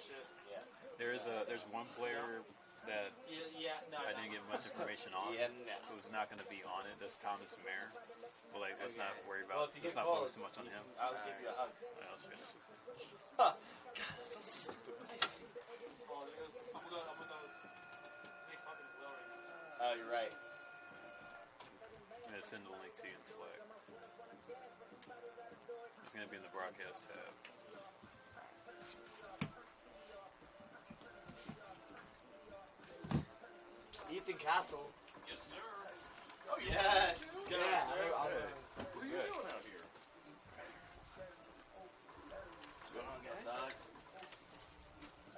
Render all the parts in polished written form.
shit. Yeah. There's one player that No, I didn't get much information on. Who's not going to be on it. That's Thomas Mayer. But like, let's not worry about. Let's not focus too much on him. I'll give you a hug. God, that's so stupid. What they see? I'm gonna make something well right now. Oh, you're right. I'm going to send the link to you in Slack. It's going to be in the broadcast tab. Ethan Castle. Yes, sir. Oh, yes. Let's go, Yeah, sir. What What are you doing out here? What's going on, guys?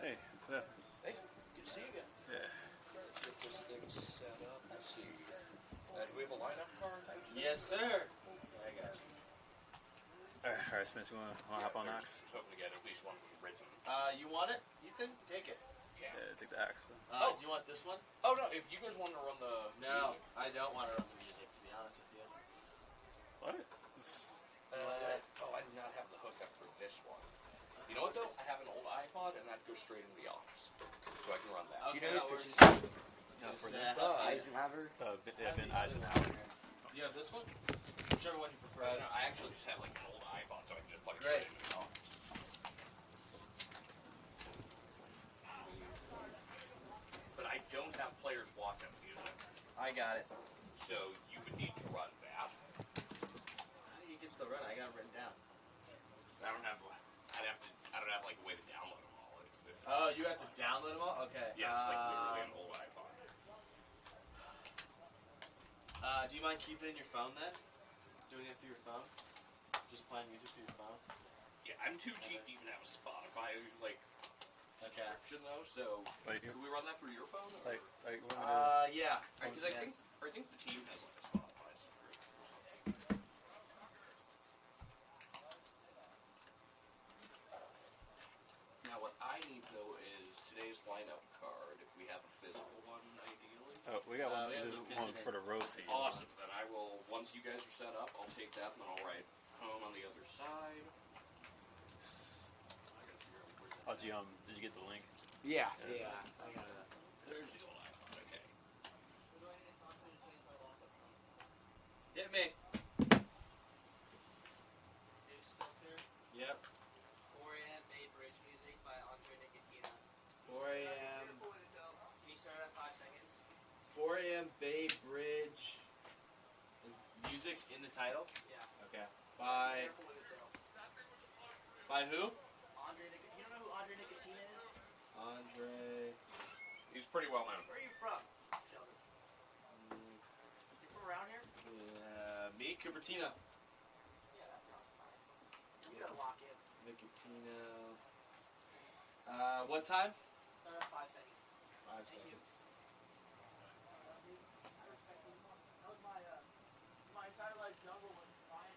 Hey, yeah. Hey, good to see you again. Yeah. Let's get this thing set up. Let's see. Do we have a lineup card? Yes, sir. I got you. All right, Smith, you want to hop on Ox? Just hoping to get at least one written. You want it, Ethan? Take it. Yeah. Yeah, take the Axe. Do you want this one? Oh, no, if you guys want to run the No, music. I don't want to run the music, to be honest with you. What? I do not have the hookup for this one. You know what, though? I have an old iPod, and that goes straight into the office. So I can run that. Okay, You know that who's works. No, for Yeah. Eisenhower. Ben Eisenhower. Do you have this one? Whichever one you prefer. No, I actually just have like an old iPod, so I can just plug it Great. straight into the office. But I don't have players walk-up music, I got it. so you would need to run that. You can still run it. I got it written down. I don't have like a way to download them all. Oh, you have to download them all? Okay. Yeah, it's like literally an old iPod. Do you mind keeping it in your phone then? Doing it through your phone? Just playing music through your phone? Yeah, I'm too cheap to even have a Spotify subscription though. So Like, do we run that through your phone? Or? Yeah. Because I think the team has like a Spotify subscription or something. Now what I need though is today's lineup card. If we have a physical one, ideally. oh, we got one, we have this the is one visit. for the road season. Awesome. Then I will. Once you guys are set up, I'll take that and then I'll write home on the other side. Oh, did you get the link? Yeah. Yeah. I got it. There's the old iPod. Okay. Hit me. Yep. 4 a.m. Bay Bridge music by Andre Nicotina. 4 a.m. Can you start at 5 seconds? 4 a.m. Bay Bridge. Music's in the title? Yeah. Okay. By Careful with it though. By who? You don't know who Andre Nicotina is? Andre. He's pretty well known. Where are you from, Sheldon? You're from around here? Yeah. Me? Cupertino. Yeah, that sounds fine. I'm gonna lock in. Nicotino. What time? Start at 5 seconds. 5 Thank you. seconds. That was my satellite jungle was Brian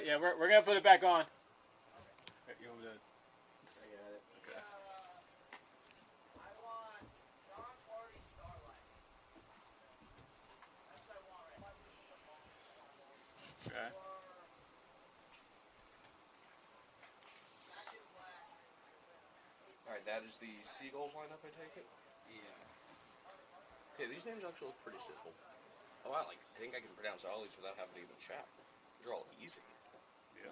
Yeah, we're gonna put it back on. You want me to? I got it. Okay. I want John Party Starlight. That's what I want right now. Okay. Back in black. Alright, that is the Seagulls lineup, I take it? Yeah. Okay, these names actually look pretty simple. Oh, I think I can pronounce all these without having to even check. These are all easy. Yeah.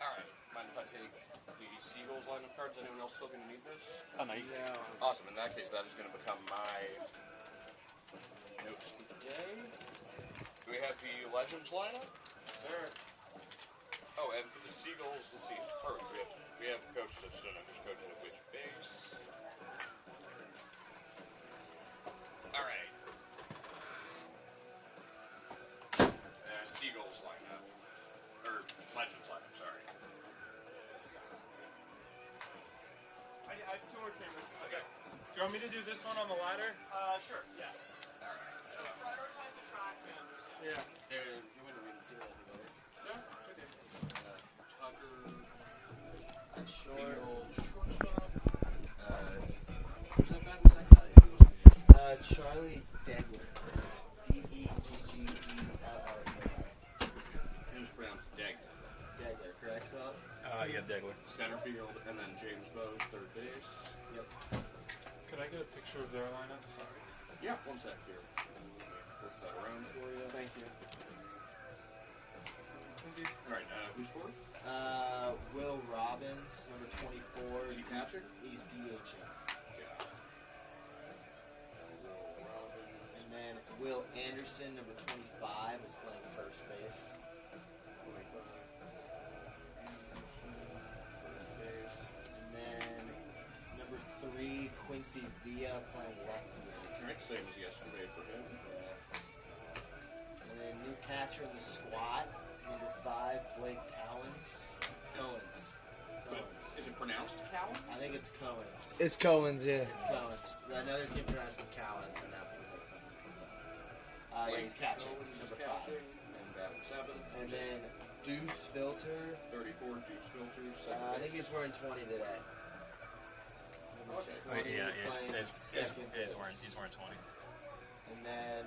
Alright, mind if I take the Seagulls lineup cards? Anyone else still going to need this? Oh no, you can. Awesome, in that case, that is going to become my notes for the day. the Legends lineup. Sir. Oh, and for the Seagulls, let's see. Perfect. We have coaches. I just don't know who's coaching at which base. All right. Seagulls lineup. Or Legends lineup, sorry. I have 2 more cameras. Okay. Do you want me to do this one on the ladder? Sure. Yeah. All right. Prioritize the track cameras. Yeah. There, you wouldn't read the team that'd be better. No, it's okay. Tucker. That's short. Field. Shortstop. Who's that bad was that guy? Charlie Degler. D-E-G-G-E-L-L. Who's pronounced Degler. Degler, correct, Bob? Yeah, Degler. Center field, and then James Bowes, third base. Yep. Could I get a picture of their lineup? Sorry. Yeah, one sec here. Flip that around for you. Thank you. All right, who's fourth? Will Robbins, number 24. Is he catching? He's DHing. Yeah. Will Robbins. And then Will Anderson, number 25, is playing first base. First base. And then number 3, Quincy Villa, playing left field. All right, same as yesterday for him. And then new catcher in the squad, number 5, Blake Cowens. Is it pronounced Cowan? I think it's Cohen's. It's Cohen's, yeah. It's Cohen's. Another team pronounced it Cowens, and now people make fun of him. Yeah, he's catching. Cowan's is Number 5. catching. And batting 7. And then Deuce Filter. 34, Deuce Filters. I think he's wearing 20 today. Okay. Wait, yeah, Playing second he's base. wearing 20. And then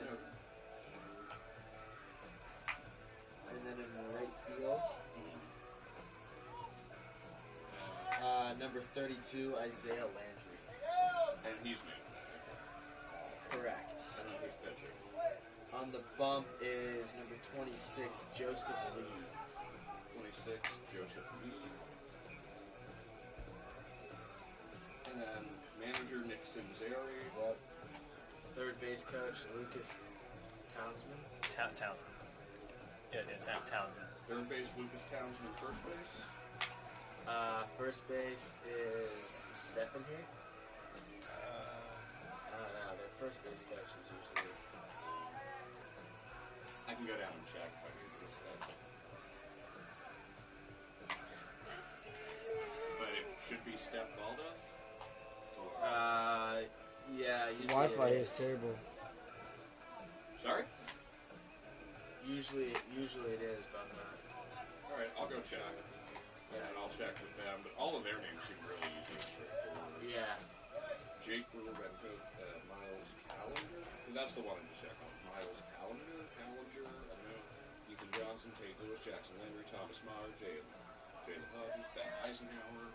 in the right field, number 32, Isaiah Landry. And he's new. Correct. And then who's pitching? On the bump is number 26, Joseph Lee. 26, Joseph Lee. And then manager Nick Sinzeri. Yep. Third base coach, Lucas Townsend. Townsend. Yeah, Townsend. Third base, Lucas Townsend. And first base? First base is Stephen here. I don't know. Their first base coach is usually. I can go down and check if I need this stuff. But it should be Steph Baldo? Yeah. Usually Wi-Fi it is terrible. Sorry? Usually it is, but I'm not. Alright, I'll go check. And I'll check with them. But all of their names seem really easy and straightforward. Yeah. Jake Rubenko, Miles Callinger. That's the one I just checked on. Miles Callinger, I don't know. Ethan Johnson, Tate Lewis, Jackson Landry, Thomas Meyer, Jalen Hodges, Ben Eisenhower.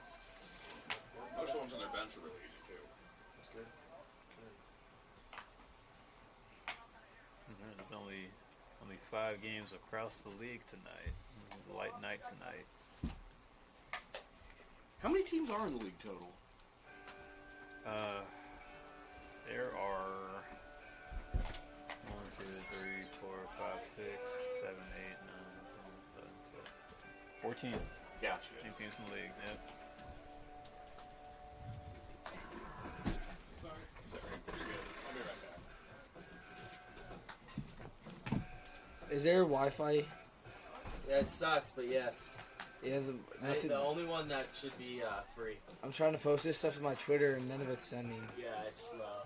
Most of the ones on their bench are really easy too. That's good. There's only 5 games across the league tonight. Light night tonight. How many teams are in the league total? There are 1, 2, 3, 4, 5, 6, 7, 8, 9, 10, 11, 12, 14. Gotcha. 14 teams in the league. Yep. Sorry. You're good. I'll be right back. Is there Wi-Fi? Yeah, it sucks, but yes. Yeah, nothing. The only one that should be free. I'm trying to post this stuff on my Twitter and none of it's sending. Yeah, it's slow.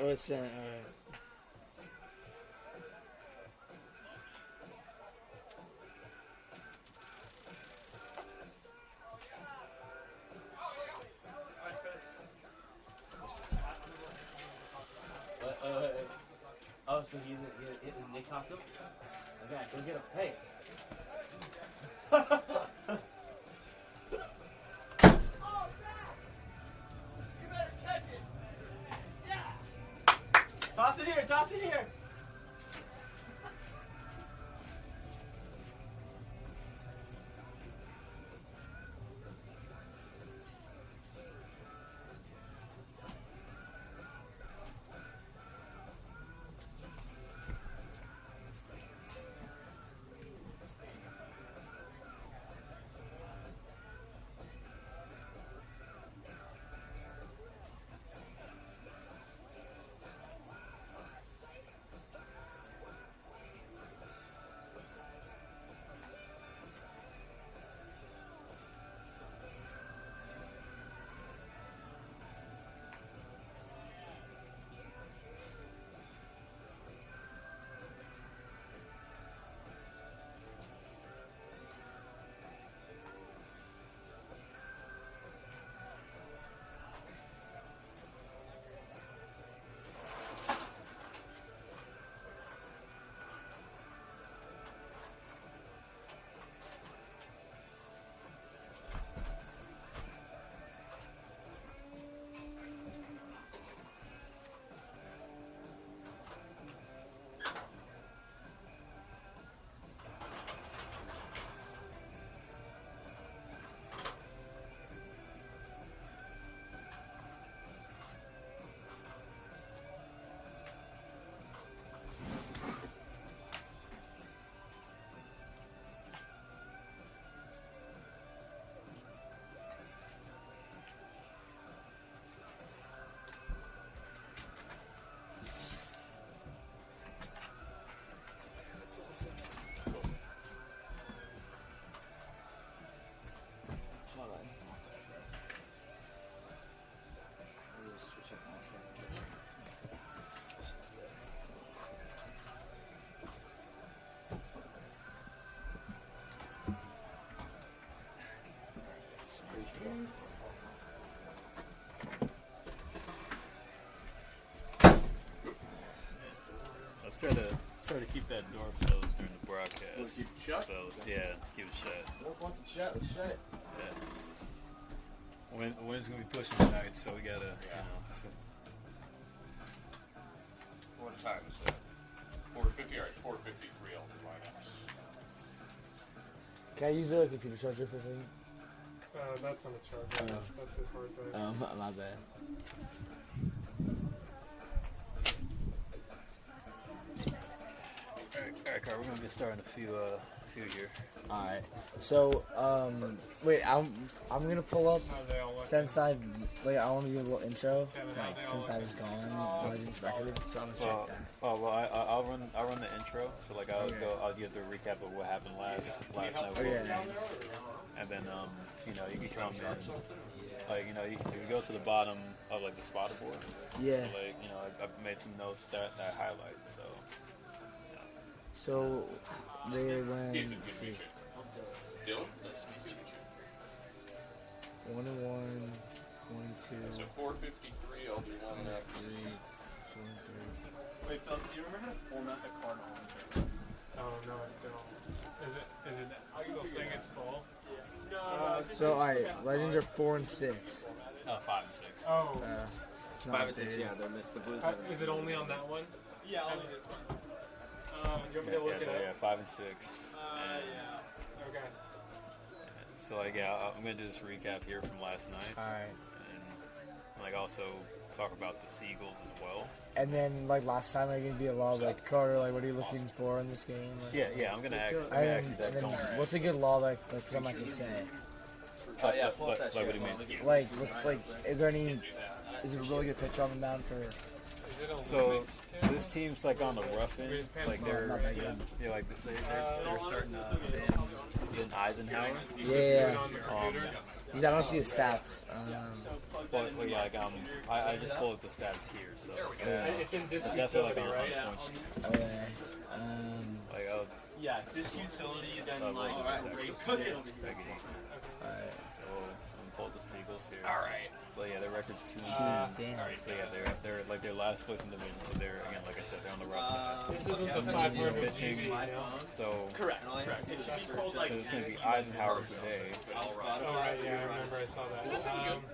Oh, it's sent. Alright. Oh, so is Nick talked to him? Okay, go get him. Hey. Toss it here. Fellas. Keep it shut. Fellas. Yeah, keep it shut. Once it's shut, let's shut it. Yeah. Wind's gonna be pushing tonight, so we gotta, What time is that? 4:50. All right, 4:53. I'll do lineups. Can I use a computer charger for a second? That's not a charger. That's his hard drive. My bad. Alright, Carl, we're gonna get started in a few here. Alright. So, wait, I'm gonna pull up since I want to do a little intro. Like since I was gone, Legends record. So I'm gonna check that. I'll run the intro. So like I'll give the recap of what happened last night with both teams. And then you can come in. Like you go to the bottom of like the spotter board. Yeah. So, like I've made some notes that I highlight. So they went. Ethan, good to meet you. Dylan, nice to meet you. 1-1, 1-2. So 4:53. I'll do one next. 3, 2, Wait, Phil, do you remember to format the card on the Oh no, I don't. Is it still saying it's full? No. 3. So alright, Legends are 4 and 6. 5 and 6. Oh. It's not 5 and 6, big. yeah, they're missed. The Blues Is it only on that one? Yeah, only this one. Do you want me to look it up? 5 and 6. Yeah. Okay. So I'm gonna do this recap here from last night. Alright. And like also talk about the Seagulls as well. And then like last time, are gonna be a lot of like Carter, like what are you looking for in this game? Like, Yeah, I'm gonna actually and then what's a good law like something I can say? pull up that what shit. do you mean? Is there any? Is it a really good pitch on the mound for? So this team's like on the rough end, like they're they're starting to Ben Eisenhower. Yeah. I don't see the stats. I just pulled up the stats here, so It's in this that's definitely like on right? point sheet. Okay. Yeah, this utility, then like race Take it this. easy. Alright. So I'm pulled the Seagulls here. All right. So their record's 2 and 2. Damn. Alright, so they're like their last place in the division. So they're again, like I said, they're on the rough side. This isn't the They're 500 pitching. TV, no? So Correct. So it's going to be Eisenhower today. Oh, right, yeah, I remember I saw that.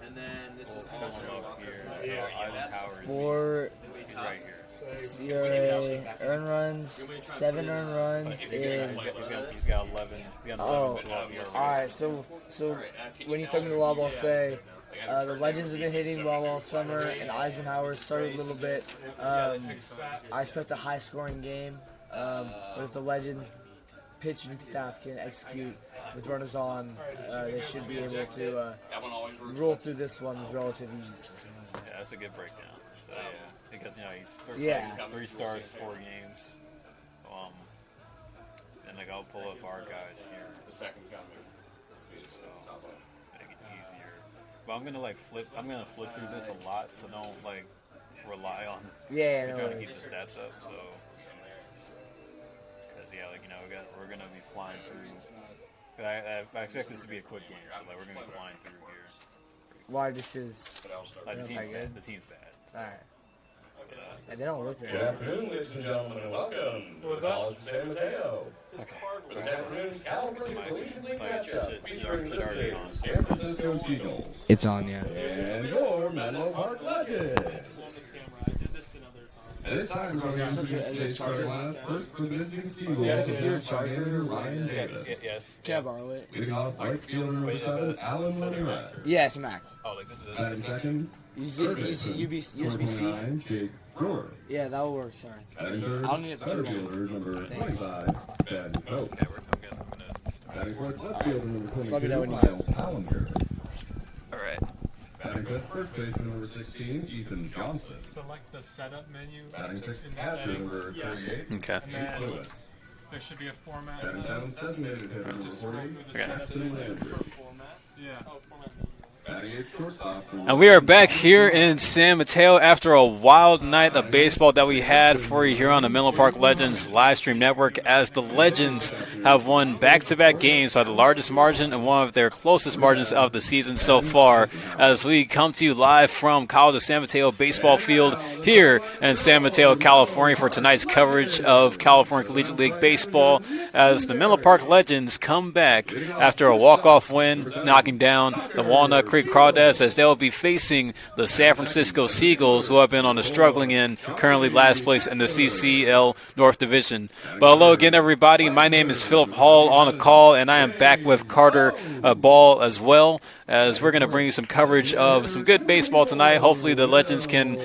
And then this is We'll also come up here. So Yeah. Eisenhower is For right here. CRA earned runs, 7 earned runs, He's and got 11. He's got 11 12 years. alright. So when you throw me the lob, I'll say the Legends have been hitting well all summer, and Eisenhower started a little bit. I expect a high-scoring game. If the Legends pitching staff can execute with runners on, they should be able to That one always works. roll through this one with relative ease. Yeah, that's a good breakdown. So, because he's Yeah. 3 stars, 4 games. And like I'll pull up our guys here, The second coming is top up. make it easier. But I'm gonna flip through this a lot, so don't like rely on Yeah, no trying to worries. keep the stats up. So, because we're gonna be flying through. I expect this to be a quick game, so like we're gonna be flying through here. Why? Just because. Like, the Okay, team's good. bad. The team's bad. Alright. And they don't look Good good. afternoon, ladies and gentlemen, and welcome What was to the that? College of San Mateo. This afternoon's Calvary Collegian League matchup featuring the San Francisco Seagulls It's on, yeah. and your Menlo Park Legends. At this time, we're going to introduce today's starting lineup. First for the visiting Seagulls, Yeah, the computer charger Ryan Davis. Yes. Can I borrow it? Leading off right fielder number 7, Alan Lillard. Yeah, it's a Mac. Oh, like this is Batting second, USB-C? 9, Jake George. Yeah, that will work, sorry. Batting third, I don't need it for center too long. fielder number 25, Ben Cope. Okay, I'm gonna Batting fourth, left fielder number Let me know 22, when you Miles Callinger. all right. Batting fifth, first baseman number 16, Ethan Johnson. Select the setup menu. Batting sixth, in the catcher settings. number 38, Okay. And Nate then Lewis. there should be a format. Batting seventh, designated hitter number Just scroll 40, through the Okay. settings. Justin Landry. Yeah. Batting And we are back here in San Mateo after a wild night of baseball that we had for you here on the Menlo Park Legends live stream network, as the Legends have won back-to-back games by the largest margin and one of their closest margins of the season so far, as we come to you live from College of San Mateo baseball field here in San Mateo, California, for tonight's coverage of California Collegiate League baseball, as the Menlo Park Legends come back after a walk-off win, knocking down the Walnut Creek Crawdads, as they'll be facing the San Francisco Seagulls, who have been on the struggling end, currently last place in the CCL North Division. But hello again, everybody. My name is Philip Hall on the call, and I am back with Carter Ball as well, as we're going to bring you some coverage of some good baseball tonight. Hopefully the Legends can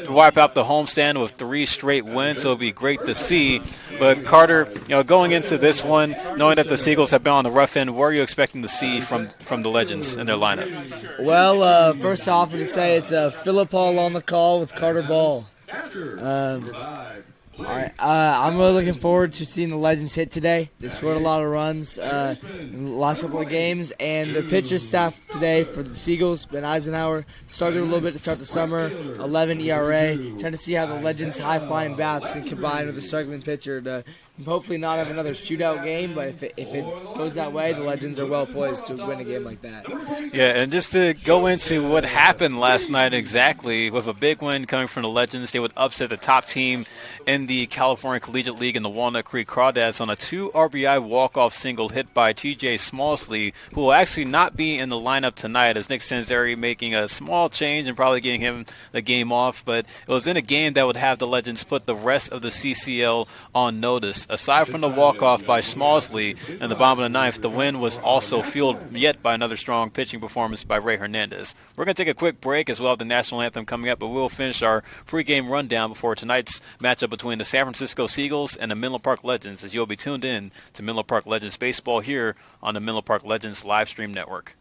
wipe out the homestand with 3 straight wins, so it'll be great to see. But Carter, going into this one, knowing that the Seagulls have been on the rough end, what are you expecting to see from the Legends in their lineup? Well, first off, to say it's Philip Hall on the call with Carter Ball. All right, I'm really looking forward to seeing the Legends hit today. They scored a lot of runs in the last couple of games, and the pitcher staff today for the Seagulls, Ben Eisenhower, struggled a little bit to start the summer, 11 ERA, trying to see how the Legends' high-flying bats can combine with a struggling pitcher to hopefully not have another shootout game, but if it goes that way, the Legends are well poised to win a game like that. Yeah, and just to go into what happened last night exactly, with a big win coming from the Legends, they would upset the top team in the California Collegiate League in the Walnut Creek Crawdads on a 2 RBI walk-off single hit by TJ Smallsley, who will actually not be in the lineup tonight, as Nick Sanzeri making a small change and probably getting him the game off. But it was in a game that would have the Legends put the rest of the CCL on notice. Aside from the walk-off by Smallsley in the bottom of the ninth, the win was also fueled yet by another strong pitching performance by Ray Hernandez. We're going to take a quick break, as well as the national anthem coming up, but we'll finish our pregame rundown before tonight's matchup between the San Francisco Seagulls and the Menlo Park Legends, as you'll be tuned in to Menlo Park Legends baseball here on the Menlo Park Legends live stream network.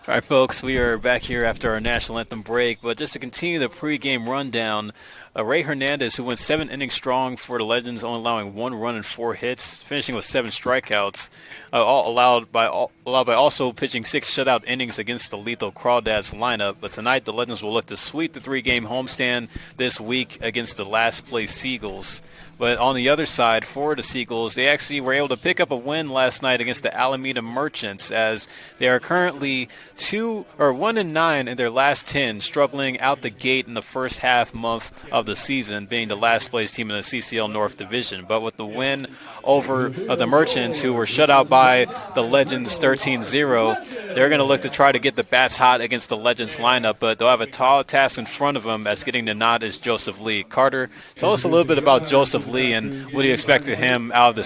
All right, folks, we are back here after our national anthem break. But just to continue the pregame rundown, Ray Hernandez, who went 7 innings strong for the Legends, only allowing 1 run and 4 hits, finishing with 7 strikeouts, all allowed by also pitching 6 shutout innings against the lethal Crawdads lineup. But tonight, the Legends will look to sweep the 3-game homestand this week against the last-place Seagulls. But on the other side, for the Seagulls, they actually were able to pick up a win last night against the Alameda Merchants, as they are currently 1-9 in their last 10, struggling out the gate in the first half month of the season, being the last place team in the CCL North Division. But with the win over the Merchants, who were shut out by the Legends 13-0, they're going to look to try to get the bats hot against the Legends lineup, but they'll have a tall task in front of them, as getting the nod is Joseph Lee. Carter, tell us a little bit about Joseph Lee and what do you expect of him out of the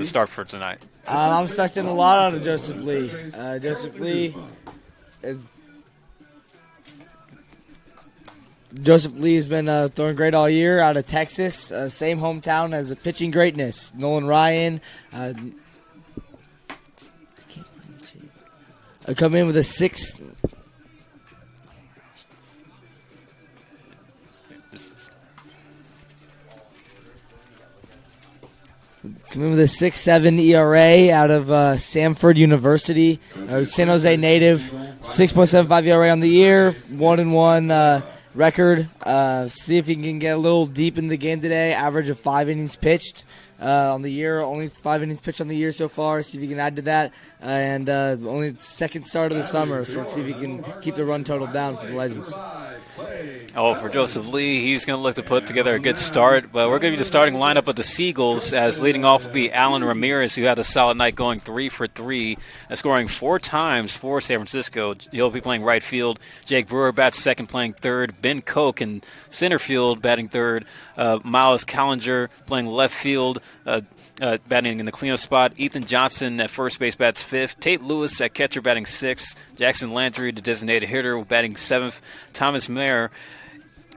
start for tonight? I'm expecting a lot out of Joseph Lee. Joseph Lee has been throwing great all year out of Texas, same hometown as a pitching greatness. Nolan Ryan come in with a 6. Coming with a 6.7 ERA out of Samford University, San Jose native. 6.75 ERA on the year. 1-1 record. See if he can get a little deep in the game today. Average of 5 innings pitched on the year. Only 5 innings pitched on the year so far. See if he can add to that. And only second start of the summer, so let's see if he can keep the run total down for the Legends. Oh, for Joseph Lee, he's going to look to put together a good start. But we're going to be the starting lineup of the Seagulls, as leading off will be Alan Ramirez, who had a solid night going 3 for 3 and scoring 4 times for San Francisco. He'll be playing right field. Jake Brewer bats second, playing third. Ben Koch in center field, batting third. Miles Callinger playing left field, batting in the cleanup spot. Ethan Johnson at first base bats fifth. Tate Lewis at catcher batting sixth. Jackson Landry, the designated hitter, batting seventh. Thomas Mayer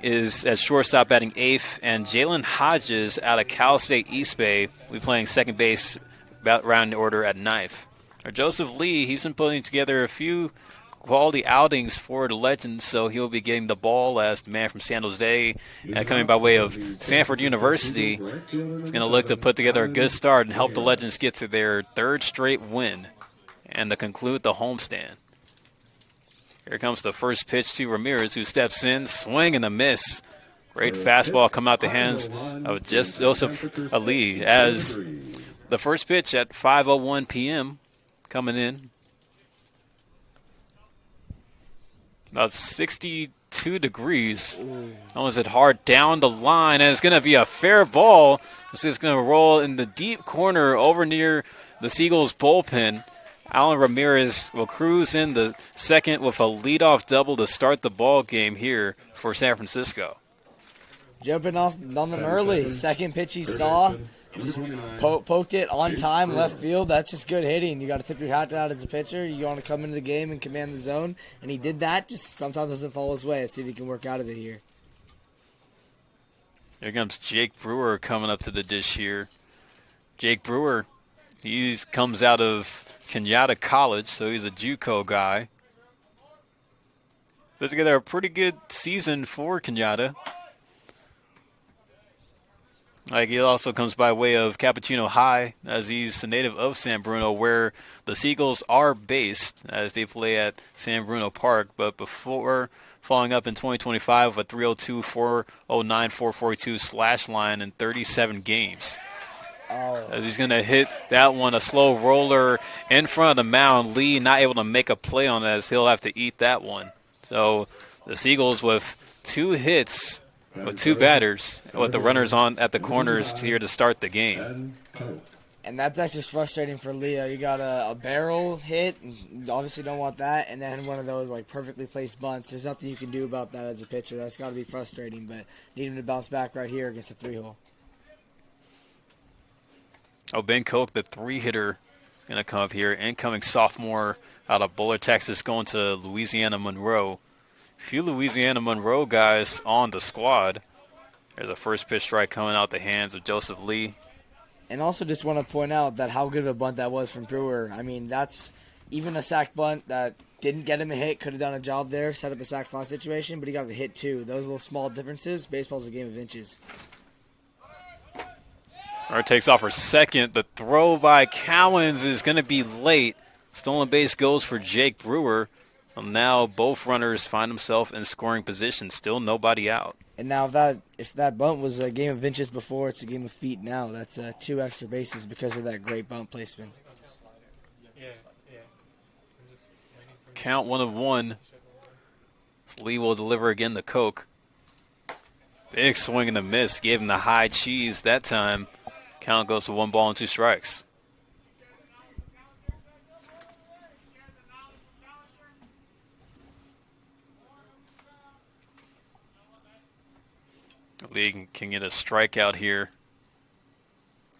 is at shortstop batting eighth. And Jalen Hodges out of Cal State East Bay will be playing second base, about round order at ninth. Or Joseph Lee, he's been putting together a few quality outings for the Legends, so he'll be getting the ball as the man from San Jose, coming by way of Samford University. He's going to look to put together a good start and help the Legends get to their 3rd straight win and to conclude the homestand. Here comes the first pitch to Ramirez, who steps in, swing and a miss. Great fastball come out the hands of Joseph Ali, as the first pitch at 5:01 p.m. coming in. About 62 degrees. Almost hit hard down the line, and it's going to be a fair ball. This is going to roll in the deep corner over near the Seagulls bullpen. Alan Ramirez will cruise in the second with a leadoff double to start the ball game here for San Francisco. Jumping off on them early. Second pitch he saw. Just poked it on time, left field. That's just good hitting. You got to tip your hat out as a pitcher. You want to come into the game and command the zone, and he did that. Just sometimes doesn't fall his way. Let's see if he can work out of it here. Here comes Jake Brewer coming up to the dish here. Jake Brewer, he comes out of Kenyatta College, so he's a JUCO guy. Put together a pretty good season for Kenyatta. Like, he also comes by way of Cappuccino High, as he's a native of San Bruno, where the Seagulls are based, as they play at San Bruno Park. But before following up in 2025 with a 302, 409, 442 slash line in 37 games. As he's going to hit that one, a slow roller in front of the mound. Lee not able to make a play on it, as he'll have to eat that one. So the Seagulls with 2 hits, with 2 batters, with the runners on at the corners here to start the game. And that's just frustrating for Leo. You got a barrel hit, and you obviously don't want that, and then one of those like perfectly placed bunts. There's nothing you can do about that as a pitcher. That's got to be frustrating, but need him to bounce back right here against a 3-hole. Oh, Ben Koch, the 3-hitter, going to come up here. Incoming sophomore out of Buller, Texas, going to Louisiana Monroe. Few Louisiana Monroe guys on the squad. There's a first pitch strike coming out the hands of Joseph Lee. And also just want to point out that how good of a bunt that was from Brewer. I mean, that's even a sack bunt that didn't get him a hit, could have done a job there, set up a sack fly situation, but he got the hit too. Those little small differences, baseball's a game of inches. Or takes off for second. The throw by Cowens is going to be late. Stolen base goes for Jake Brewer. So now both runners find themselves in scoring position. Still nobody out. And now if that bunt was a game of inches before, it's a game of feet now. That's 2 extra bases because of that great bunt placement. Count 1-1. Lee will deliver again to Koch. Big swing and a miss. Gave him the high cheese that time. Count goes to 1 ball and 2 strikes. Lee can get a strikeout here.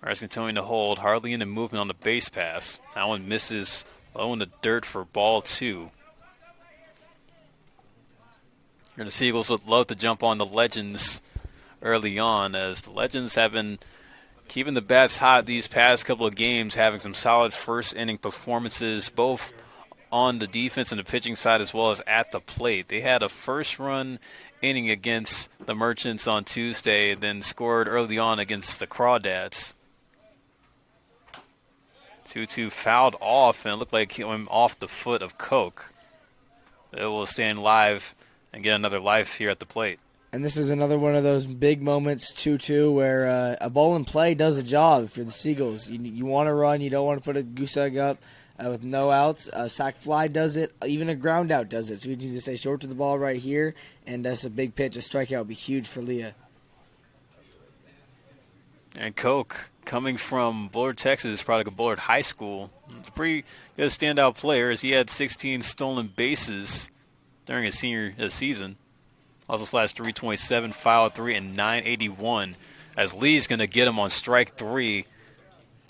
Rise continuing to hold. Hardly any movement on the base pass. That one misses low in the dirt for ball 2. Here the Seagulls would love to jump on the Legends early on, as the Legends have been keeping the bats hot these past couple of games, having some solid first inning performances, both on the defense and the pitching side as well as at the plate. They had a first run inning against the Merchants on Tuesday, then scored early on against the Crawdads. 2-2 fouled off, and it looked like it went off the foot of Koch. It will stand live and get another life here at the plate. And this is another one of those big moments, 2-2, where a ball in play does a job for the Seagulls. You want to run, you don't want to put a goose egg up with no outs. A sac fly does it, even a ground out does it. So we need to stay short to the ball right here, and that's a big pitch. A strikeout would be huge for Leah. And Koch, coming from Bullard, Texas, product of Bullard High School, a pretty good standout player as he had 16 stolen bases during his senior season. Also slashed 327, fouled 3, and 981. As Lee's going to get him on strike 3.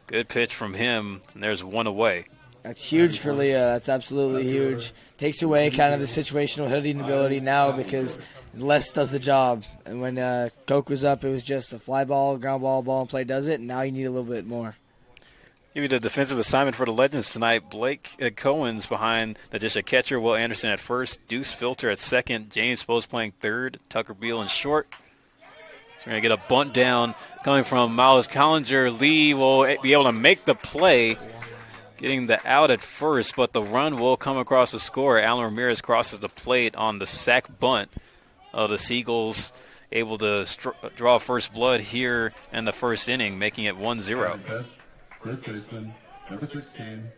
Good pitch from him, and there's one away. That's huge for Leah. That's absolutely huge. Takes away kind of the situational hitting ability now because less does the job. And when Koch was up, it was just a fly ball, ground ball, ball and play does it. And now you need a little bit more. Give you the defensive assignment for the Legends tonight. Blake Cohen's behind the dish at catcher. Will Anderson at first. Deuce Filter at second. James Bose playing third. Tucker Beal in short. So we're going to get a bunt down coming from Miles Collinger. Lee will be able to make the play, getting the out at first, but the run will come across the score. Alan Ramirez crosses the plate on the sac bunt. The Seagulls able to draw first blood here in the first inning, making it 1-0. First baseman, number 16.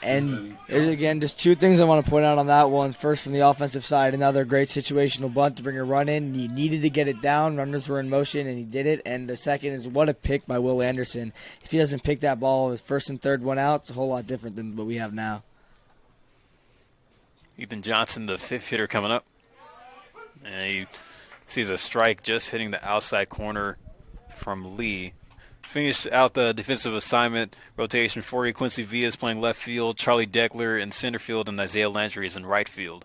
And there's, again, just two things I want to point out on that one. First, from the offensive side, another great situational bunt to bring a run in. He needed to get it down. Runners were in motion, and he did it. And the second is what a pick by Will Anderson. If he doesn't pick that ball with first and third one out, it's a whole lot different than what we have now. Ethan Johnson, the fifth hitter, coming up. And he sees a strike just hitting the outside corner from Lee. Finish out the defensive assignment rotation for you. Quincy Villa is playing left field. Charlie Deckler in center field, and Isaiah Landry is in right field.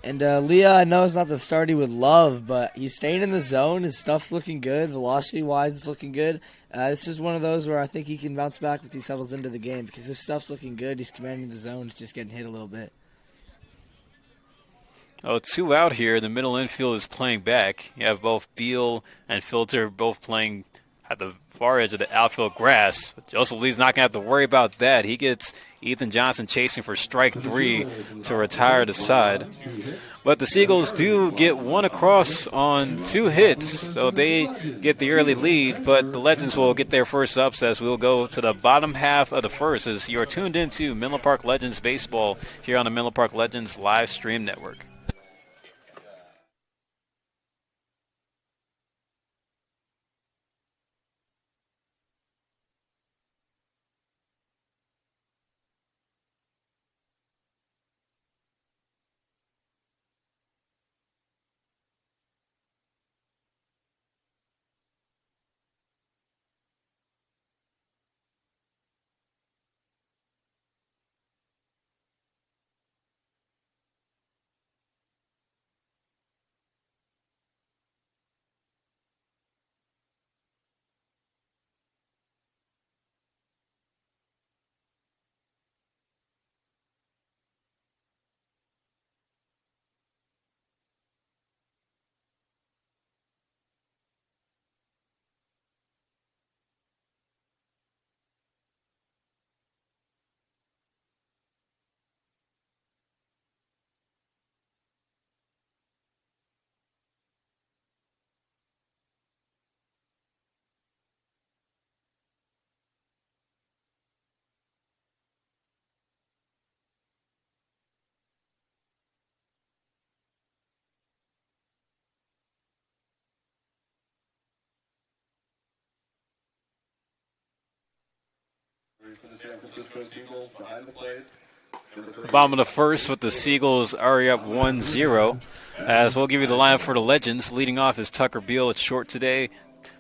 And Leah, I know it's not the start he would love, but he's staying in the zone. His stuff's looking good. Velocity-wise, it's looking good. This is one of those where I think he can bounce back if he settles into the game because his stuff's looking good. He's commanding the zone. He's just getting hit a little bit. Oh, 2 out here. The middle infield is playing back. You have both Beal and Filter both playing at the far edge of the outfield grass. But Joseph Lee's not going to have to worry about that. He gets Ethan Johnson chasing for strike 3 to retire the side. But the Seagulls do get one across on 2 hits, so they get the early lead. But the Legends will get their first ups as we'll go to the bottom half of the first as you're tuned into Menlo Park Legends Baseball here on the Menlo Park Legends live stream network. Bottom of the first with the Seagulls already up 1-0. As we'll give you the lineup for the Legends. Leading off is Tucker Beal at short today.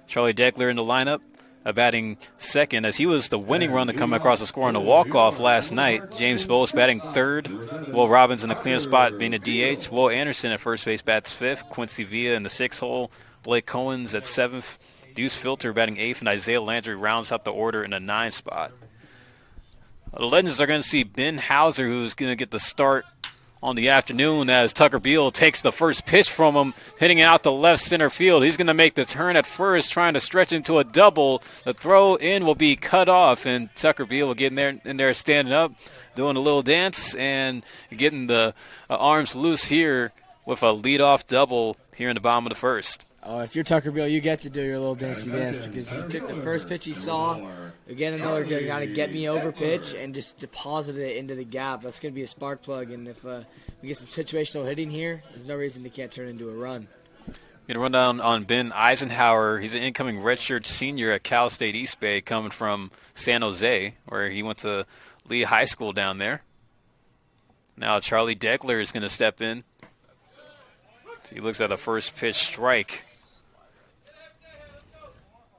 Charlie Deckler in the lineup, batting second as he was the winning run to come across the score on the walk-off last night. James Bowles batting third. Will Robbins in the cleanup spot being a DH. Will Anderson at first base bats fifth. Quincy Villa in the sixth hole. Blake Cohen's at seventh. Deuce Filter batting eighth, and Isaiah Landry rounds out the order in the ninth spot. The Legends are going to see Ben Hauser, who's going to get the start on the afternoon as Tucker Beal takes the first pitch from him, hitting out the left center field. He's going to make the turn at first, trying to stretch into a double. The throw in will be cut off, and Tucker Beal will get in there standing up, doing a little dance, and getting the arms loose here with a leadoff double here in the bottom of the first. Oh, if you're Tucker Beal, you get to do your little dancey dance because he took the first pitch he saw, again another kind of get me over pitch, and just deposited it into the gap. That's going to be a spark plug, and if we get some situational hitting here, there's no reason they can't turn into a run. Going to run down on Ben Eisenhower. He's an incoming redshirt senior at Cal State East Bay, coming from San Jose, where he went to Lee High School down there. Now Charlie Degler is going to step in. He looks at the first pitch strike.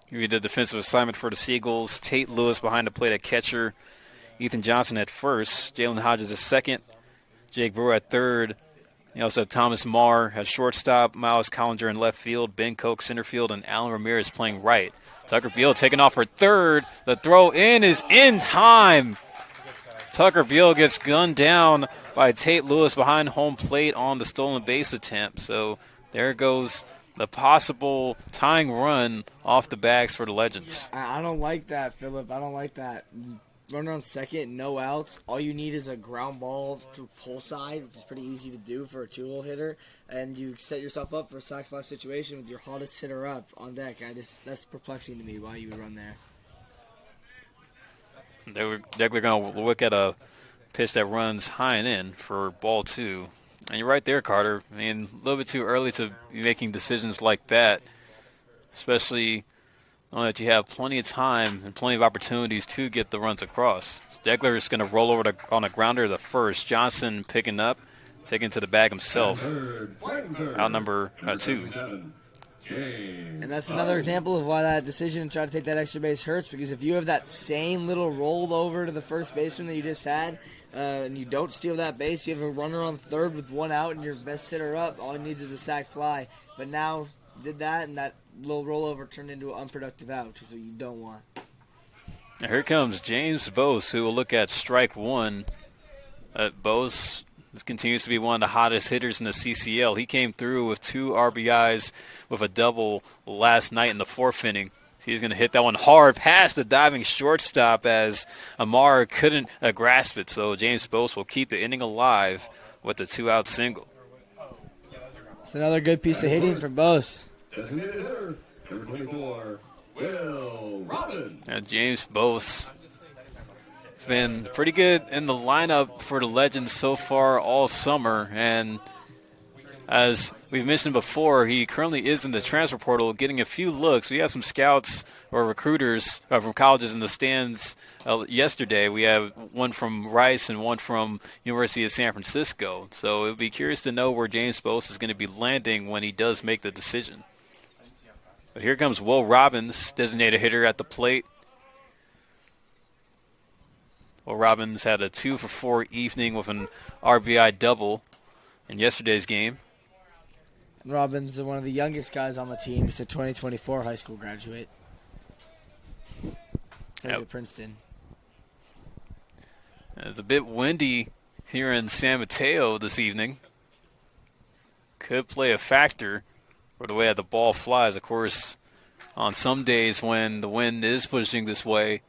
He did defensive assignment for the Seagulls. Tate Lewis behind the plate at catcher. Ethan Johnson at first. Jalen Hodges at second. Jake Brewer at third. You also have Thomas Marr at shortstop. Miles Collinger in left field. Ben Koch center field. And Alan Ramirez playing right. Tucker Beal taking off for third. The throw in is in time. Tucker Beal gets gunned down by Tate Lewis behind home plate on the stolen base attempt. So there goes the possible tying run off the bags for the Legends. I don't like that, Philip. I don't like that. Runner on second, no outs. All you need is a ground ball to pull side, which is pretty easy to do for a 2-hole hitter. And you set yourself up for a sac fly situation with your hottest hitter up on deck. That's perplexing to me why you would run there. They're going to look at a pitch that runs high and in for ball 2. And you're right there, Carter. I mean, a little bit too early to be making decisions like that, especially knowing that you have plenty of time and plenty of opportunities to get the runs across. Degler is going to roll over on a grounder to the first. Johnson picking up, taking to the bag himself. Out number 2. And that's another example of why that decision to try to take that extra base hurts, because if you have that same little roll over to the first baseman that you just had, and you don't steal that base, you have a runner on third with 1 out and your best hitter up, all he needs is a sac fly. But now did that, and that little rollover turned into an unproductive out, which is what you don't want. Now here comes James Bose, who will look at strike 1. Bose continues to be one of the hottest hitters in the CCL. He came through with 2 RBIs with a double last night in the 4th inning. He's going to hit that one hard past the diving shortstop as Amar couldn't grasp it. So James Bose will keep the inning alive with a 2-out single. It's another good piece of hitting from Bose. Designated hitter, number 24, Will Robbins. Now James Bose has been pretty good in the lineup for the Legends so far all summer. And as we've mentioned before, he currently is in the transfer portal getting a few looks. We had some scouts or recruiters from colleges in the stands yesterday. We have one from Rice and one from University of San Francisco. So it would be curious to know where James Bose is going to be landing when he does make the decision. But here comes Will Robbins, designated hitter at the plate. Will Robbins had a 2-for-4 evening with an RBI double in yesterday's game. Robbins is one of the youngest guys on the team. He's a 2024 high school graduate. He's at Princeton. It's a bit windy here in San Mateo this evening. Could play a factor for the way that the ball flies. Of course, on some days when the wind is pushing this way,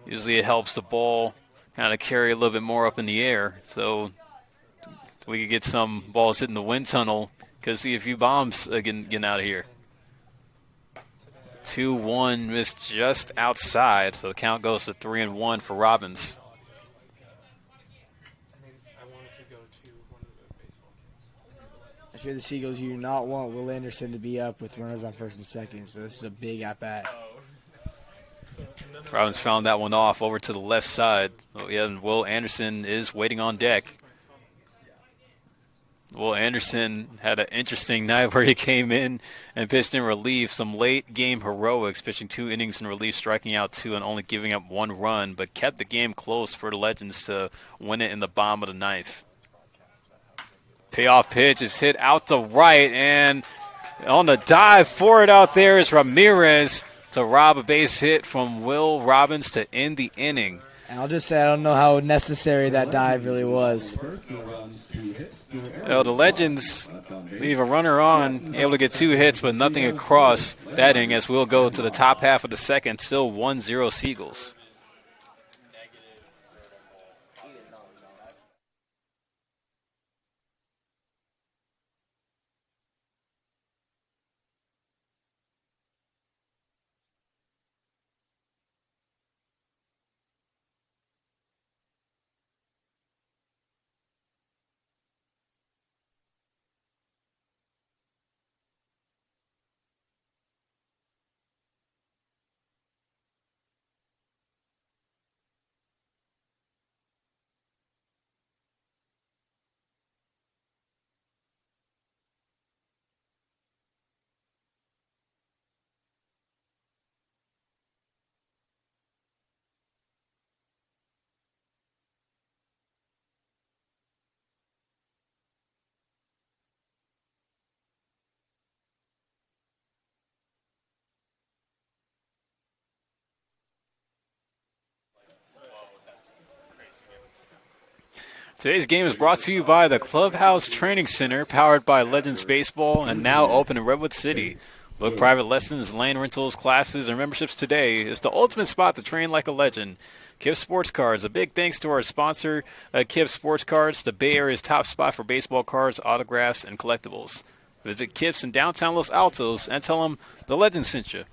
usually it helps the ball kind of carry a little bit more up in the air. So we could get some balls hitting the wind tunnel. Could see a few bombs getting out of here. 2-1 missed just outside, so the count goes to 3-1 for Robbins. If you're the Seagulls, you do not want Will Anderson to be up with runners on first and second, so this is a big at-bat. Robbins found that one off over to the left side. Oh, yeah, and Will Anderson is waiting on deck. Will Anderson had an interesting night where he came in and pitched in relief, some late-game heroics, pitching 2 innings in relief, striking out 2 and only giving up 1 run, but kept the game close for the Legends to win it in the bottom of the 9th. Payoff pitch is hit out to right, and on the dive for it out there is Ramirez to rob a base hit from Will Robbins to end the inning. And I'll just say I don't know how necessary that dive really was. The Legends leave a runner on, able to get 2 hits, but nothing across that inning as we'll go to the top half of the second. Still 1-0 Seagulls. Today's game is brought to you by the Clubhouse Training Center, powered by Legends Baseball, and now open in Redwood City. Book private lessons, land rentals, classes, or memberships today. It's the ultimate spot to train like a legend. Kip Sports Cards. A big thanks to our sponsor, Kip Sports Cards, the Bay Area's top spot for baseball cards, autographs, and collectibles. Visit Kip's in downtown Los Altos and tell them the legend sent you.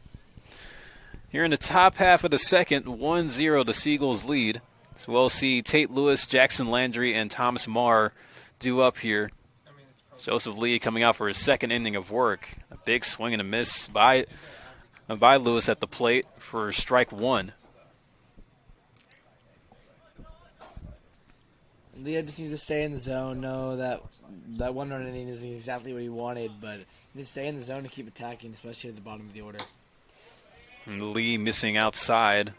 Here in the top half of the second, 1-0 the Seagulls lead. So we'll see Tate Lewis, Jackson Landry, and Thomas Marr due up here. Joseph Lee coming out for his second inning of work. A big swing and a miss by Lewis at the plate for strike 1. Leah just needs to stay in the zone. Know that 1-run inning isn't exactly what he wanted, but he needs to stay in the zone to keep attacking, especially at the bottom of the order. And Lee missing outside.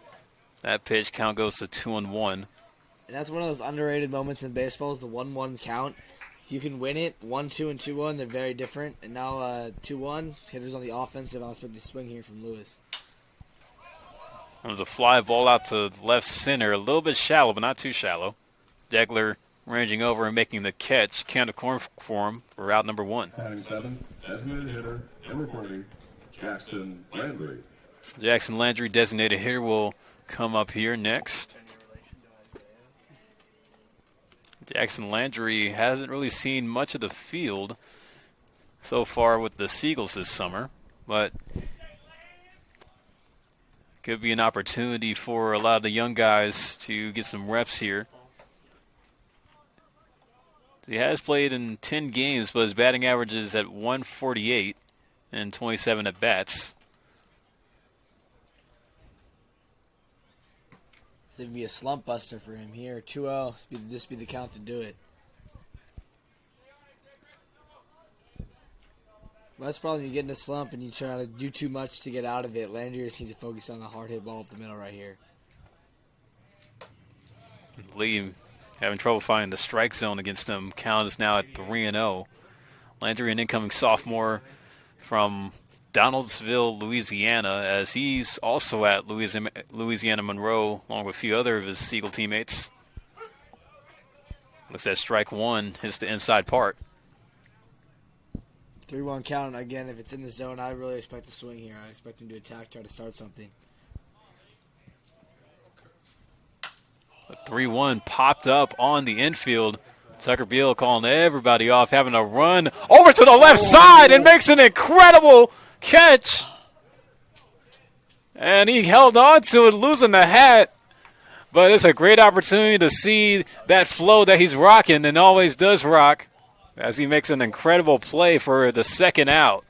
That pitch count goes to 2-1. And that's one of those underrated moments in baseball is the 1-1 count. If you can win it, 1-2 and 2-1, they're very different. And now 2-1, hitters on the offensive. I was expecting a swing here from Lewis. That was a fly ball out to left center, a little bit shallow, but not too shallow. Degler ranging over and making the catch. Count of corn for him for out number 1. Batting 7, designated hitter, number 40, Jackson Landry. Jackson Landry, designated hitter, will come up here next. Jackson Landry hasn't really seen much of the field so far with the Seagulls this summer, but could be an opportunity for a lot of the young guys to get some reps here. He has played in 10 games, but his batting average is at 148 and 27 at-bats. So it'd be a slump buster for him here. 2-0. This be the count to do it. Well, that's probably you get in a slump and you try to do too much to get out of it. Landry just needs to focus on the hard hit ball up the middle right here. Lee having trouble finding the strike zone against him. Count is now at 3-0. Landry, an incoming sophomore from Donaldsville, Louisiana, as he's also at Louisiana Monroe, along with a few other of his Seagull teammates. Looks at strike 1, hits the inside part. 3-1 count. Again, if it's in the zone, I really expect a swing here. I expect him to attack, try to start something. A 3-1 popped up on the infield. Tucker Beal calling everybody off, having a run over to the left side and makes an incredible catch. And he held on to it, losing the hat. But it's a great opportunity to see that flow that he's rocking and always does rock as he makes an incredible play for the second out.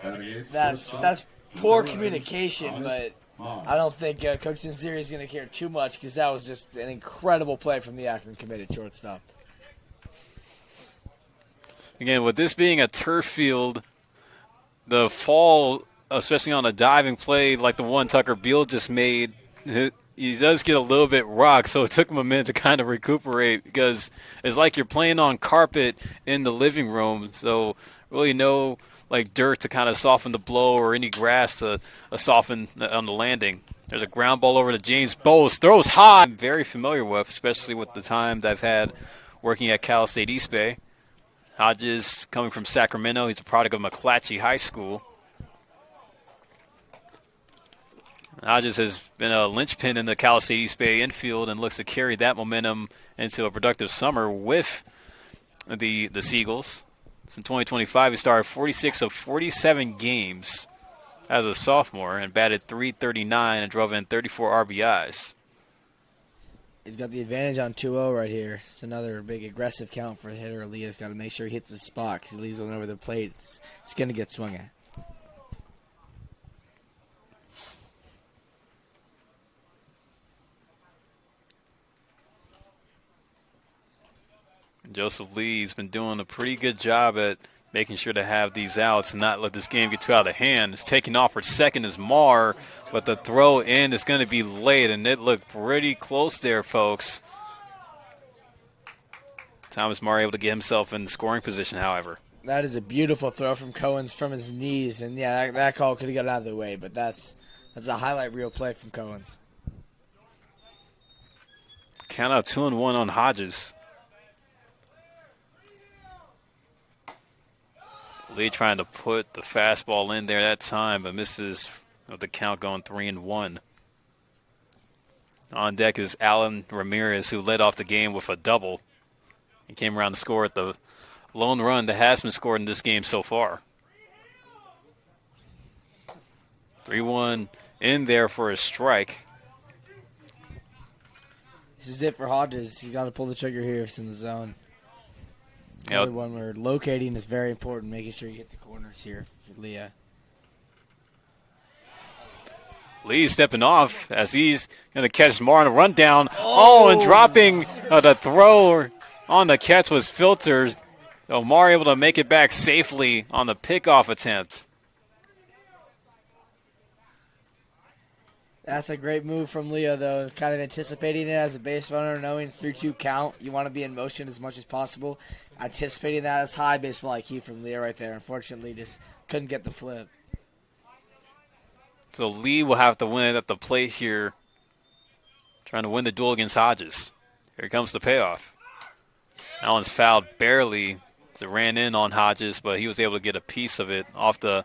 That's poor communication, but I don't think Coach Tanziri is going to care too much because that was just an incredible play from the Akron committed shortstop. Again, with this being a turf field, the fall, especially on a diving play like the one Tucker Beal just made, he does get a little bit rocked, so it took him a minute to kind of recuperate because it's like you're playing on carpet in the living room, so really no like dirt to kind of soften the blow or any grass to soften on the landing. There's a ground ball over to James Bowles. Throws high. I'm very familiar with, especially with the time that I've had working at Cal State East Bay. Hodges coming from Sacramento. He's a product of McClatchy High School. Hodges has been a linchpin in the Cal State East Bay infield and looks to carry that momentum into a productive summer with the Seagulls. In 2025, he started 46 of 47 games as a sophomore and batted .339 and drove in 34 RBIs. He's got the advantage on 2-0 right here. It's another big aggressive count for the hitter. Leah's got to make sure he hits the spot because he leaves one over the plate. It's going to get swung at. Joseph Lee's been doing a pretty good job at making sure to have these outs and not let this game get too out of hand. It's taking off for second is Marr, but the throw in is going to be late, and it looked pretty close there, folks. Thomas Marr able to get himself in scoring position, however. That is a beautiful throw from Cohen's from his knees, and yeah, that call could have got out of the way, but that's a highlight reel play from Cohen's. Count out 2-1 on Hodges. Lee trying to put the fastball in there that time, but misses with the count going 3-1. On deck is Alan Ramirez, who led off the game with a double and came around to score at the lone run that has been scored in this game so far. 3-1 in there for a strike. This is it for Hodges. He's got to pull the trigger here if it's in the zone. Another one where locating is very important, making sure you hit the corners here for Leah. Lee stepping off as he's going to catch Marr on a rundown. Oh, and dropping the throw on the catch was filtered. So Marr able to make it back safely on the pickoff attempt. That's a great move from Leah, though, kind of anticipating it as a base runner, knowing 3-2 count. You want to be in motion as much as possible. Anticipating that as high baseball IQ from Leah right there. Unfortunately, just couldn't get the flip. So Lee will have to win it at the plate here, trying to win the duel against Hodges. Here comes the payoff. That one's fouled barely. It ran in on Hodges, but he was able to get a piece of it off the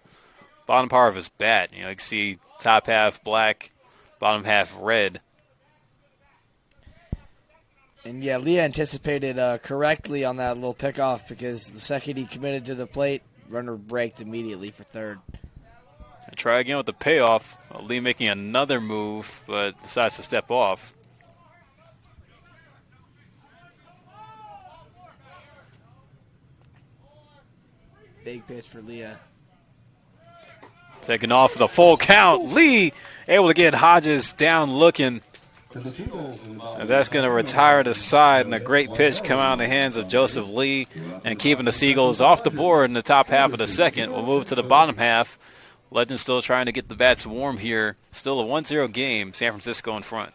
bottom part of his bat. You can see top half black, bottom half red. And, yeah, Leah anticipated correctly on that little pickoff because the second he committed to the plate, runner braked immediately for third. Try again with the payoff. Lee making another move, but decides to step off. Big pitch for Leah. Taking off the full count. Lee able to get Hodges down looking. And that's going to retire the side, and a great pitch come out in the hands of Joseph Lee and keeping the Seagulls off the board in the top half of the second. We'll move to the bottom half. Legends still trying to get the bats warm here. Still a 1-0 game. San Francisco in front.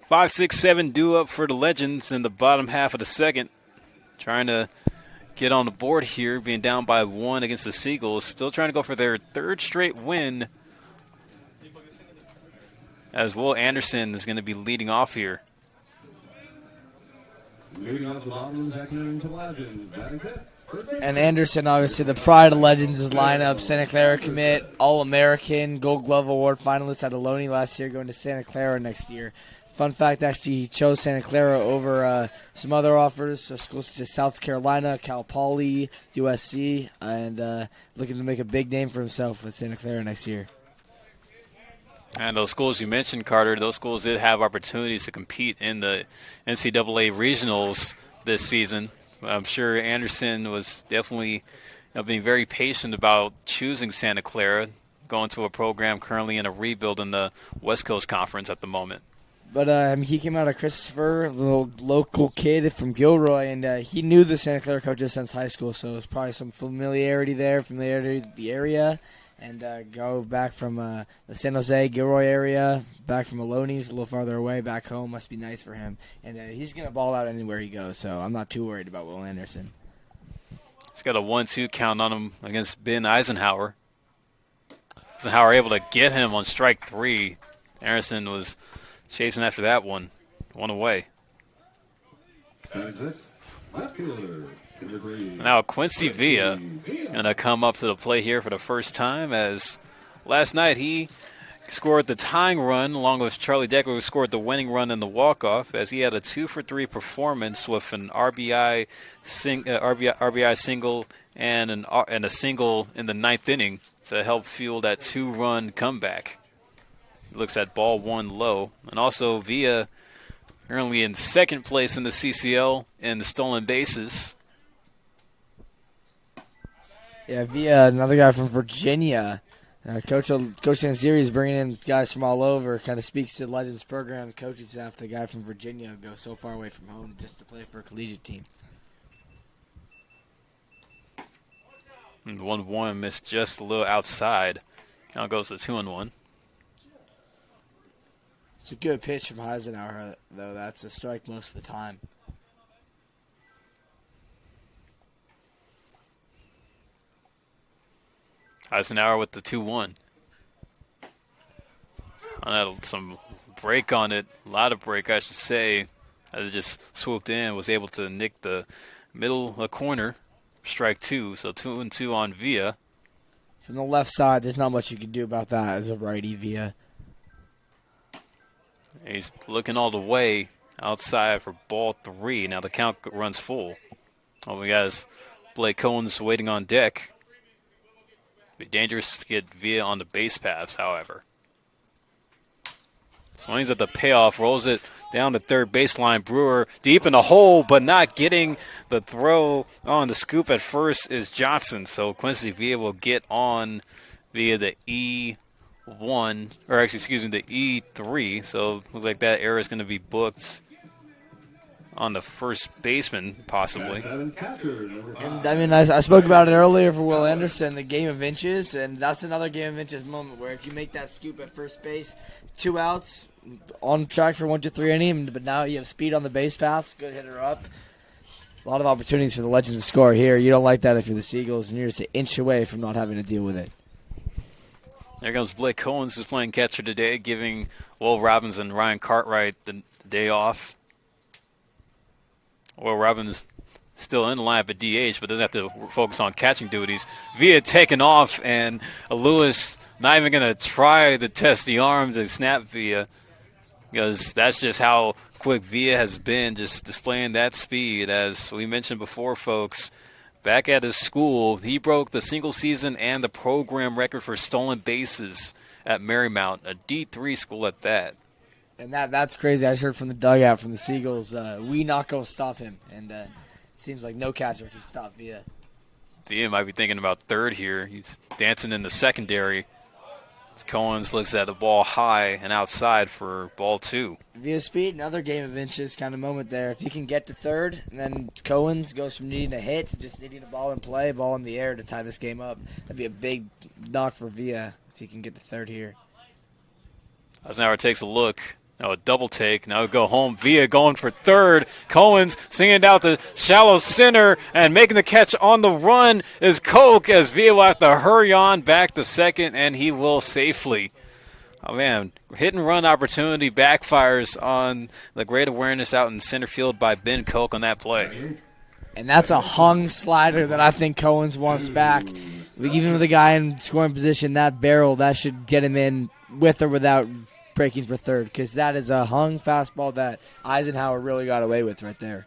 Five, 6, 7 due up for the Legends in the bottom half of the second. Trying to get on the board here, being down by 1 against the Seagulls. Still trying to go for their third straight win. As Will Anderson is going to be leading off here. Leading off the bottom, Zach Newton to Legends. That is it. And Anderson, obviously, the pride of Legends' lineup. Santa Clara commit, All-American, Gold Glove Award finalist at Ohlone last year, going to Santa Clara next year. Fun fact, actually, he chose Santa Clara over some other offers, so schools such as South Carolina, Cal Poly, USC, and looking to make a big name for himself with Santa Clara next year. And those schools you mentioned, Carter, those schools did have opportunities to compete in the NCAA regionals this season. I'm sure Anderson was definitely being very patient about choosing Santa Clara, going to a program currently in a rebuild in the West Coast Conference at the moment. But he came out of Christopher, a little local kid from Gilroy, and he knew the Santa Clara coaches since high school, so there's probably some familiarity with the area. And go back from the San Jose, Gilroy area, back from Ohlone, a little farther away, back home. Must be nice for him. And he's going to ball out anywhere he goes, so I'm not too worried about Will Anderson. He's got a 1-2 count on him against Ben Eisenhower. Eisenhower able to get him on strike 3. Anderson was chasing after that one away. Now Quincy Villa going to come up to the plate here for the first time, as last night he scored the tying run along with Charlie Decker, who scored the winning run in the walk-off, as he had a 2-for-3 performance with an RBI single and a single in the 9th inning to help fuel that 2-run comeback. He looks at ball 1 low. And also Villa currently in second place in the CCL in the stolen bases. Yeah, Villa, another guy from Virginia. Coach Sanziri is bringing in guys from all over. Kind of speaks to the Legends program, coaching staff. The guy from Virginia goes so far away from home just to play for a collegiate team. And 1-1 missed just a little outside. Now goes to 2-1. It's a good pitch from Eisenhower, though. That's a strike most of the time. Eisenhower with the 2-1. I had some break on it, a lot of break, I should say. As it just swooped in, was able to nick the middle corner, strike 2. So 2-2 on Villa. From the left side, there's not much you can do about that as a righty, Villa. He's looking all the way outside for ball 3. Now the count runs full. All we got is Blake Cohen's waiting on deck. Be dangerous to get Villa on the base paths, however. Swings at the payoff, rolls it down the third baseline. Brewer deep in the hole, but not getting the throw on the scoop at first is Johnson. So Quincy Villa will get on via the the E3. So looks like that error is going to be booked on the first baseman, possibly. And I mean, I spoke about it earlier for Will Anderson, the game of inches, and that's another game of inches moment where if you make that scoop at first base, 2 outs, on track for 1-2-3 inning, but now you have speed on the base paths, good hitter up. A lot of opportunities for the Legends to score here. You don't like that if you're the Seagulls, and you're just an inch away from not having to deal with it. There comes Blake Cohen, who's playing catcher today, giving Will Robbins and Ryan Cartwright the day off. Will Robbins still in the lineup at DH, but doesn't have to focus on catching duties. Villa taken off, and Lewis not even going to try to test the arms and snap Villa, because that's just how quick Villa has been, just displaying that speed. As we mentioned before, folks, back at his school, he broke the single season and the program record for stolen bases at Marymount, a D3 school at that. And that's crazy. I just heard from the dugout from the Seagulls, we not going to stop him. And it seems like no catcher can stop Villa. Villa might be thinking about third here. He's dancing in the secondary. As Cohen's looks at the ball high and outside for ball 2. Villa speed, another game of inches kind of moment there. If you can get to third, and then Cohen's goes from needing a hit to just needing a ball in play, ball in the air to tie this game up. That'd be a big knock for Villa if he can get to third here. Eisenhower takes a look. Now a double take. Now we go home. Villa going for third. Cohen's singing it out to shallow center, and making the catch on the run is Koch, as Villa will have to hurry on back to second, and he will safely. Oh, man. Hit and run opportunity backfires on the great awareness out in center field by Ben Koch on that play. And that's a hung slider that I think Cohen's wants back. Even with a guy in scoring position, that barrel, that should get him in with or without breaking for third, because that is a hung fastball that Eisenhower really got away with right there.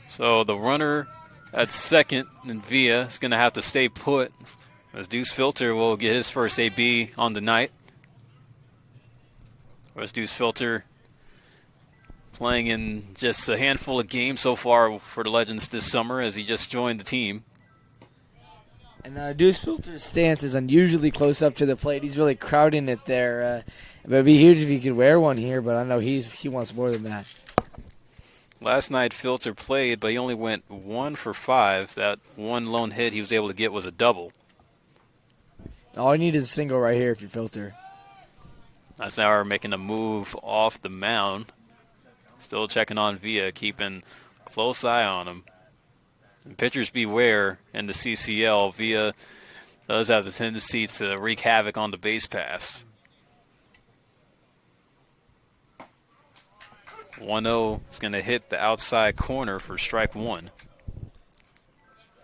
So the runner at second in Villa is going to have to stay put, as Deuce Filter will get his first AB on the night. Whereas Deuce Filter playing in just a handful of games so far for the Legends this summer, as he just joined the team. And Deuce Filter's stance is unusually close up to the plate. He's really crowding it there. It would be huge if he could wear one here, but I know he wants more than that. Last night Filter played, but he only went 1 for 5. That one lone hit he was able to get was a double. All you need is a single right here if you Filter. Eisenhower making a move off the mound. Still checking on Villa, keeping close eye on him. And pitchers beware in the CCL. Villa does have the tendency to wreak havoc on the base paths. 1-0 is going to hit the outside corner for strike one.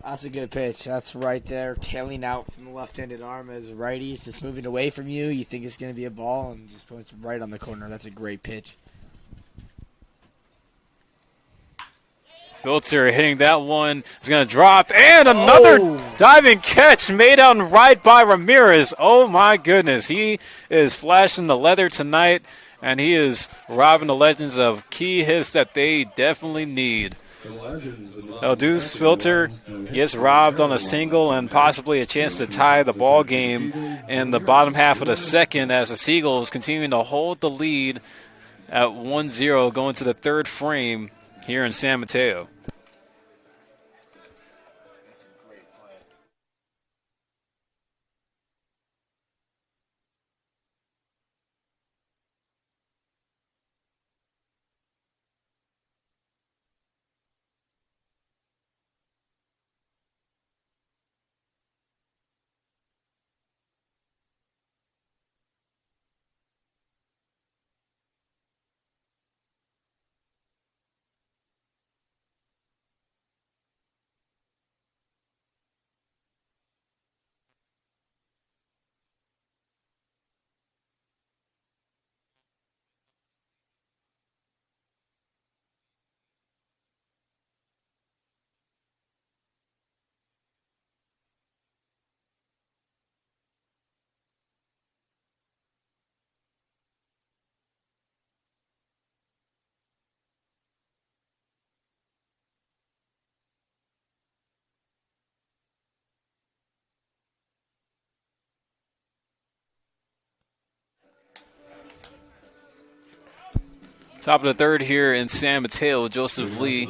That's a good pitch. That's right there, tailing out from the left-handed arm as righty. It's just moving away from you. You think it's going to be a ball, and just points right on the corner. That's a great pitch. Filter hitting that one. Is going to drop. And another diving catch made out and right by Ramirez. Oh, my goodness. He is flashing the leather tonight, and he is robbing the Legends of key hits that they definitely need. Deuce Filter gets robbed on a single and possibly a chance to tie the ball game in the bottom half of the second, as the Seagulls continuing to hold the lead at 1-0 going to the third frame here in San Mateo. Top of the third here in San Mateo. Joseph Lee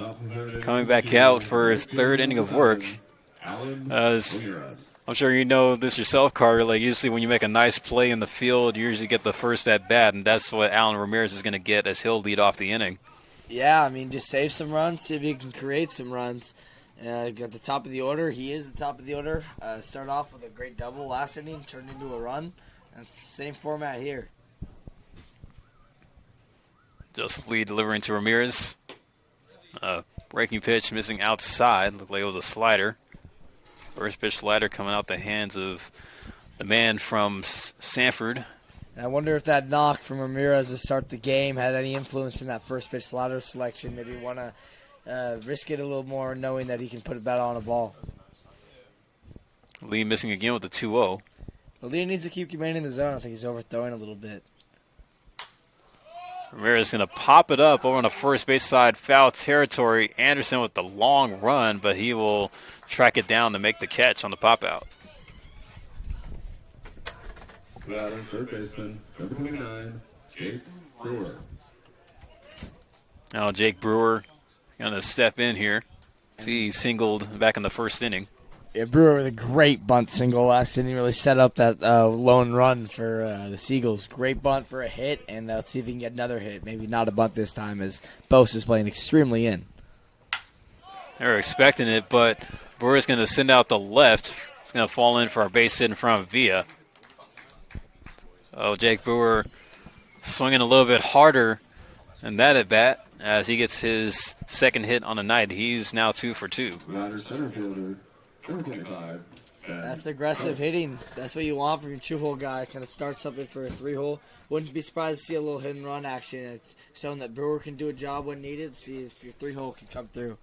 coming back out for his third inning of work. As I'm sure you know this yourself, Carter. Like, usually when you make a nice play in the field, you usually get the first at bat, and that's what Alan Ramirez is going to get as he'll lead off the inning. Yeah, I mean, just save some runs, see if you can create some runs. Got the top of the order. He is the top of the order. Start off with a great double last inning, turned into a run. That's the same format here. Joseph Lee delivering to Ramirez. Breaking pitch missing outside. Looked like it was a slider. First pitch slider coming out the hands of the man from Sanford. And I wonder if that knock from Ramirez to start the game had any influence in that first pitch slider selection. Maybe want to risk it a little more, knowing that he can put it back on a ball. Lee missing again with the 2-0. But Lee needs to keep remaining in the zone. I think he's overthrowing a little bit. Ramirez going to pop it up over on the first base side, foul territory. Anderson with the long run, but he will track it down to make the catch on the pop out. Third baseman, number 29, Jake Brewer. Now Jake Brewer going to step in here. See, he singled back in the first inning. Yeah, Brewer with a great bunt single last inning. Really set up that lone run for the Seagulls. Great bunt for a hit, and let's see if he can get another hit. Maybe not a bunt this time, as Bose is playing extremely in. They were expecting it, but Brewer's going to send out the left. It's going to fall in for a base hit in front of Villa. Oh, Jake Brewer swinging a little bit harder than that at bat, as he gets his second hit on the night. He's now 2 for 2. Rider center fielder, number 25. That's aggressive hitting. That's what you want from your 2-hole guy. Kind of start something for a 3-hole. Wouldn't be surprised to see a little hit and run action. It's showing that Brewer can do a job when needed. See if your 3-hole can come through.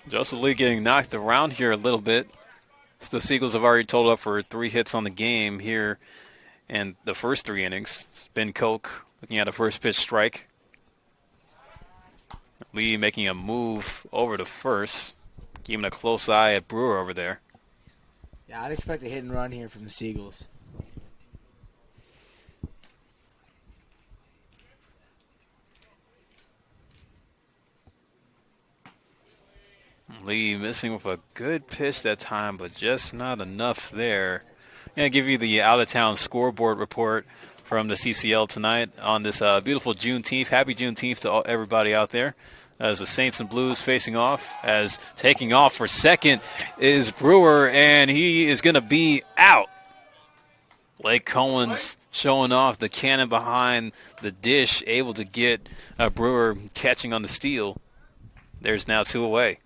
Joseph Lee getting knocked around here a little bit. So the Seagulls have already totaled up for 3 hits on the game here in the first 3 innings. Ben Koch looking at a first pitch strike. Lee making a move over to first, keeping a close eye at Brewer over there. Yeah, I'd expect a hit and run here from the Seagulls. Lee missing with a good pitch that time, but just not enough there. I'm going to give you the out-of-town scoreboard report from the CCL tonight on this beautiful Juneteenth. Happy Juneteenth to everybody out there. As the Saints and Blues facing off, as taking off for second is Brewer, and he is going to be out. Blake Cohen's showing off the cannon behind the dish, able to get Brewer catching on the steal. There's now 2 away.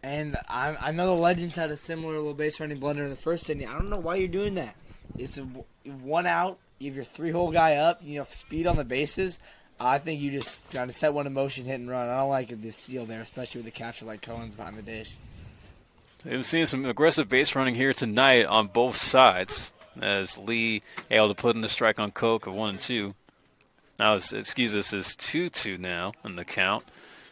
And I know the Legends had a similar little base running blunder in the first inning. I don't know why you're doing that. It's a 1 out. You have your 3-hole guy up. You have speed on the bases. I think you just kind of set one in motion, hit and run. I don't like the steal there, especially with the catcher like Cohen's behind the dish. We've seen some aggressive base running here tonight on both sides, as Lee able to put in the strike on Koch of 1 and 2. Now, excuse us, is 2-2 now in the count.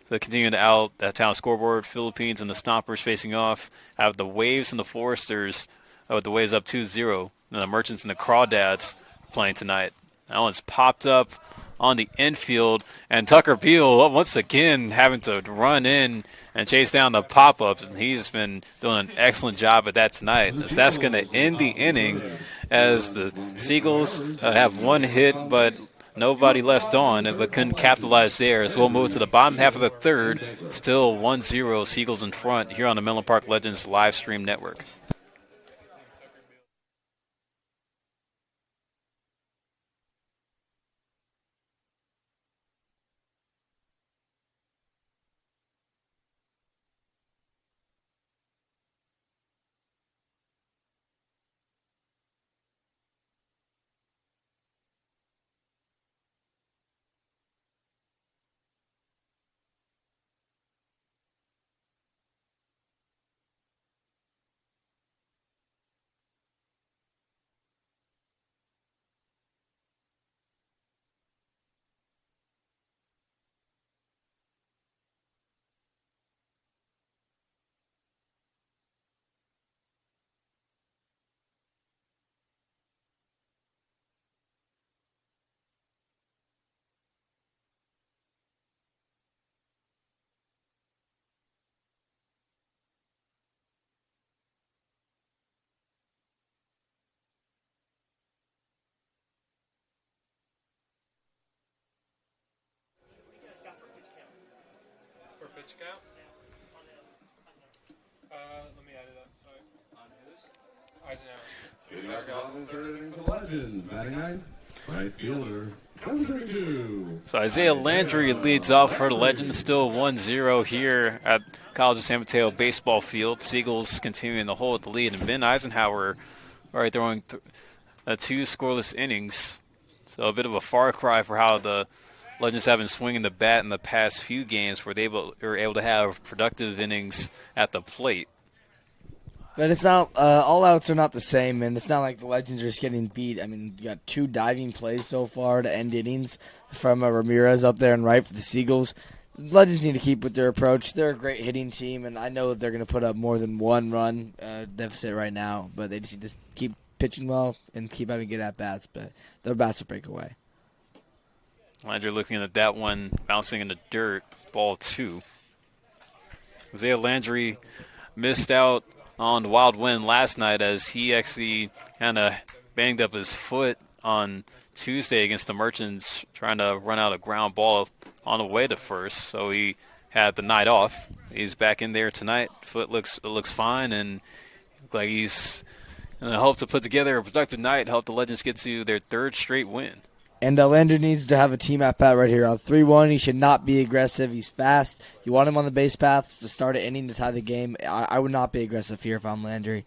So continuing out that town scoreboard, Philippines and the Stompers facing off. Have the Waves and the Foresters, with the Waves up 2-0. And the Merchants and the Crawdads playing tonight. That one's popped up on the infield, and Tucker Beal once again having to run in and chase down the pop-ups, and he's been doing an excellent job at that tonight. As that's going to end the inning as the Seagulls have 1 hit, but nobody left on, but couldn't capitalize there. As we'll move to the bottom half of the third, still 1-0 Seagulls in front here on the Menlo Park Legends live stream network. Pitch count? Let me add it up. Sorry. On whose? Eisenhower. So Isaiah Landry leads off for the Legends, still 1-0 here at College of San Mateo baseball field. Seagulls continuing to hold the lead, and Ben Eisenhower already throwing 2 scoreless innings. So a bit of a far cry for how the Legends have been swinging the bat in the past few games, where they were able to have productive innings at the plate. But it's not all outs are not the same, and it's not like the Legends are just getting beat. I mean, you got 2 diving plays so far to end innings from Ramirez up there and right for the Seagulls. The Legends need to keep with their approach. They're a great hitting team, and I know that they're going to put up more than 1 run deficit right now, but they just need to keep pitching well and keep having good at-bats, but their bats will break away. Landry looking at that one, bouncing in the dirt, ball 2. Isaiah Landry missed out on the wild win last night, as he actually kind of banged up his foot on Tuesday against the Merchants, trying to run out a ground ball on the way to first. So he had the night off. He's back in there tonight. Foot looks fine, and looks like he's And I hope to put together a productive night, help the Legends get to their 3rd straight win. And Landry needs to have a team at bat right here. On 3-1, he should not be aggressive. He's fast. You want him on the base paths to start an inning to tie the game. I would not be aggressive here if I'm Landry.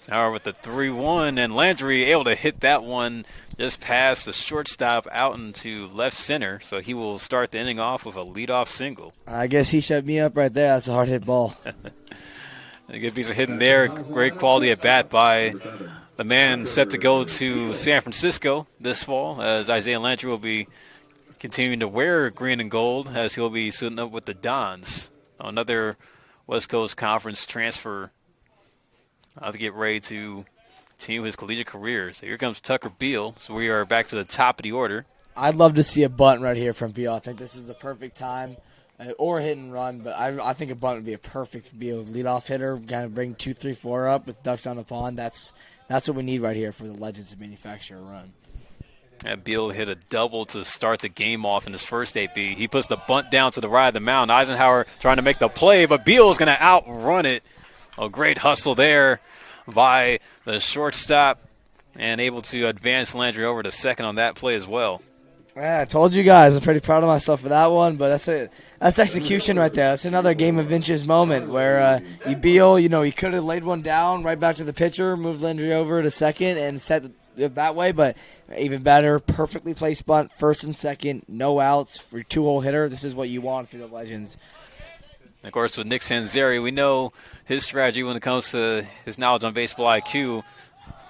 However, with the 3-1, and Landry able to hit that one just past the shortstop out into left center, so he will start the inning off with a leadoff single. I guess he shut me up right there. That's a hard hit ball. A good piece of hitting there. Great quality at bat by the man set to go to San Francisco this fall, as Isaiah Landry will be continuing to wear green and gold as he'll be suiting up with the Dons. Another West Coast Conference transfer to get ready to continue his collegiate career. So here comes Tucker Beal. So we are back to the top of the order. I'd love to see a bunt right here from Beal. I think this is the perfect time. Or hit and run, but I think a bunt would be a perfect Beal leadoff hitter. Kind of bring 2, 3, 4 up with ducks on the pond. That's what we need right here for the Legends to manufacture a run. And Beal hit a double to start the game off in his first AB. He puts the bunt down to the right of the mound. Eisenhower trying to make the play, but Beal's going to outrun it. A great hustle there by the shortstop and able to advance Landry over to second on that play as well. Yeah, I told you guys. I'm pretty proud of myself for that one, but that's execution right there. That's another game of inches moment where Beal, he could have laid one down right back to the pitcher, moved Landry over to second, and set it that way. But even better, perfectly placed bunt, first and second, no outs for 2-hole hitter. This is what you want for the Legends. Of course, with Nick Sanzeri, we know his strategy when it comes to his knowledge on baseball IQ.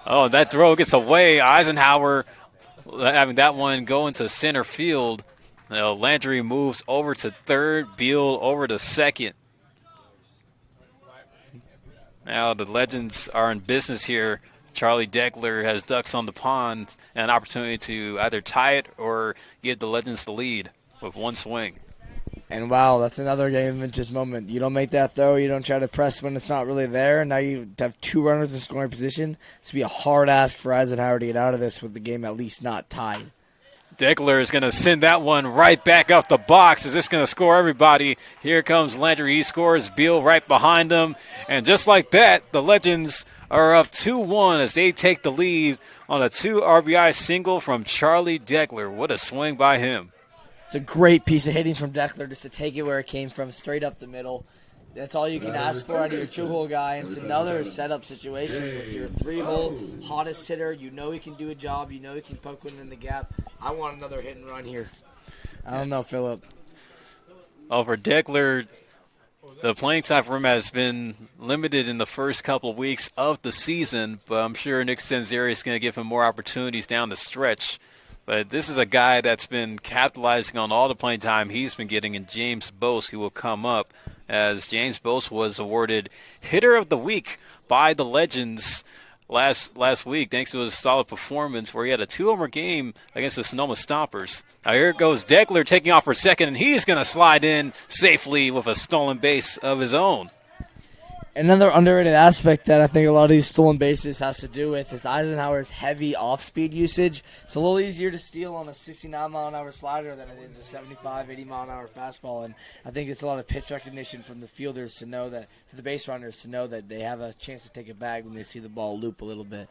Oh, that throw gets away. Eisenhower having that one go into center field. Landry moves over to third, Beal over to second. Now the Legends are in business here. Charlie Degler has ducks on the pond and an opportunity to either tie it or give the Legends the lead with one swing. And wow, that's another game of inches moment. You don't make that throw. You don't try to press when it's not really there. Now you have 2 runners in scoring position. This would be a hard ask for Eisenhower to get out of this with the game at least not tied. Degler is going to send that one right back up the box. Is this going to score everybody? Here comes Landry. He scores. Beal right behind him. And just like that, the Legends are up 2-1 as they take the lead on a 2 RBI single from Charlie Degler. What a swing by him. It's a great piece of hitting from Degler just to take it where it came from, straight up the middle. That's all you can ask for out of your 2-hole guy. And it's another setup situation with your 3-hole hottest hitter. You know he can do a job. You know he can poke one in the gap. I want another hit and run here. I don't know, Philip. Over Degler, the playing time for him has been limited in the first couple of weeks of the season, but I'm sure Nick Sanzeri is going to give him more opportunities down the stretch. But this is a guy that's been capitalizing on all the playing time he's been getting, in James Bose, who will come up, as James Bose was awarded Hitter of the Week by the Legends last week, thanks to his solid performance where he had a 2-homer game against the Sonoma Stompers. Now here goes Degler taking off for second, and he's going to slide in safely with a stolen base of his own. Another underrated aspect that I think a lot of these stolen bases has to do with is Eisenhower's heavy off-speed usage. It's a little easier to steal on a 69-mile-an-hour slider than it is a 75, 80-mile-an-hour fastball. And I think it's a lot of pitch recognition from the fielders to know that, for the base runners to know that they have a chance to take it back when they see the ball loop a little bit.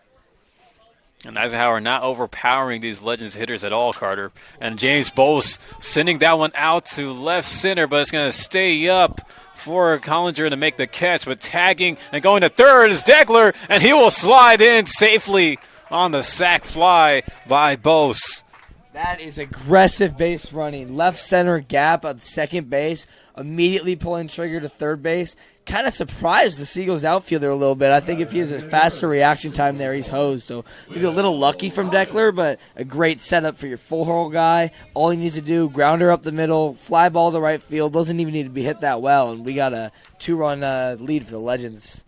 And Eisenhower not overpowering these Legends hitters at all, Carter. And James Bose sending that one out to left center, but it's going to stay up for Collinger to make the catch. But tagging and going to third is Degler, and he will slide in safely on the sac fly by Bose. That is aggressive base running. Left center gap at second base, immediately pulling trigger to third base. Kind of surprised the Seagulls outfielder a little bit. I think if he has a faster reaction time there, he's hosed. So maybe a little lucky from Degler, but a great setup for your full-hole guy. All he needs to do, grounder up the middle, fly ball to right field. Doesn't even need to be hit that well, and we got a 2-run lead for the Legends.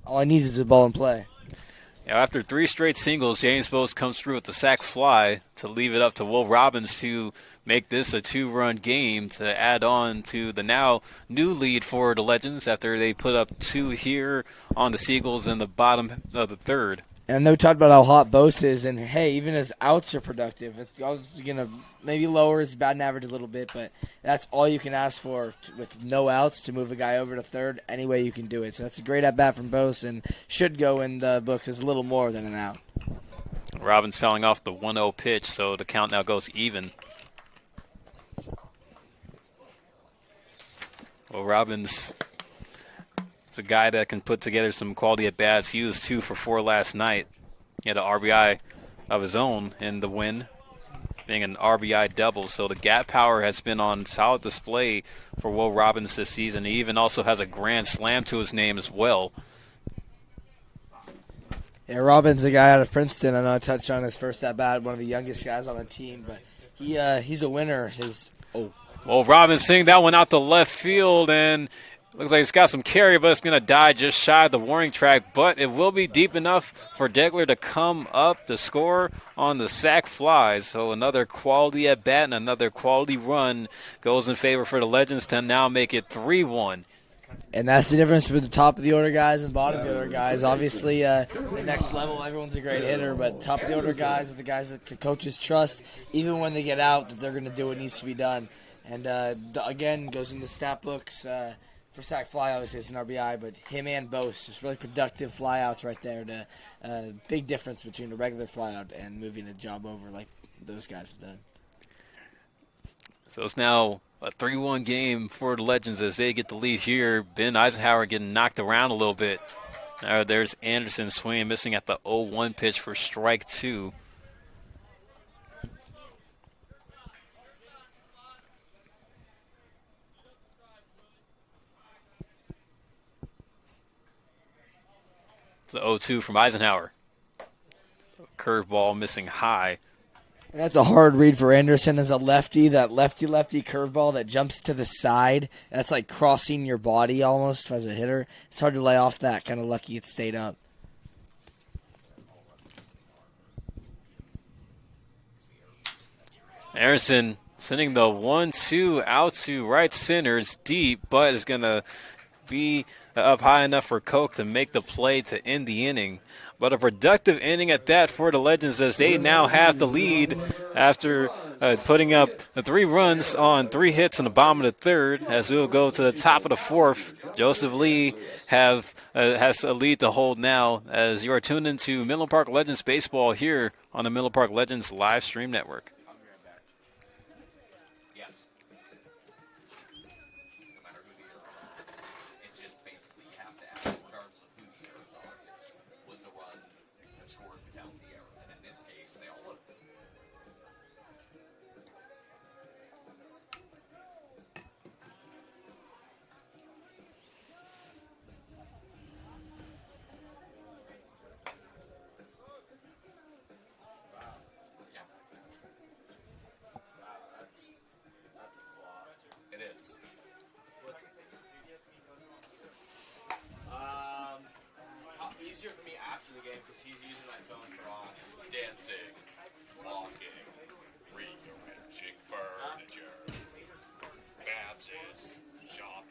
All he needs is a ball in play. Now, after 3 straight singles, James Bose comes through with the sac fly to leave it up to Will Robbins to make this a 2-run game to add on to the now new lead for the Legends after they put up 2 here on the Seagulls in the bottom of the third. And I know we talked about how hot Bose is, and hey, even his outs are productive. It's going to maybe lower his batting average a little bit, but that's all you can ask for with no outs to move a guy over to third any way you can do it. So that's a great at-bat from Bose and should go in the books as a little more than an out. Robbins fouling off the 1-0 pitch, so the count now goes even. Well, Robbins is a guy that can put together some quality at-bats. He was 2 for 4 last night. He had an RBI of his own in the win, being an RBI double. So the gap power has been on solid display for Will Robbins this season. He even also has a grand slam to his name as well. Yeah, Robbins, a guy out of Princeton. I know I touched on his first at-bat, one of the youngest guys on the team, but he's a winner. Well, Robbins seeing that one out to left field, and looks like it's got some carry, but it's going to die just shy of the warning track. But it will be deep enough for Degler to come up to score on the sac fly. So another quality at bat and another quality run goes in favor for the Legends to now make it 3-1. And that's the difference between the top of the order guys and bottom of the order guys. Obviously, the next level, everyone's a great hitter, but top of the order guys are the guys that the coaches trust, even when they get out, that they're going to do what needs to be done. And again, goes into stat books. For sac fly, obviously it's an RBI, but him and Bose, just really productive flyouts right there. Big difference between a regular flyout and moving a job over like those guys have done. So it's now a 3-1 game for the Legends as they get the lead here. Ben Eisenhower getting knocked around a little bit. There's Anderson swinging, missing at the 0-1 pitch for strike 2. It's the 0-2 from Eisenhower. Curveball missing high. And that's a hard read for Anderson as a lefty. That lefty curveball that jumps to the side. That's like crossing your body almost as a hitter. It's hard to lay off that. Kind of lucky it stayed up. Anderson sending the 1-2 out to right center. It's deep, but it's going to be up high enough for Koch to make the play to end the inning. But a productive inning at that for the Legends as they now have the lead after putting up 3 runs on 3 hits in the bottom of the third. As we'll go to the top of the fourth, Joseph Lee has a lead to hold now as you are tuned into Menlo Park Legends Baseball here on the Menlo Park Legends live stream network. Easier for me after the game because he's using my phone for all dancing, walking, rearranging furniture, Babs is shopping.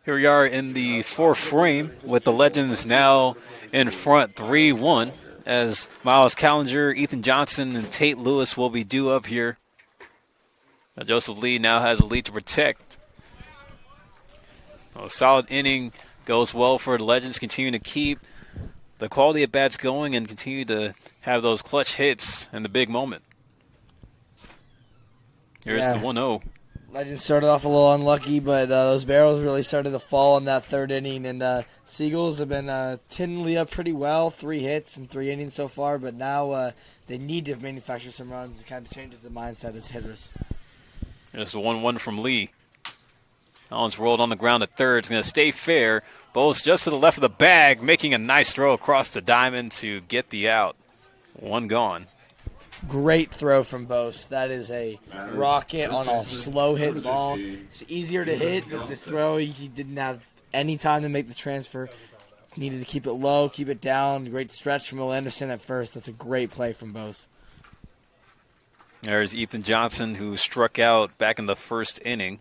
Here we are in the 4th frame with the Legends now in front 3-1 as Miles Callinger, Ethan Johnson, and Tate Lewis will be due up here. Joseph Lee now has a lead to protect. A solid inning goes well for the Legends, continue to keep the quality of bats going and continue to have those clutch hits in the big moment. Here's the 1-0. Legends started off a little unlucky, but those barrels really started to fall in that third inning. And Seagulls have been tinning Lee up pretty well, 3 hits in 3 innings so far. But now they need to manufacture some runs. It kind of changes the mindset as hitters. There's the 1-1 from Lee. Collins rolled on the ground at third. It's going to stay fair. Bowles just to the left of the bag, making a nice throw across the diamond to get the out. One gone. Great throw from Bose. That is a rocket on a slow hit ball. It's easier to hit, but the throw, he didn't have any time to make the transfer. Needed to keep it low, keep it down. Great stretch from Will Anderson at first. That's a great play from Bose. There's Ethan Johnson, who struck out back in the first inning.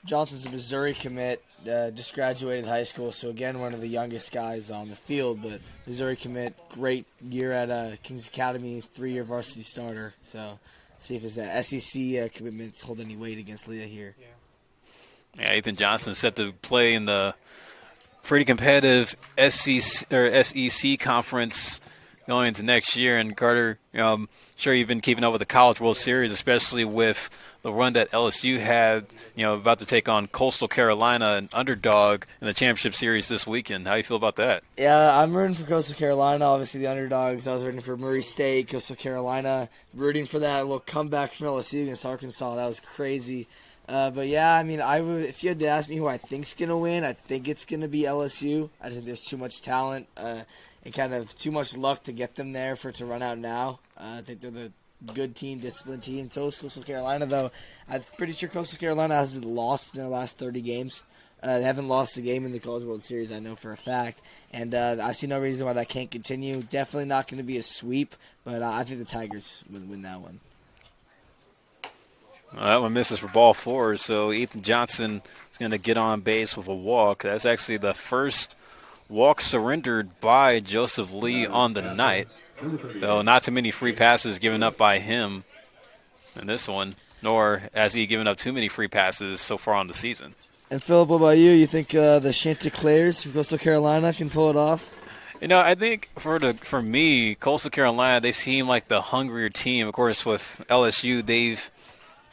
Johnson's a Missouri commit, just graduated high school, so again, one of the youngest guys on the field, but Missouri commit, great year at Kings Academy, 3-year varsity starter. So see if his SEC commitments hold any weight against Leah here. Yeah, Ethan Johnson is set to play in the pretty competitive SEC conference going into next year. And Carter, I'm sure you've been keeping up with the College World Series, especially with the run that LSU had, about to take on Coastal Carolina, an underdog in the championship series this weekend. How do you feel about that? Yeah, I'm rooting for Coastal Carolina, obviously the underdogs. I was rooting for Murray State, Coastal Carolina, rooting for that little comeback from LSU against Arkansas. That was crazy. But yeah, I mean, if you had to ask me who I think's going to win, I think it's going to be LSU. I think there's too much talent and kind of too much luck to get them there for it to run out now. I think they're the good team, disciplined team. So is Coastal Carolina, though. I'm pretty sure Coastal Carolina hasn't lost in their last 30 games. They haven't lost a game in the College World Series, I know for a fact. And I see no reason why that can't continue. Definitely not going to be a sweep, but I think the Tigers would win that one. That one misses for ball 4, so Ethan Johnson is going to get on base with a walk. That's actually the first walk surrendered by Joseph Lee on the night. Though not too many free passes given up by him in this one, nor has he given up too many free passes so far on the season. And Philip, what about you? You think the Chanticleers from Coastal Carolina can pull it off? I think for me, Coastal Carolina, they seem like the hungrier team. Of course, with LSU, they've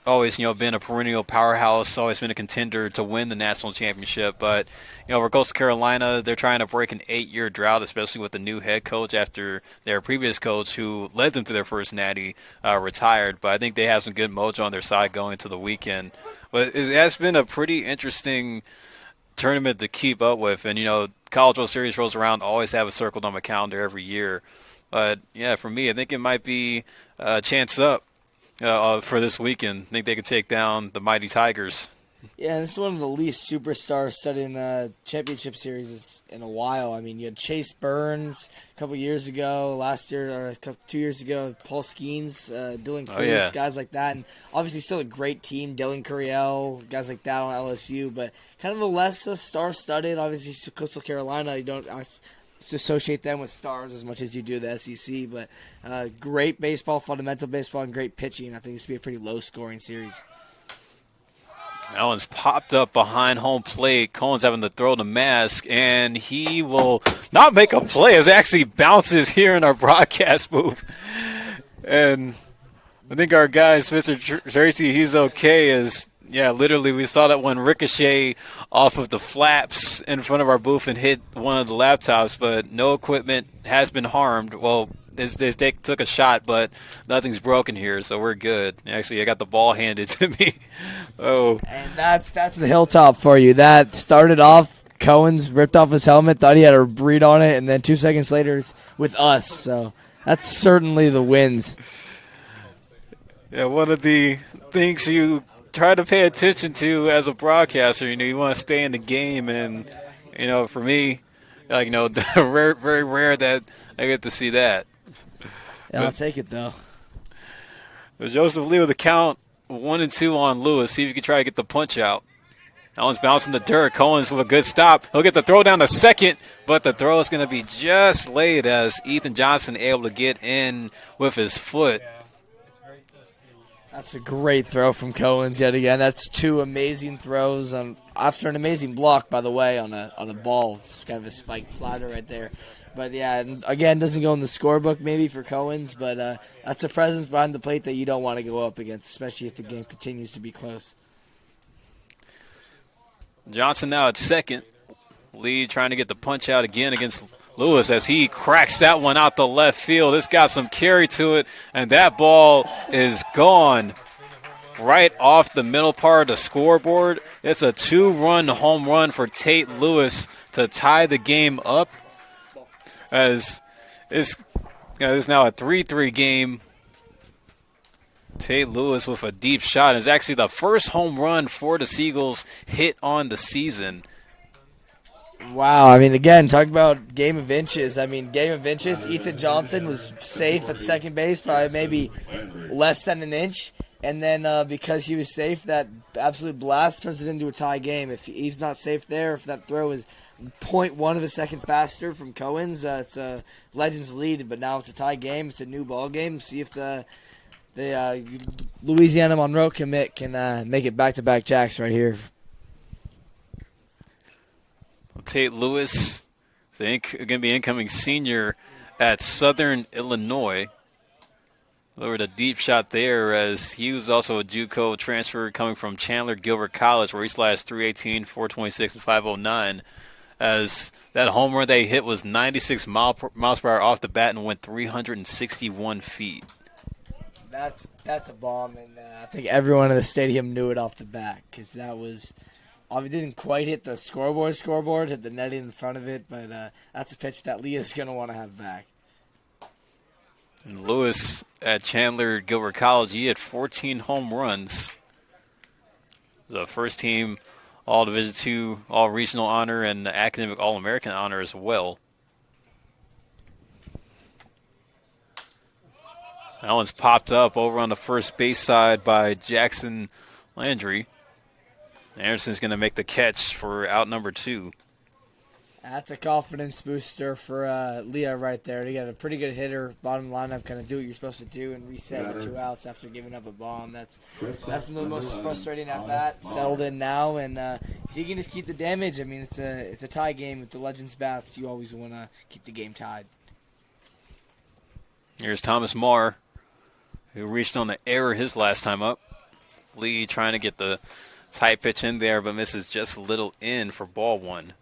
always, been a perennial powerhouse, always been a contender to win the national championship. But, for Coastal Carolina, they're trying to break an 8-year drought, especially with the new head coach after their previous coach who led them to their first natty retired. But I think they have some good mojo on their side going into the weekend. But it has been a pretty interesting tournament to keep up with. And, College World Series rolls around, always have it circled on my calendar every year. But, yeah, for me, I think it might be a chance up for this weekend. I think they could take down the mighty Tigers. Yeah, this is one of the least superstar-studded championship series in a while. I mean, you had Chase Burns a couple years ago, last year, or 2 years ago, Paul Skeens, Dylan Cruz, guys like that. And obviously still a great team, Dylan Curiel, guys like that on LSU, but kind of a less star-studded. Obviously, Coastal Carolina, you don't associate them with stars as much as you do the SEC, but great baseball, fundamental baseball, and great pitching. I think this will be a pretty low-scoring series. That one's popped up behind home plate. Cohen's having to throw the mask, and he will not make a play. It actually bounces here in our broadcast booth. And I think our guy, Mr. Tracy, he's okay. Literally we saw that one ricochet off of the flaps in front of our booth and hit one of the laptops, but no equipment has been harmed. Well, they took a shot, but nothing's broken here, so we're good. Actually, I got the ball handed to me. Oh, and that's the hilltop for you. That started off, Cohen's ripped off his helmet, thought he had a breed on it, and then 2 seconds later it's with us. So that's certainly the wins. Yeah, one of the things you try to pay attention to as a broadcaster, you want to stay in the game, and for me, very rare that I get to see that. Yeah, I'll take it, though. Joseph Lee with the count 1-2 on Lewis. See if you can try to get the punch out. That one's bouncing the dirt. Cohen's with a good stop. He'll get the throw down to second, but the throw is going to be just late as Ethan Johnson able to get in with his foot. That's a great throw from Cohen's yet again. That's 2 amazing throws after an amazing block, by the way, on a ball. It's kind of a spiked slider right there. But, yeah, and again, doesn't go in the scorebook maybe for Cohen's, but that's a presence behind the plate that you don't want to go up against, especially if the game continues to be close. Johnson now at second. Lee trying to get the punch out again against Lewis as he cracks that one out the left field. It's got some carry to it, and that ball is gone. right off the middle part of the scoreboard. It's a 2-run home run for Tate Lewis to tie the game up, as it's now a 3-3 game. Tate Lewis with a deep shot is actually the first home run for the Seagulls hit on the season. Wow, I mean, again, talk about game of inches. I mean, game of inches, Ethan Johnson was safe at second base, probably maybe less than an inch. And then because he was safe, that absolute blast turns it into a tie game. If he's not safe there, if that throw is 0.1 of a second faster from Cohen's, it's a Legends lead. But now it's a tie game. It's a new ball game. See if the Louisiana Monroe commit can make it back-to-back jacks right here. Tate Lewis is going to be incoming senior at Southern Illinois. Lowered a deep shot there, as he was also a JUCO transfer coming from Chandler Gilbert College, where he slashed 318, 426, and 509. As that home run they hit was 96 miles per hour off the bat and went 361 feet. That's a bomb, and I think everyone in the stadium knew it off the bat, because that was – obviously didn't quite hit the scoreboard, hit the netting in front of it, but that's a pitch that Leah's going to want to have back. And Lewis at Chandler Gilbert College, he had 14 home runs. The first team All Division II, All Regional honor, and Academic All-American honor as well. That one's popped up over on the first base side by Jackson Landry. Anderson's going to make the catch for out number 2. That's a confidence booster for Leah right there. You got a pretty good hitter, bottom lineup, kind of do what you're supposed to do and reset with 2 outs after giving up a bomb. That's the most frustrating at bat. Settled in now, and if you can just keep the damage, I mean, it's a tie game with the Legends bats. You always want to keep the game tied. Here's Thomas Marr, who reached on the error his last time up. Lee trying to get the tight pitch in there, but misses just a little in for ball 1.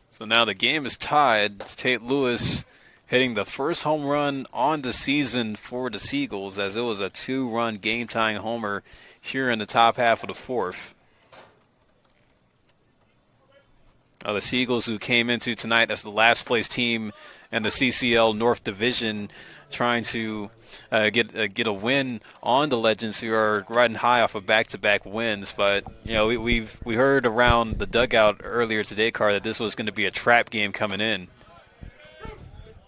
So now the game is tied. It's Tate Lewis hitting the first home run on the season for the Seagulls, as it was a 2-run game-tying homer here in the top half of the 4th. The Seagulls, who came into tonight as the last-place team in the CCL North Division, trying to get a win on the Legends, who are riding high off of back-to-back wins. But you know, we heard around the dugout earlier today, Carr, that this was going to be a trap game coming in.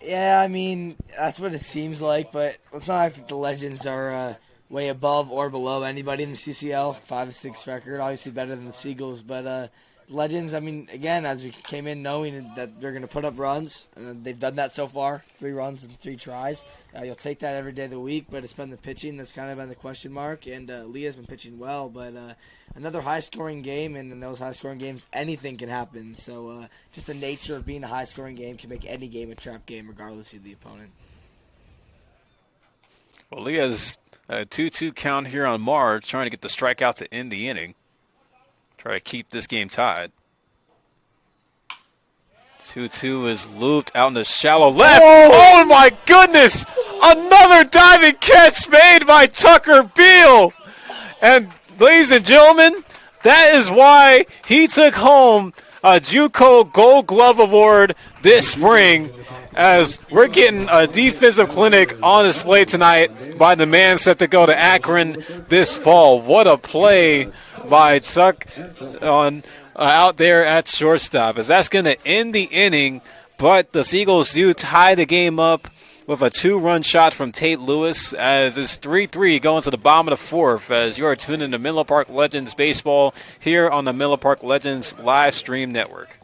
Yeah, I mean, that's what it seems like, but it's not like the Legends are way above or below anybody in the CCL. 5-6 record, obviously better than the Seagulls, but Legends, I mean, again, as we came in knowing that they're going to put up runs, and they've done that so far, 3 runs and 3 tries. You'll take that every day of the week, but it's been the pitching that's kind of been the question mark, and Leah's been pitching well, but another high-scoring game, and in those high-scoring games, anything can happen. So just the nature of being a high-scoring game can make any game a trap game, regardless of the opponent. Well, Leah's a 2-2 count here on Marr, trying to get the strikeout to end the inning. Try to keep this game tied. 2-2 is looped out in the shallow left. Oh my goodness! Another diving catch made by Tucker Beal. And ladies and gentlemen, that is why he took home a JUCO Gold Glove Award this spring, as we're getting a defensive clinic on display tonight by the man set to go to Akron this fall. What a play by Tuck on out there at shortstop, as that's going to end the inning. But the Seagulls do tie the game up with a 2-run shot from Tate Lewis, as it's 3-3 going to the bottom of the 4th, as you are tuned in to Menlo Park Legends Baseball here on the Menlo Park Legends live stream network.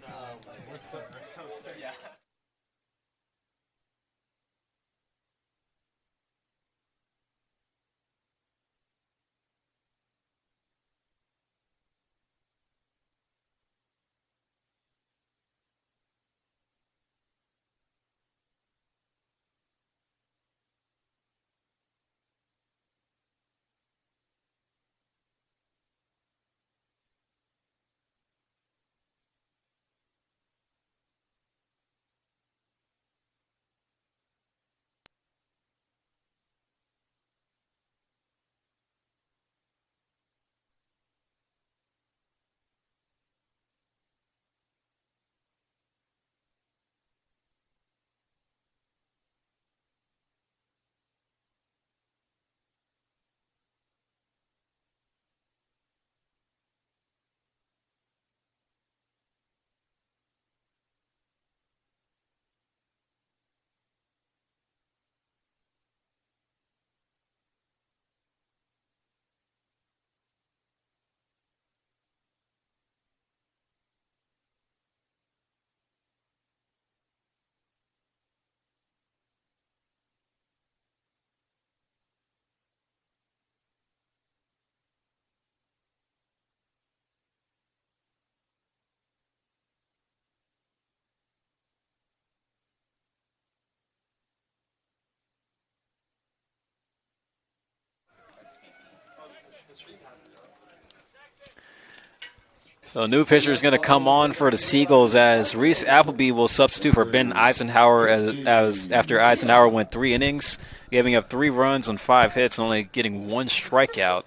So a new pitcher is going to come on for the Seagulls as Reese Appleby will substitute for Ben Eisenhower as after Eisenhower went 3 innings, giving up 3 runs on 5 hits and only getting 1 strikeout.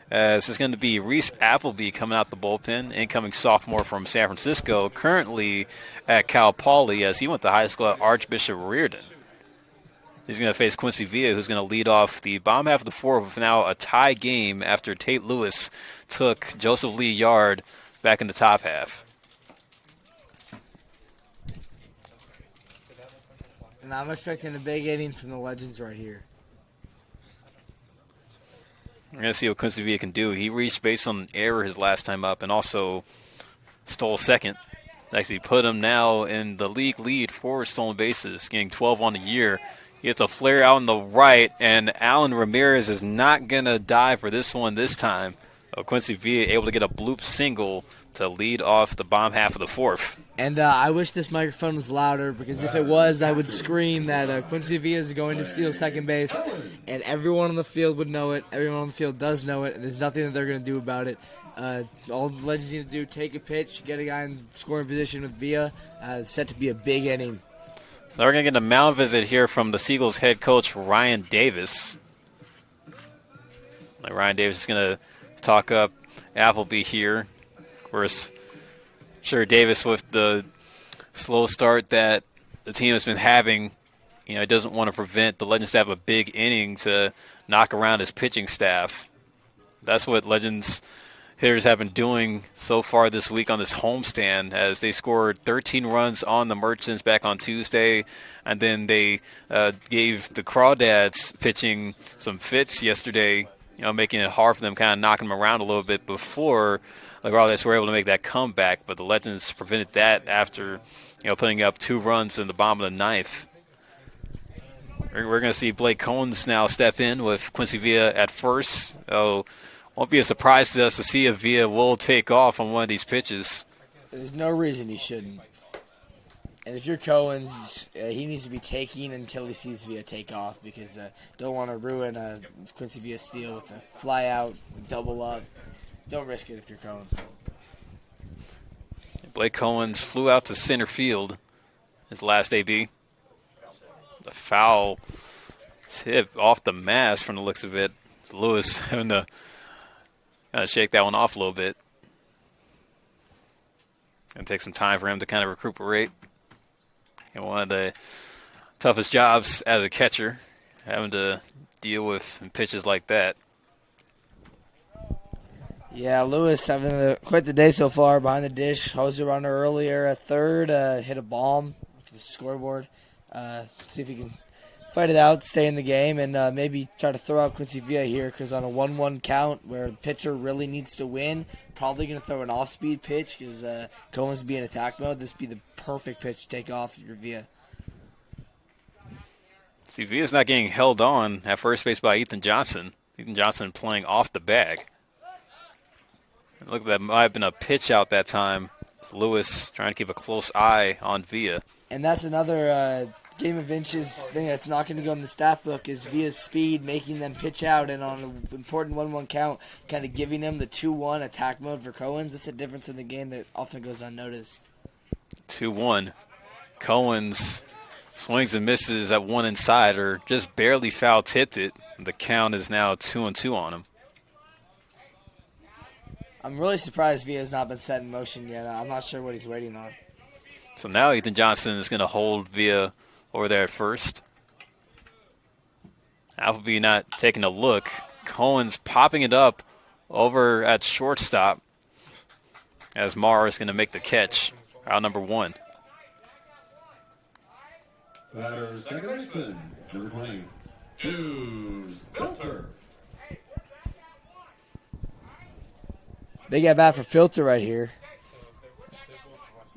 This is going to be Reese Appleby coming out the bullpen, incoming sophomore from San Francisco, currently at Cal Poly as he went to high school at Archbishop Reardon. He's going to face Quincy Villa, who's going to lead off the bottom half of the 4th with now a tie game after Tate Lewis took Joseph Lee Yard back in the top half. And I'm expecting a big inning from the Legends right here. We're going to see what Quincy Villa can do. He reached base on an error his last time up and also stole second. Actually put him now in the league lead for stolen bases, getting 12 on the year. He gets a flare out on the right, and Alan Ramirez is not going to die for this one this time. Quincy Villa able to get a bloop single to lead off the bottom half of the 4th. And I wish this microphone was louder, because if it was, I would scream that Quincy Villa is going to steal second base, and everyone on the field would know it. Everyone on the field does know it, and there's nothing that they're going to do about it. All the Legends need to do, take a pitch, get a guy in scoring position with Villa. It's set to be a big inning. So we're going to get a mound visit here from the Seagulls head coach, Ryan Davis. Ryan Davis is going to talk up Appleby here. Of course, sure, Davis with the slow start that the team has been having, he doesn't want to prevent the Legends to have a big inning to knock around his pitching staff. That's what Legends hitters have been doing so far this week on this homestand, as they scored 13 runs on the Merchants back on Tuesday, and then they gave the Crawdads pitching some fits yesterday, making it hard for them, kind of knocking them around a little bit before the Crawdads were able to make that comeback. But the Legends prevented that after, putting up 2 runs in the bottom of the 9th. We're going to see Blake Combs now step in with Quincy Villa at first. Won't be a surprise to us to see if Villa will take off on one of these pitches. There's no reason he shouldn't. And if you're Cohen's, he needs to be taking until he sees Villa take off, because don't want to ruin Quincy Villa's steal with a fly out, double up. Don't risk it if you're Cohen's. Blake Cohen's flew out to center field his last AB. The foul tip off the mask from the looks of it. It's Lewis having to kind of shake that one off a little bit. Going to take some time for him to kind of recuperate. And one of the toughest jobs as a catcher, having to deal with pitches like that. Yeah, Lewis having quite the day so far behind the dish. Hosed a runner earlier at third, hit a bomb to the scoreboard. See if he can fight it out, stay in the game, and maybe try to throw out Quincy Villa here, because on a 1-1 count where the pitcher really needs to win, probably going to throw an off-speed pitch because Cohen's be in attack mode. This would be the perfect pitch to take off your Villa. See, Villa's not getting held on at first base by Ethan Johnson. Ethan Johnson playing off the bag. Look, that might have been a pitch out that time. It's Lewis trying to keep a close eye on Villa. And that's another game of inches thing that's not going to go in the stat book, is Villa's speed, making them pitch out, and on an important 1-1 count, kind of giving them the 2-1 attack mode for Cohen's. That's a difference in the game that often goes unnoticed. 2-1. Cohen's swings and misses at one inside, or just barely foul tipped it. The count is now 2-2 on him. I'm really surprised Villa's not been set in motion yet. I'm not sure what he's waiting on. So now Ethan Johnson is going to hold Villa over there at first. Appleby not taking a look. Cohen's popping it up over at shortstop as Marr is going to make the catch. Out number 1. Batter second baseman, number 22, Filter. Big at bat for Filter right here.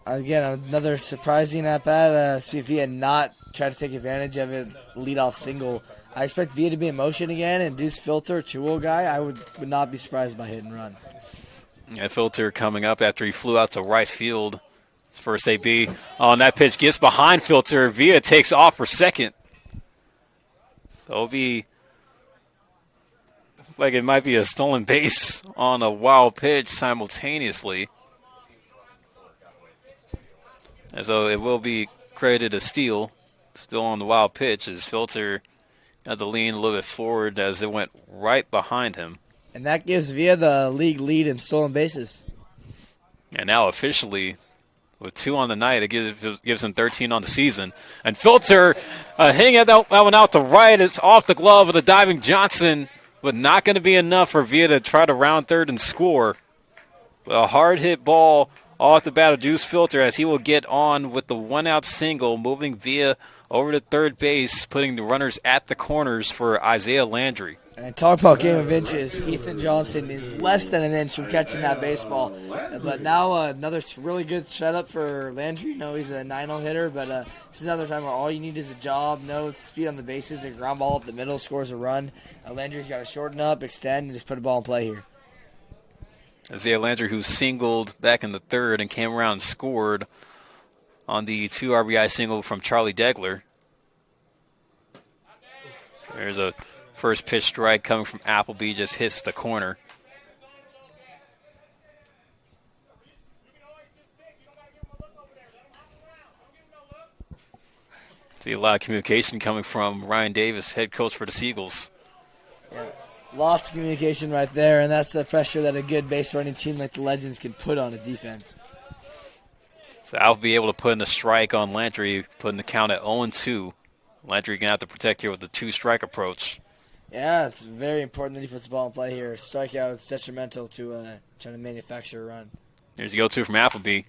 Again, another surprising at bat. See if Villa not try to take advantage of it. Leadoff single. I expect Villa to be in motion again and Deuce Filter, 2-0 guy. I would not be surprised by hit and run. Yeah, Filter coming up after he flew out to right field. His first AB on that pitch gets behind Filter. Villa takes off for second. So it'll be like it might be a stolen base on a wild pitch simultaneously. And so it will be credited a steal. Still on the wild pitch as Filter had to lean a little bit forward as it went right behind him. And that gives Villa the league lead in stolen bases. And now officially, with 2 on the night, it gives him 13 on the season. And Filter hitting that one out to right. It's off the glove with a diving Johnson, but not going to be enough for Villa to try to round third and score. But a hard hit ball off the bat of Deuce Filter as he will get on with the 1-out single, moving Villa over to third base, putting the runners at the corners for Isaiah Landry. And talk about game of inches. Ethan Johnson is less than an inch from catching that baseball. But now another really good setup for Landry. He's a 9-0 hitter, but this is another time where all you need is a job, no speed on the bases, a ground ball up the middle, scores a run. Landry's got to shorten up, extend, and just put a ball in play here. Isaiah Landry, who singled back in the third and came around and scored on the 2 RBI single from Charlie Degler. There's a first pitch strike coming from Appleby, just hits the corner. See a lot of communication coming from Ryan Davis, head coach for the Seagulls. Yeah, lots of communication right there, and that's the pressure that a good base running team like the Legends can put on a defense. So Appleby able to put in a strike on Landry, putting the count at 0-2. Landry going to have to protect here with the 2-strike approach. Yeah, it's very important that he puts the ball in play here. Strikeout is detrimental to trying to manufacture a run. Here's the 0-2 from Appleby.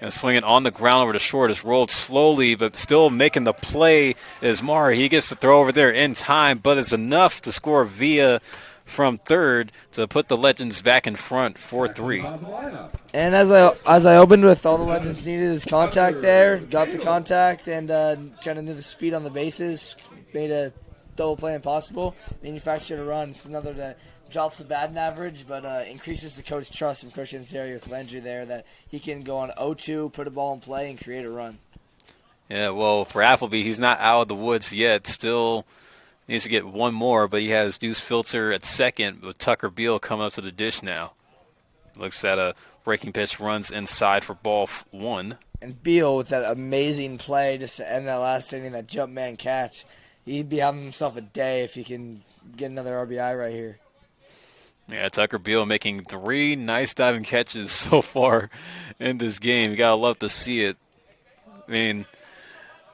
And swinging on the ground over to short. It's rolled slowly, but still making the play is Mara. He gets to throw over there in time, but it's enough to score via from third to put the Legends back in front 4-3. And as I opened with, all the Legends needed is contact there. Got the contact and kind of knew the speed on the bases. Made a double play impossible. Manufactured a run. It's another that drops the batting average, but increases the coach's trust from Coach Ansari with Landry there that he can go on 0-2, put a ball in play, and create a run. Yeah, well, for Appleby, he's not out of the woods yet. Still needs to get one more, but he has Deuce Filter at second with Tucker Beal coming up to the dish now. Looks at a breaking pitch, runs inside for ball 1. And Beal with that amazing play just to end that last inning, that jump man catch. He'd be having himself a day if he can get another RBI right here. Yeah, Tucker Beal making 3 nice diving catches so far in this game. You got to love to see it. I mean,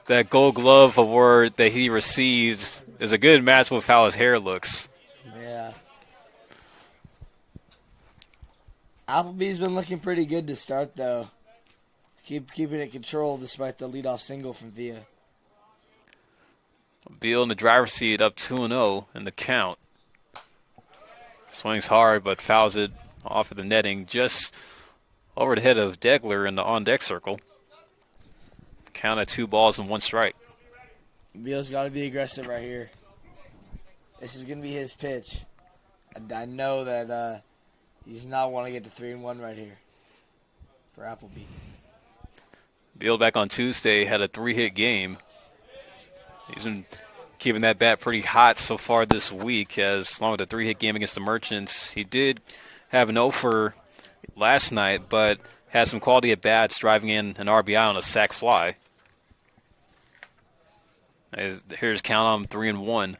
that Gold Glove award that he received is a good match with how his hair looks. Yeah. Appleby's been looking pretty good to start, though. Keeping it controlled despite the leadoff single from Villa. Beal in the driver's seat up 2-0 in the count. Swings hard, but fouls it off of the netting just over the head of Degler in the on-deck circle. Count at 2 balls and 1 strike. Beal's got to be aggressive right here. This is going to be his pitch. I know that he does not want to get to 3-1 right here for Appleby. Beal back on Tuesday had a 3-hit game. He's been keeping that bat pretty hot so far this week, as long as the 3-hit game against the Merchants. He did have an 0 for last night, but had some quality at bats, driving in an RBI on a sac fly. Here's count on 3-1.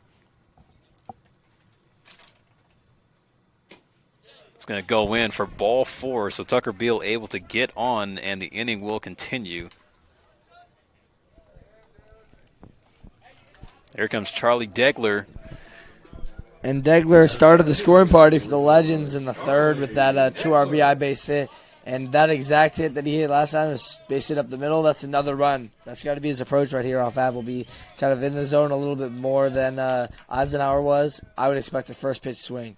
It's going to go in for ball 4, so Tucker Beal able to get on, and the inning will continue. Here comes Charlie Degler. And Degler started the scoring party for the Legends in the third with that 2 RBI base hit. And that exact hit that he hit last time is base hit up the middle. That's another run. That's got to be his approach right here off Appleby. Kind of in the zone a little bit more than Eisenhower was. I would expect the first pitch swing.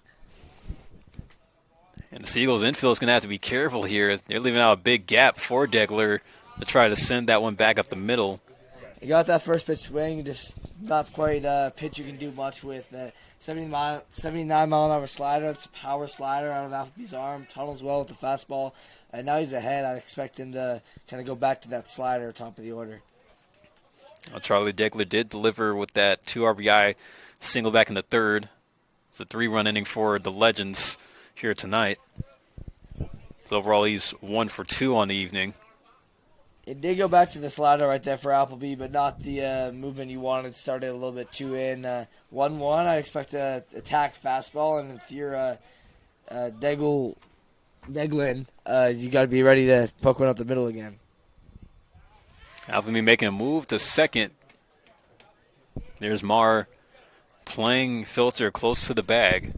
And the Seagulls infield is going to have to be careful here. They're leaving out a big gap for Degler to try to send that one back up the middle. He got that first pitch swing, just not quite a pitch you can do much with. 79-mile-an-hour slider, that's a power slider out of Appleby's arm. Tunnels well with the fastball. And now he's ahead. I expect him to kind of go back to that slider top of the order. Well, Charlie Degler did deliver with that 2 RBI single back in the third. It's a 3-run inning for the Legends here tonight. So overall, he's 1 for 2 on the evening. It did go back to the slider right there for Appleby, but not the movement you wanted. Started a little bit too in. 1-1, I expect to attack fastball, and if you're Deglin, you got to be ready to poke one up the middle again. Appleby making a move to second. There's Marr playing filter close to the bag.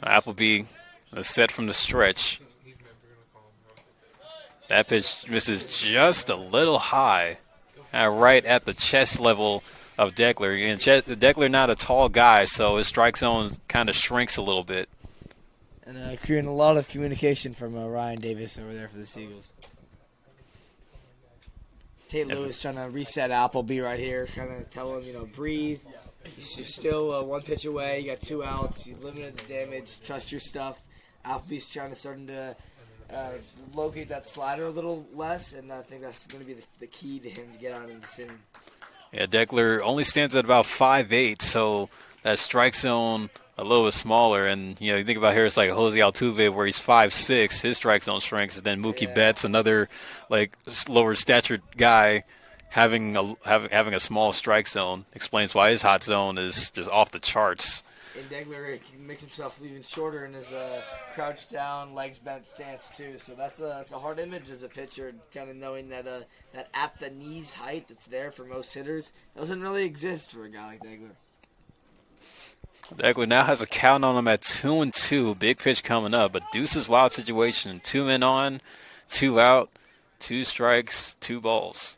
Appleby is set from the stretch. That pitch misses just a little high, right at the chest level of Deckler. And Deckler not a tall guy, so his strike zone kind of shrinks a little bit. And creating a lot of communication from Ryan Davis over there for the Seagulls. Tate Lewis trying to reset Appleby right here, trying to tell him, breathe. You're still 1 pitch away. You got 2 outs. You limited the damage. Trust your stuff. Appleby's trying to start to locate that slider a little less, and I think that's going to be the key to him to get out in this inning. Yeah, Deckler only stands at about 5'8", so that strike zone a little bit smaller. And, you think about here, it's like Jose Altuve where he's 5'6", his strike zone shrinks. And then Mookie Betts, another, lower statured guy, having a small strike zone explains why his hot zone is just off the charts. And Deggler makes himself even shorter in his crouched down, legs bent stance too. So that's a hard image as a pitcher, kind of knowing that that at the knees height that's there for most hitters doesn't really exist for a guy like Deggler. Deckler now has a count on him at 2-2. Big pitch coming up, but Deuce's wild situation. 2 men on, 2 out, 2 strikes, 2 balls.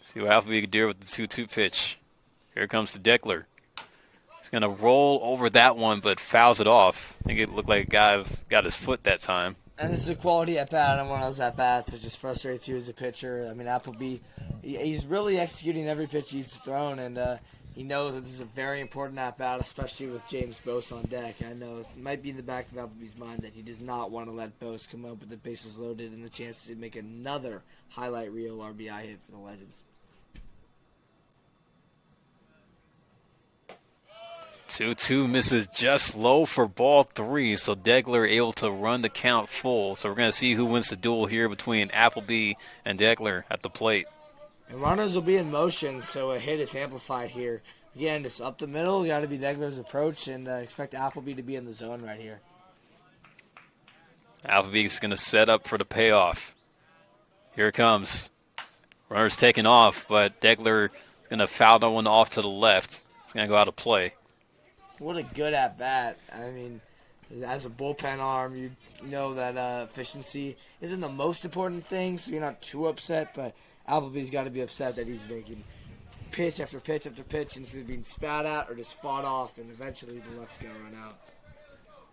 See what Appleby can do with the 2-2 pitch. Here comes the Deckler. He's going to roll over that one, but fouls it off. I think it looked like a guy got his foot that time. And this is a quality at-bat, and one of those at-bats that just frustrates you as a pitcher. I mean, Appleby, he's really executing every pitch he's thrown, and he knows that this is a very important at-bat, especially with James Bose on deck. I know it might be in the back of Appleby's mind that he does not want to let Bose come up with the bases loaded and the chance to make another highlight reel RBI hit for the Legends. 2-2 misses just low for ball 3, so Deckler able to run the count full. So we're going to see who wins the duel here between Appleby and Deckler at the plate. And runners will be in motion, so a hit is amplified here. Again, just up the middle, got to be Deggler's approach, and expect Appleby to be in the zone right here. Appleby's going to set up for the payoff. Here it comes. Runner's taking off, but Deckler going to foul that one off to the left. It's going to go out of play. What a good at-bat. I mean, as a bullpen arm, you know that efficiency isn't the most important thing, so you're not too upset, but Appleby's got to be upset that he's making pitch after pitch after pitch instead of being spat at or just fought off, and eventually the left's going to run out.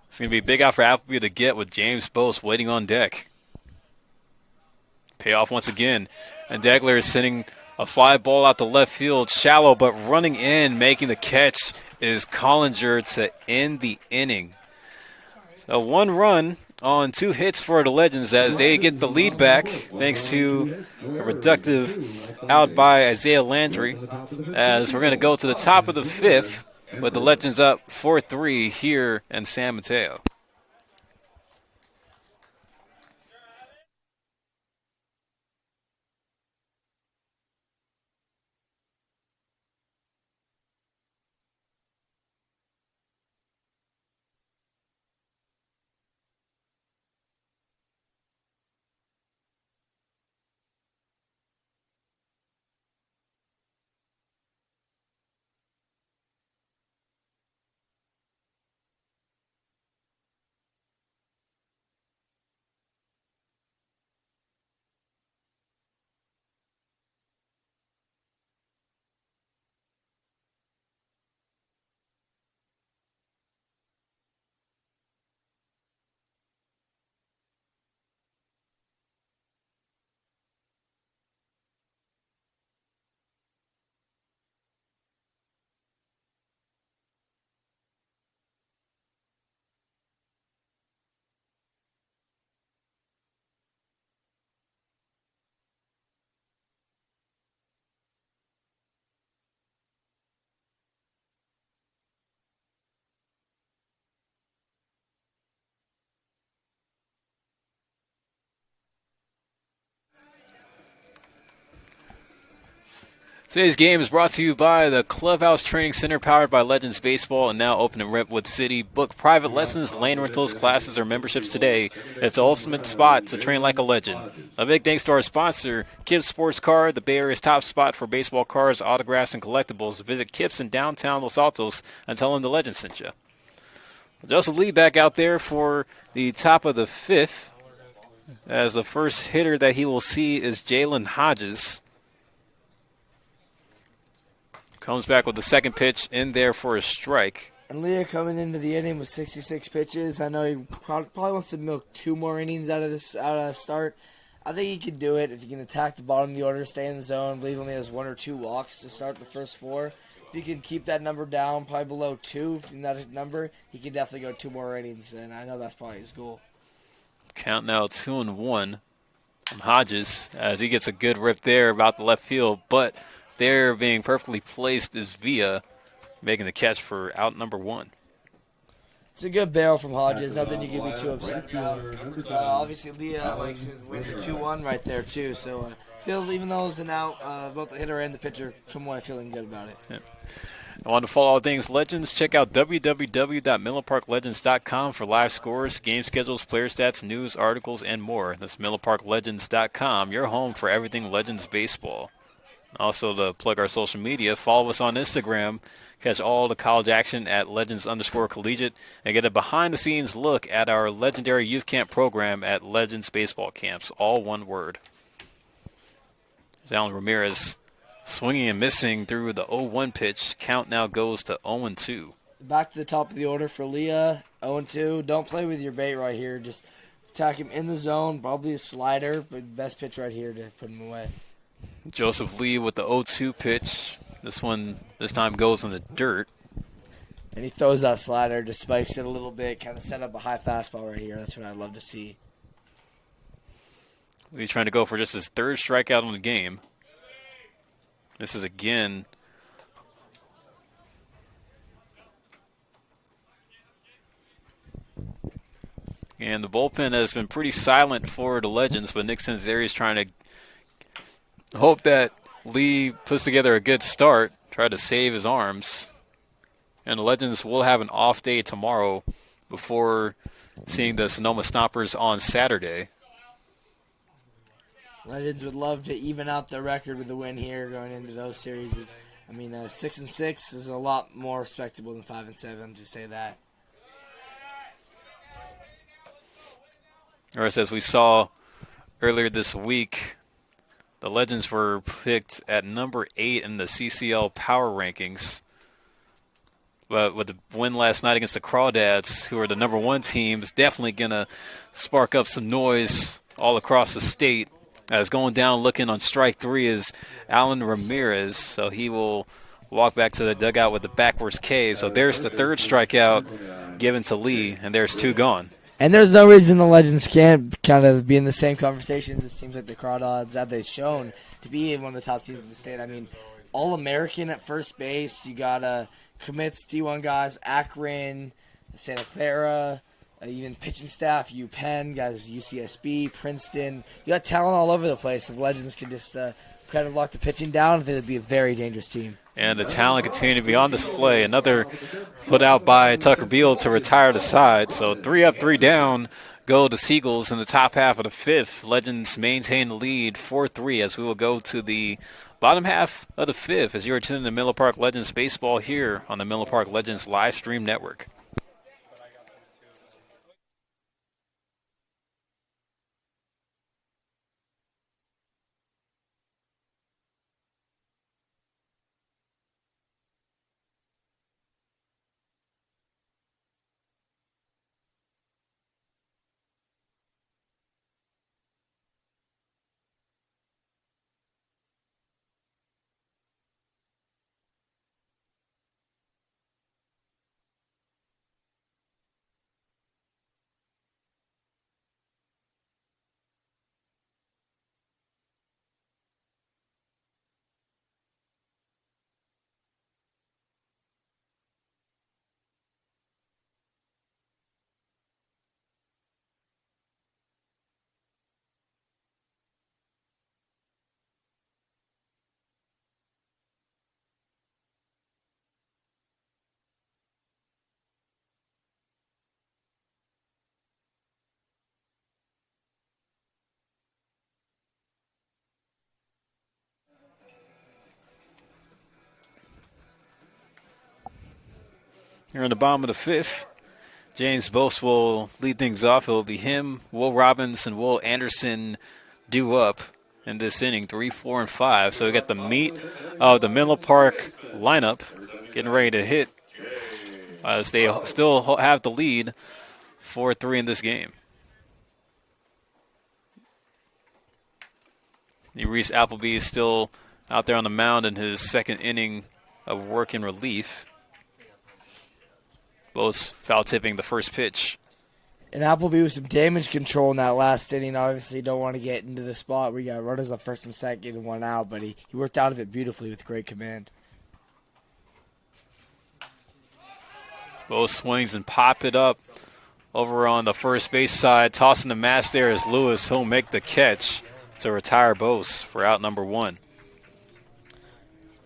It's going to be a big out for Appleby to get with James Bose waiting on deck. Payoff once again, and Deckler is sending a fly ball out to left field, shallow, but running in, making the catch is Collinger to end the inning. So 1 run on 2 hits for the Legends as they get the lead back thanks to a reductive out by Isaiah Landry, as we're going to go to the top of the 5th with the Legends up 4-3 here in San Mateo. Today's game is brought to you by the Clubhouse Training Center, powered by Legends Baseball, and now open in Redwood City. Book private lessons, lane rentals, classes, or memberships today. It's the ultimate spot to train like a legend. A big thanks to our sponsor, Kips Sports Card, the Bay Area's top spot for baseball cards, autographs, and collectibles. Visit Kips in downtown Los Altos and tell them the legend sent you. Joseph Lee back out there for the top of the fifth, as the first hitter that he will see is Jalen Hodges. Comes back with the second pitch in there for a strike. And Leah coming into the inning with 66 pitches. I know he probably wants to milk 2 more innings out of this start. I think he can do it if he can attack the bottom of the order, stay in the zone. I believe he only has 1 or 2 walks to start the first 4. If he can keep that number down, probably below 2 in that number, he can definitely go 2 more innings, and I know that's probably his goal. Count now 2-1 from Hodges as he gets a good rip there about the left field, but there being perfectly placed is Villa making the catch for out number 1. It's a good barrel from Hodges. Nothing you can be too upset about. Obviously, Leah likes to win the 2-1 right there, too. So, even though it was an out, both the hitter and the pitcher come away feeling good about it. Yeah. I want to follow all things Legends. Check out www.menloparklegends.com for live scores, game schedules, player stats, news, articles, and more. That's menloparklegends.com, your home for everything Legends baseball. Also, to plug our social media, follow us on Instagram, catch all the college action at Legends_collegiate, and get a behind-the-scenes look at our legendary youth camp program at Legends Baseball Camps, all one word. Alan Ramirez swinging and missing through the 0-1 pitch. Count now goes to 0-2. Back to the top of the order for Leah, 0-2. Don't play with your bait right here. Just attack him in the zone, probably a slider, but best pitch right here to put him away. Joseph Lee with the 0-2 pitch. This time goes in the dirt. And he throws that slider, just spikes it a little bit, kind of set up a high fastball right here. That's what I'd love to see. Lee's trying to go for just his 3rd strikeout on the game. This is again. And the bullpen has been pretty silent for the Legends, but Nick Senzeri is trying to hope that Lee puts together a good start, try to save his arms. And the Legends will have an off day tomorrow before seeing the Sonoma Stompers on Saturday. Legends would love to even out their record with a win here going into those series. 6-6 is a lot more respectable than 5-7, just say that. Or as we saw earlier this week, the Legends were picked at number 8 in the CCL power rankings. But with the win last night against the Crawdads, who are the number 1 team, is definitely going to spark up some noise all across the state. As going down looking on strike 3 is Alan Ramirez. So he will walk back to the dugout with the backwards K. So there's the 3rd strikeout given to Lee, and there's 2 gone. And there's no reason the Legends can't kind of be in the same conversations as teams like the Crawdads that they've shown to be one of the top teams in the state. All-American at first base. You got commits, D1 guys, Akron, Santa Clara, even pitching staff, UPenn, guys, UCSB, Princeton. You got talent all over the place. If Legends could just kind of lock the pitching down, I think it'd be a very dangerous team. And the talent continue to be on display. Another put out by Tucker Beal to retire the side. So 3 up, 3 down go the Seagulls in the top half of the 5th. Legends maintain the lead 4-3 as we will go to the bottom half of the 5th as you are tuning to Menlo Park Legends Baseball here on the Menlo Park Legends live stream network. Here in the bottom of the 5th. James Bose will lead things off. It will be him, Will Robbins, and Will Anderson due up in this inning, 3, 4, and 5. So we got the meat of the Menlo Park lineup getting ready to hit as they still have the lead 4-3 in this game. Reese Appleby is still out there on the mound in his second inning of work in relief. Bose foul tipping the first pitch. And Appleby with some damage control in that last inning. Obviously, don't want to get into the spot where you got runners on first and second and one out, but he worked out of it beautifully with great command. Bose swings and pop it up over on the first base side. Tossing the mask there is Lewis. He'll make the catch to retire Bose for out number 1.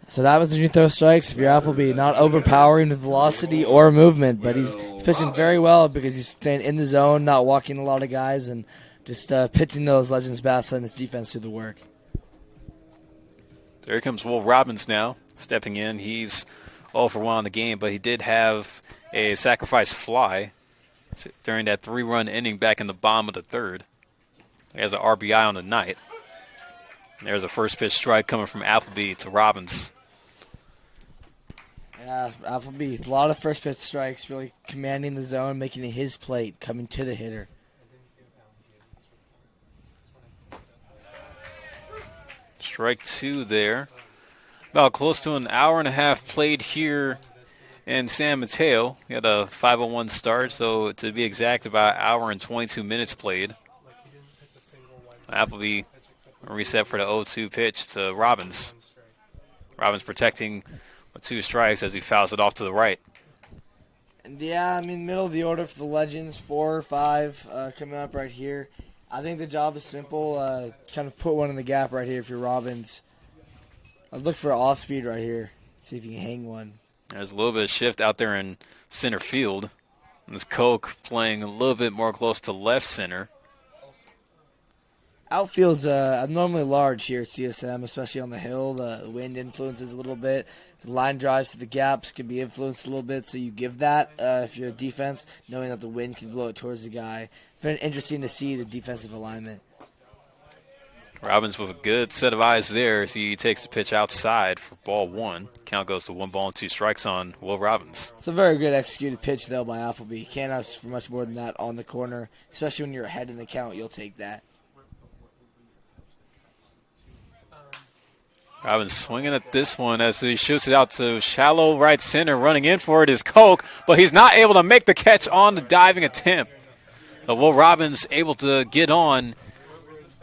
So that was when you throw strikes if you're Appleby. Not overpowering with velocity or movement, but he's pitching very well because he's staying in the zone, not walking a lot of guys, and just pitching those Legends bats on his defense to the work. There comes Will Robbins now, stepping in. He's 0 for 1 on the game, but he did have a sacrifice fly during that 3-run inning back in the bottom of the 3rd. He has an RBI on the night. And there's a first pitch strike coming from Appleby to Robbins. Yeah, Appleby, a lot of first pitch strikes, really commanding the zone, making it his plate, coming to the hitter. Strike 2 there. About close to an hour and a half played here in San Mateo. We had a 5:01 start, so to be exact, about an hour and 22 minutes played. Appleby reset for the 0-2 pitch to Robbins. Robbins protecting with 2 strikes as he fouls it off to the right. And yeah, I mean, middle of the order for the Legends, 4 or 5 coming up right here. I think the job is simple. Kind of put one in the gap right here if you're Robbins. I'd look for off speed right here. See if you can hang one. There's a little bit of shift out there in center field. And this Coke playing a little bit more close to left center. Outfield's abnormally large here at CSM, especially on the hill. The wind influences a little bit. The line drives to the gaps can be influenced a little bit, so you give that if you're a defense, knowing that the wind can blow it towards the guy. Very interesting to see the defensive alignment. Robbins with a good set of eyes there as he takes the pitch outside for ball 1. Count goes to 1 ball and 2 strikes on Will Robbins. It's a very good executed pitch, though, by Appleby. You can't ask for much more than that on the corner, especially when you're ahead in the count. You'll take that. Robbins swinging at this one as he shoots it out to shallow right center. Running in for it is Coke, but he's not able to make the catch on the diving attempt. So Will Robbins able to get on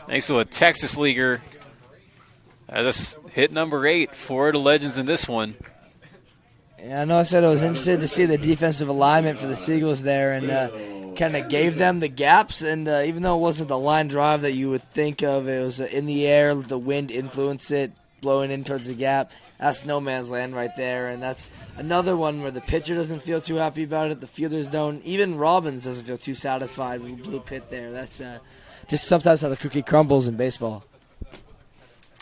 thanks to a Texas leaguer. That's hit number 8 for the Legends in this one. Yeah, I know I said I was interested to see the defensive alignment for the Seagulls there, and kind of gave them the gaps. And even though it wasn't the line drive that you would think of, it was in the air, the wind influenced it, blowing in towards the gap. That's no man's land right there, and that's another one where the pitcher doesn't feel too happy about it. The fielders don't. Even Robbins doesn't feel too satisfied with the blue pit there. That's just sometimes how the cookie crumbles in baseball.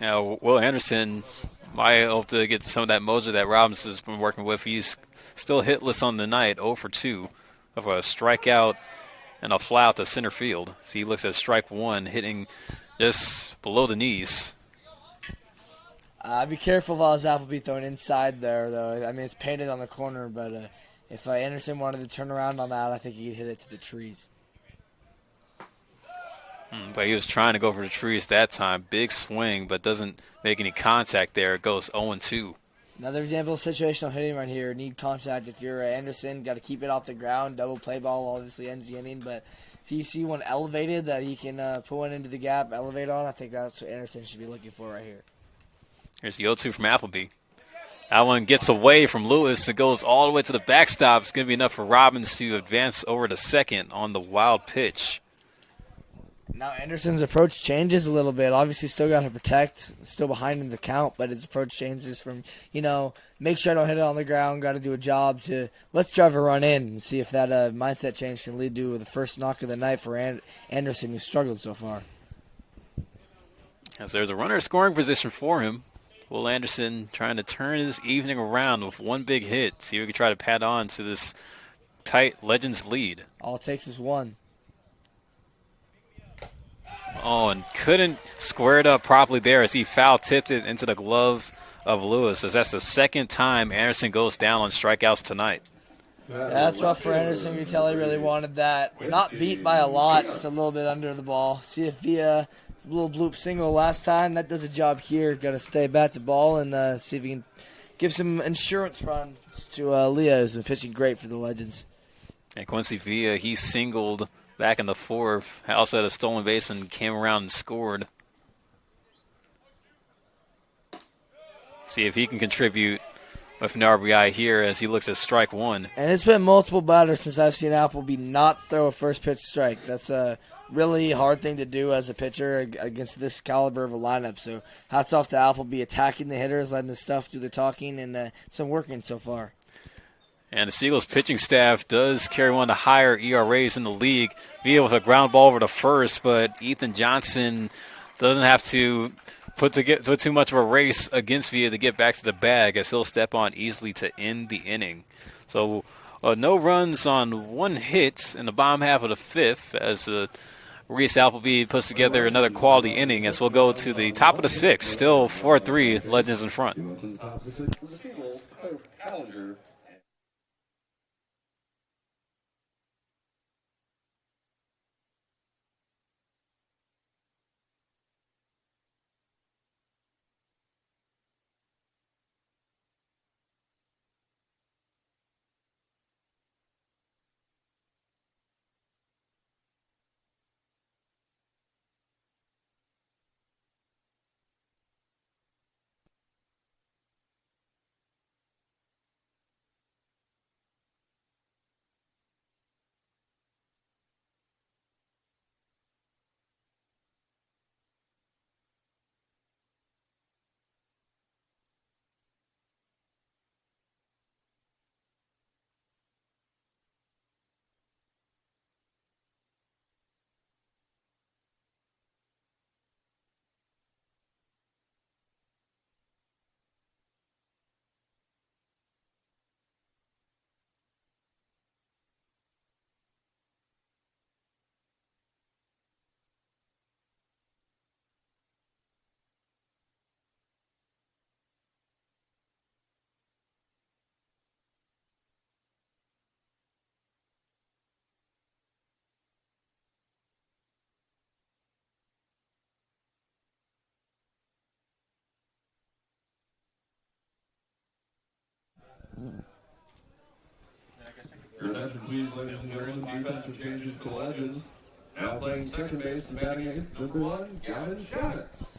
Now, Will Anderson might hope to get some of that mojo that Robbins has been working with. He's still hitless on the night, 0 for 2 of a strikeout and a fly out to center field. So he looks at strike 1, hitting just below the knees. I'd be careful if I was Appleby throwing inside there, though. I mean, it's painted on the corner, but if Anderson wanted to turn around on that, I think he could hit it to the trees. But he was trying to go for the trees that time. Big swing, but doesn't make any contact there. It goes 0-2. Another example of situational hitting right here. Need contact. If you're Anderson, got to keep it off the ground. Double play ball obviously ends the inning, but if you see one elevated that he can put one into the gap, elevate on, I think that's what Anderson should be looking for right here. Here's the 0-2 from Appleby. That one gets away from Lewis. It goes all the way to the backstop. It's going to be enough for Robbins to advance over to second on the wild pitch. Now Anderson's approach changes a little bit. Obviously still got to protect, still behind in the count, but his approach changes from, make sure I don't hit it on the ground, got to do a job, to let's drive a run in and see if that mindset change can lead to the first knock of the night for Anderson, who struggled so far. As there's a runner scoring position for him. Will Anderson trying to turn his evening around with one big hit. See if we can try to pad on to this tight Legends lead. All it takes is one. Oh, and couldn't square it up properly there as he foul tipped it into the glove of Lewis, as that's the second time Anderson goes down on strikeouts tonight. Yeah, that's rough for Anderson. You can tell he really wanted that. Not beat by a lot, just a little bit under the ball. See if via little bloop single last time. That does a job here. Got to stay bat to ball and see if he can give some insurance runs to Leah, who's been pitching great for the Legends. And Quincy Villa, he singled back in the fourth. Also had a stolen base and came around and scored. See if he can contribute with an RBI here as he looks at strike one. And it's been multiple batters since I've seen Appleby not throw a first pitch strike. That's a really hard thing to do as a pitcher against this caliber of a lineup. So hats off to Appleby attacking the hitters, letting the stuff do the talking, and it's been working so far. And the Seagulls pitching staff does carry one of the higher ERAs in the league. Villa with a ground ball over to first, but Ethan Johnson doesn't have to put too much of a race against Villa to get back to the bag, as he'll step on easily to end the inning. So no runs on one hit in the bottom half of the fifth, as Reese Appleby puts together another quality inning, as we'll go to the top of the sixth. Still 4-3, Legends in front. Your attention, please, ladies and gentlemen. Defensive changes to Legends. Now playing second base and batting against number 1, Gavin Shavitz.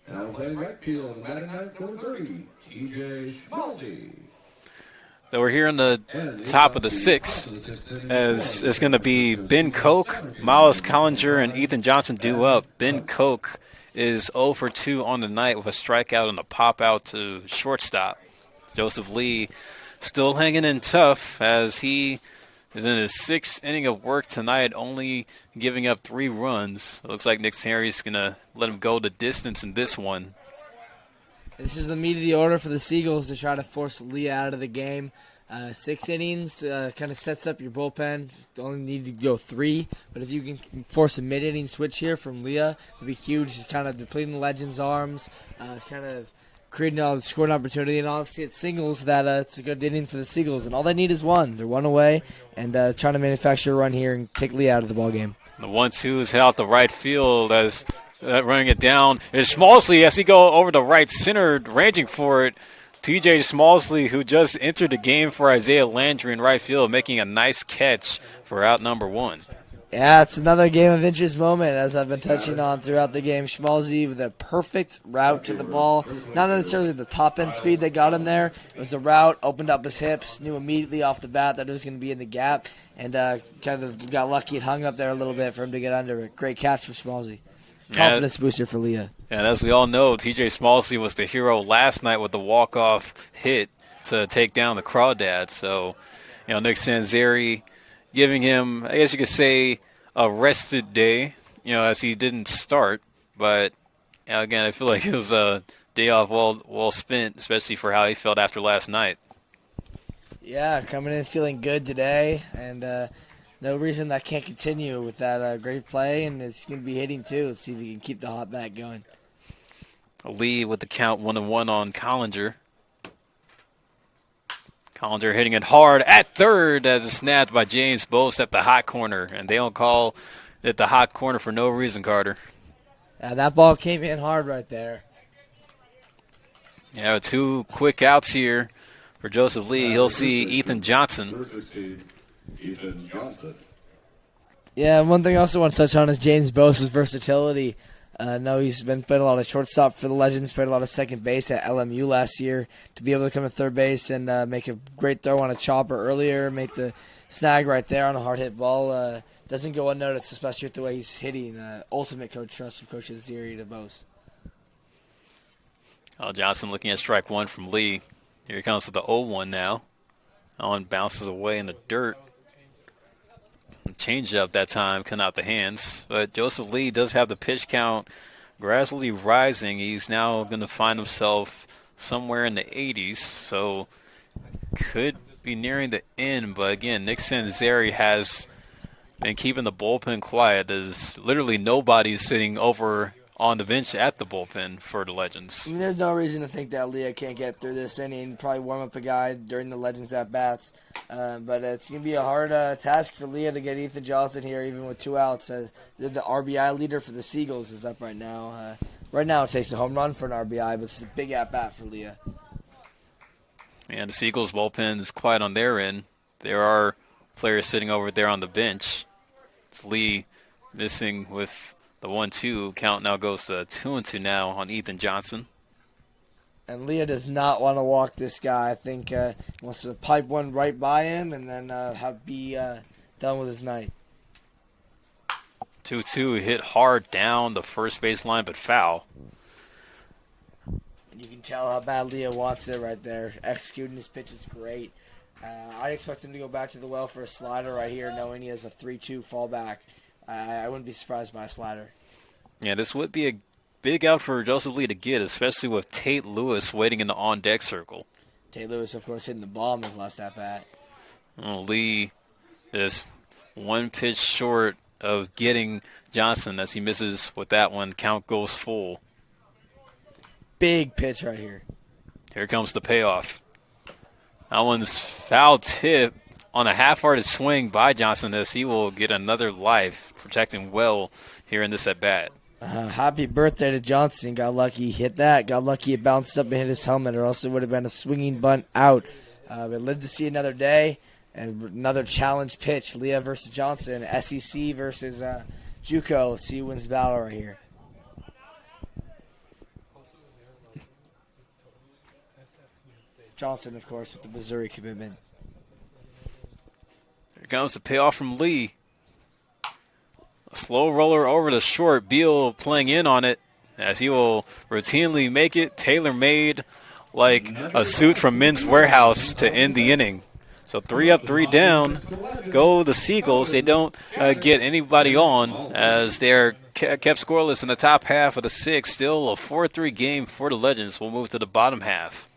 Now playing right field and batting ninth, number 30, TJ Schmalzi. So we're here in the top of the sixth, as it's going to be Ben Koch, Miles Collinger, and Ethan Johnson due up. Ben Koch is 0 for 2 on the night with a strikeout and a pop out to shortstop. Joseph Lee still hanging in tough, as he is in his sixth inning of work tonight, only giving up 3 runs. It looks like Nick Terry's going to let him go the distance in this one. This is the meat of the order for the Seagulls to try to force Lee out of the game. 6 innings kind of sets up your bullpen. Only need to go 3, but if you can force a mid-inning switch here from Leah, it'd be huge. Kind of depleting the Legends' arms, kind of creating a scoring opportunity, and obviously it's singles that it's a good inning for the Seagulls, and all they need is one. They're one away, and trying to manufacture a run here and take Leah out of the ballgame. The 1-2 is hit out the right field as running it down. It's Schmalzi as he go over the right center, ranging for it. TJ Schmalzi, who just entered the game for Isaiah Landry in right field, making a nice catch for out number 1. Yeah, it's another game of inches moment, as I've been touching on throughout the game. Schmalzi with a perfect route to the ball. Not necessarily the top-end speed that got him there. It was the route, opened up his hips, knew immediately off the bat that it was going to be in the gap, and kind of got lucky. It hung up there a little bit for him to get under it. Great catch for Schmalzi. Confidence booster for Leah. And as we all know, TJ Schmalzi was the hero last night with the walk-off hit to take down the Crawdads. So, Nick Sanzeri giving him, I guess you could say, a rested day, as he didn't start. But, again, I feel like it was day off well spent, especially for how he felt after last night. Yeah, coming in feeling good today, and no reason that can't continue with that great play, and it's going to be hitting too. Let's see if he can keep the hot bat going. Lee with the count 1-1 on Collinger. Collinger hitting it hard at third as it's snapped by James Bose at the hot corner. And they don't call it the hot corner for no reason, Carter. That ball came in hard right there. Yeah, 2 quick outs here for Joseph Lee. He'll see Ethan Johnson. Ethan Johnson. Yeah, one thing I also want to touch on is James Bose's versatility. No, he's been playing a lot of shortstop for the Legends, played a lot of second base at LMU last year. To be able to come to third base and make a great throw on a chopper earlier, make the snag right there on a hard hit ball, doesn't go unnoticed, especially with the way he's hitting. Ultimate coach trust from Coach of the Year to Bose. Johnson looking at strike 1 from Lee. Here he comes with the 0-1 now. That one bounces away in the dirt. Change up that time, coming out the hands. But Joseph Lee does have the pitch count gradually rising. He's now going to find himself somewhere in the 80s, so could be nearing the end. But again, Nick Sanzeri has been keeping the bullpen quiet. There's literally nobody sitting over on the bench at the bullpen for the Legends. I mean, there's no reason to think that Leah can't get through this inning. Probably warm up a guy during the Legends at bats. But it's going to be a hard task for Leah to get Ethan Johnson here, even with 2 outs. The RBI leader for the Seagulls is up right now. Right now it takes a home run for an RBI, but it's a big at-bat for Leah. And the Seagulls bullpen is quiet on their end. There are players sitting over there on the bench. It's Lee missing with the 1-2. Count now goes to 2-2 now on Ethan Johnson. And Leah does not want to walk this guy. I think he wants to pipe one right by him and then be done with his night. 2-2 hit hard down the first baseline, but foul. And you can tell how bad Leah wants it right there. Executing his pitch is great. I expect him to go back to the well for a slider right here, knowing he has a 3-2 fallback. I wouldn't be surprised by a slider. Yeah, this would be a big out for Joseph Lee to get, especially with Tate Lewis waiting in the on-deck circle. Tate Lewis, of course, hitting the ball in his last at-bat. Lee is 1 pitch short of getting Johnson as he misses with that one. Count goes full. Big pitch right here. Here comes the payoff. That one's foul tip on a half-hearted swing by Johnson as he will get another life, protecting well here in this at-bat. Happy birthday to Johnson. Got lucky he hit that. Got lucky it bounced up and hit his helmet, or else it would have been a swinging bunt out. But lived to see another day and another challenge pitch. Leah versus Johnson. SEC versus JUCO. Let's see who wins the battle right here. Johnson, of course, with the Missouri commitment. Here comes the payoff from Lee. A slow roller over the short. Beal playing in on it as he will routinely make it tailor-made like a suit from Men's Warehouse to end the inning. So 3 up, 3 down. Go the Seagulls. They don't get anybody on as they're kept scoreless in the top half of the 6th. Still a 4-3 game for the Legends. We'll move to the bottom half.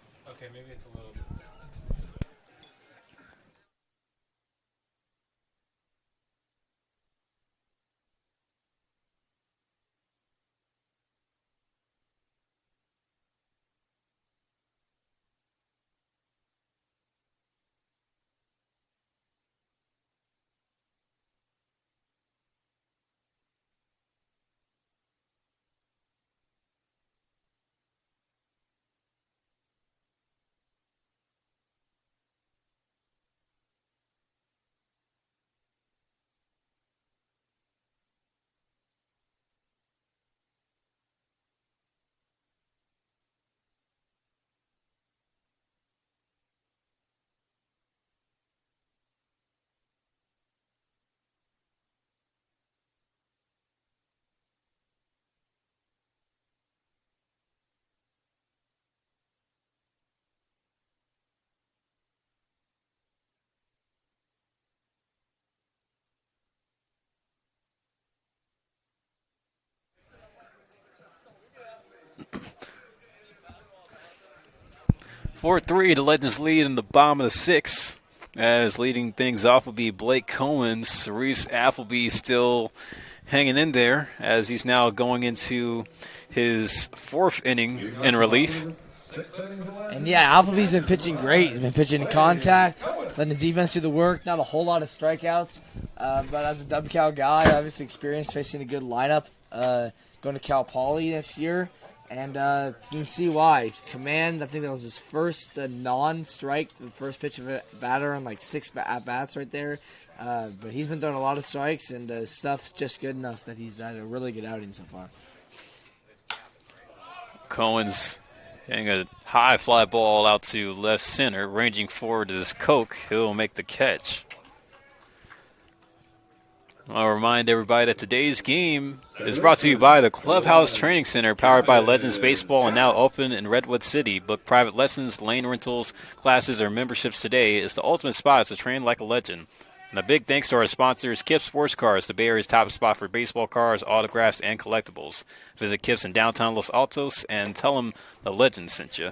4-3, the Legends lead in the bottom of the 6th. As leading things off will be Blake Cohen's. Reese Appleby still hanging in there as he's now going into his 4th inning in relief. And yeah, Appleby's been pitching great. He's been pitching in contact, letting his defense do the work. Not a whole lot of strikeouts, but as a WCal guy, obviously experienced facing a good lineup, going to Cal Poly next year. And you can see why. Command, I think that was his first non-strike, the first pitch of a batter on like 6 at-bats right there. But he's been throwing a lot of strikes, and stuff's just good enough that he's had a really good outing so far. Cohen's hitting a high fly ball out to left center, ranging forward to this Coke. He'll make the catch. I'll remind everybody that today's game is brought to you by the Clubhouse Training Center, powered by Legends Baseball and now open in Redwood City. Book private lessons, lane rentals, classes, or memberships today. It's the ultimate spot to train like a legend. And a big thanks to our sponsors, Kip Sports Cars, the Bay Area's top spot for baseball cars, autographs, and collectibles. Visit Kip's in downtown Los Altos and tell them the legend sent you.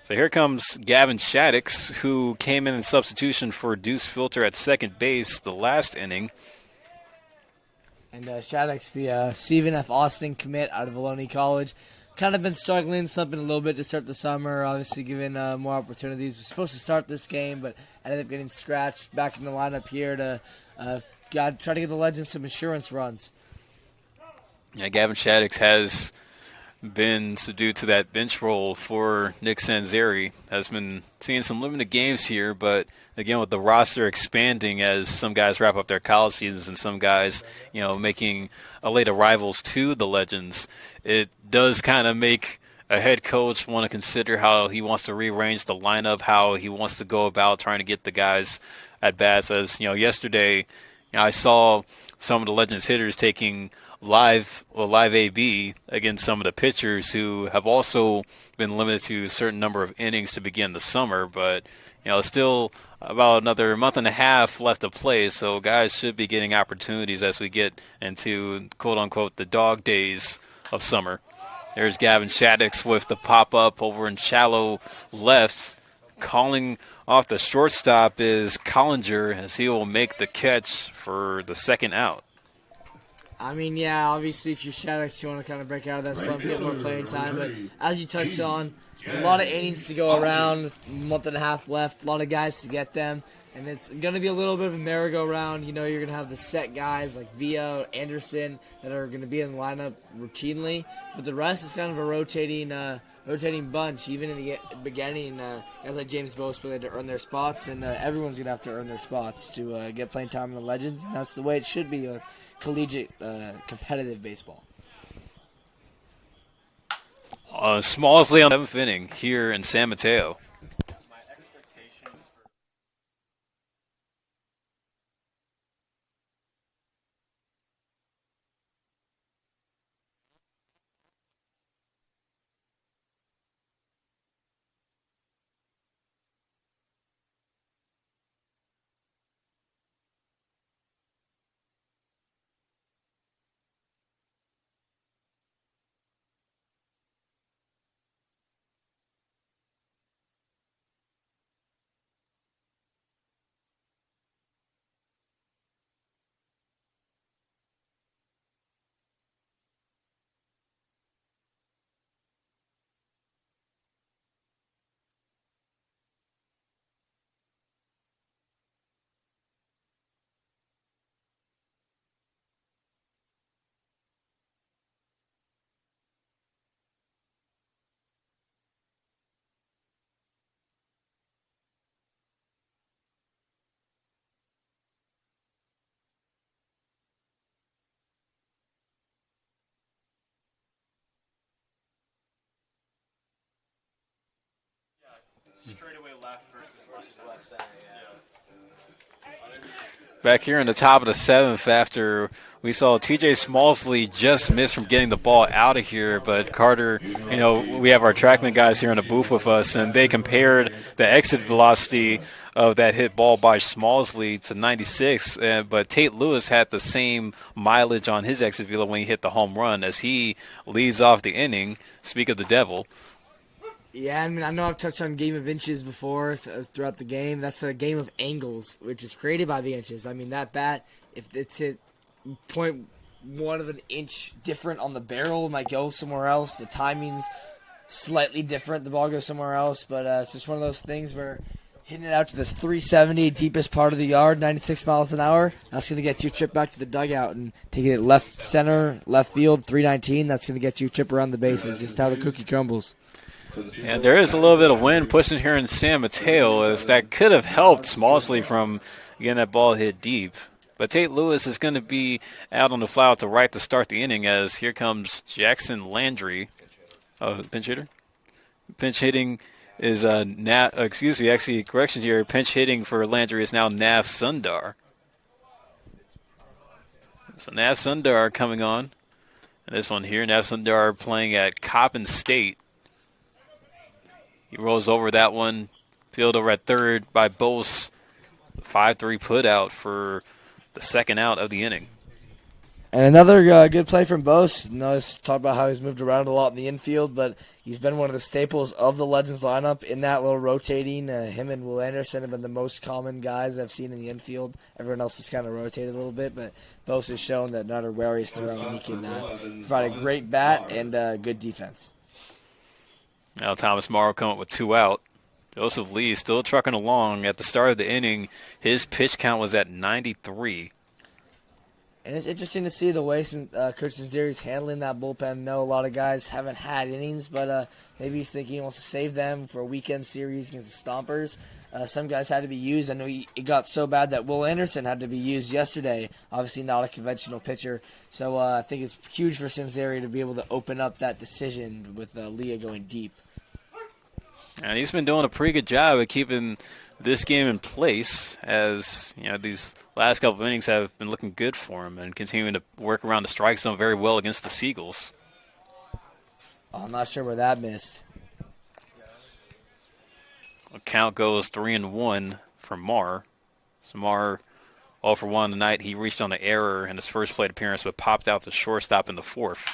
So here comes Gavin Shaddix, who came in substitution for Deuce Filter at second base the last inning. And Shaddix, the Stephen F. Austin commit out of Ohlone College. Kind of been struggling, something a little bit to start the summer, obviously given more opportunities. Was supposed to start this game, but ended up getting scratched back in the lineup here to try to get the Legends some insurance runs. Yeah, Gavin Shaddix has been subdued to that bench role for Nick Sanzeri. Has been seeing some limited games here, but again, with the roster expanding as some guys wrap up their college seasons and some guys, making late arrivals to the Legends, it does kind of make a head coach want to consider how he wants to rearrange the lineup, how he wants to go about trying to get the guys at bats. As yesterday, I saw some of the Legends hitters taking live AB against some of the pitchers who have also been limited to a certain number of innings to begin the summer, but still about another month and a half left to play, so guys should be getting opportunities as we get into quote-unquote the dog days of summer. There's Gavin Shaddix with the pop-up over in shallow left. Calling off the shortstop is Collinger as he will make the catch for the second out. I mean, yeah, obviously if you're Shaddix, you want to kind of break out of that slump, get more playing time. But as you touched on, a lot of innings to go around, a month and a half left, a lot of guys to get them. And it's going to be a little bit of a merry-go-round. You're going to have the set guys like Villa, Anderson that are going to be in the lineup routinely. But the rest is kind of a rotating bunch. Even in the beginning, guys like James Bose really had to earn their spots. And everyone's going to have to earn their spots to get playing time in the Legends. And that's the way it should be with collegiate competitive baseball. Smallsley on the 7th inning here in San Mateo. Straightaway left versus left center, Back here in the top of the 7th after we saw TJ Smallsley just miss from getting the ball out of here, but Carter, we have our TrackMan guys here in the booth with us, and they compared the exit velocity of that hit ball by Smallsley to 96, but Tate Lewis had the same mileage on his exit velo when he hit the home run as he leads off the inning. Speak of the devil. Yeah, I mean, I know I've touched on game of inches before throughout the game. That's a game of angles, which is created by the inches. I mean, that bat, if it's at .1 of an inch different on the barrel, it might go somewhere else. The timing's slightly different. The ball goes somewhere else, but it's just one of those things where hitting it out to this 370 deepest part of the yard, 96 miles an hour, that's going to get you a trip back to the dugout, and taking it left center, left field, 319, that's going to get you a trip around the bases, just how the cookie crumbles. Yeah, there is a little bit of wind pushing here in San Mateo, as that could have helped Smallsley from getting that ball hit deep. But Tate Lewis is going to be out on the fly out to right to start the inning, as here comes Jackson Landry. Oh, pinch hitter? Pinch hitting is correction here. Pinch hitting for Landry is now Nav Sundar. So Nav Sundar coming on. And this one here, Nav Sundar playing at Coppin State. He rolls over that one, field over at third by Bose. 5-3 put out for the second out of the inning. And another good play from Bose. Talk about how he's moved around a lot in the infield, but he's been one of the staples of the Legends lineup in that little rotating. Him and Will Anderson have been the most common guys I've seen in the infield. Everyone else has kind of rotated a little bit, but Bose has shown that no matter where he's thrown, he can provide a great bat and good defense. Now Thomas Morrow coming up with 2 out. Joseph Lee still trucking along. At the start of the inning, his pitch count was at 93. And it's interesting to see the way Coach Sinzeri's handling that bullpen. I know a lot of guys haven't had innings, but maybe he's thinking he wants to save them for a weekend series against the Stompers. Some guys had to be used. I know it got so bad that Will Anderson had to be used yesterday. Obviously not a conventional pitcher. So I think it's huge for Sinzeri to be able to open up that decision with Leah going deep. And he's been doing a pretty good job of keeping this game in place, as these last couple of innings have been looking good for him and continuing to work around the strike zone very well against the Seagulls. Oh, I'm not sure where that missed. The count goes 3-1 for Marr. So Marr, 0 for 1 tonight. He reached on the error in his first plate appearance, but popped out the shortstop in the fourth.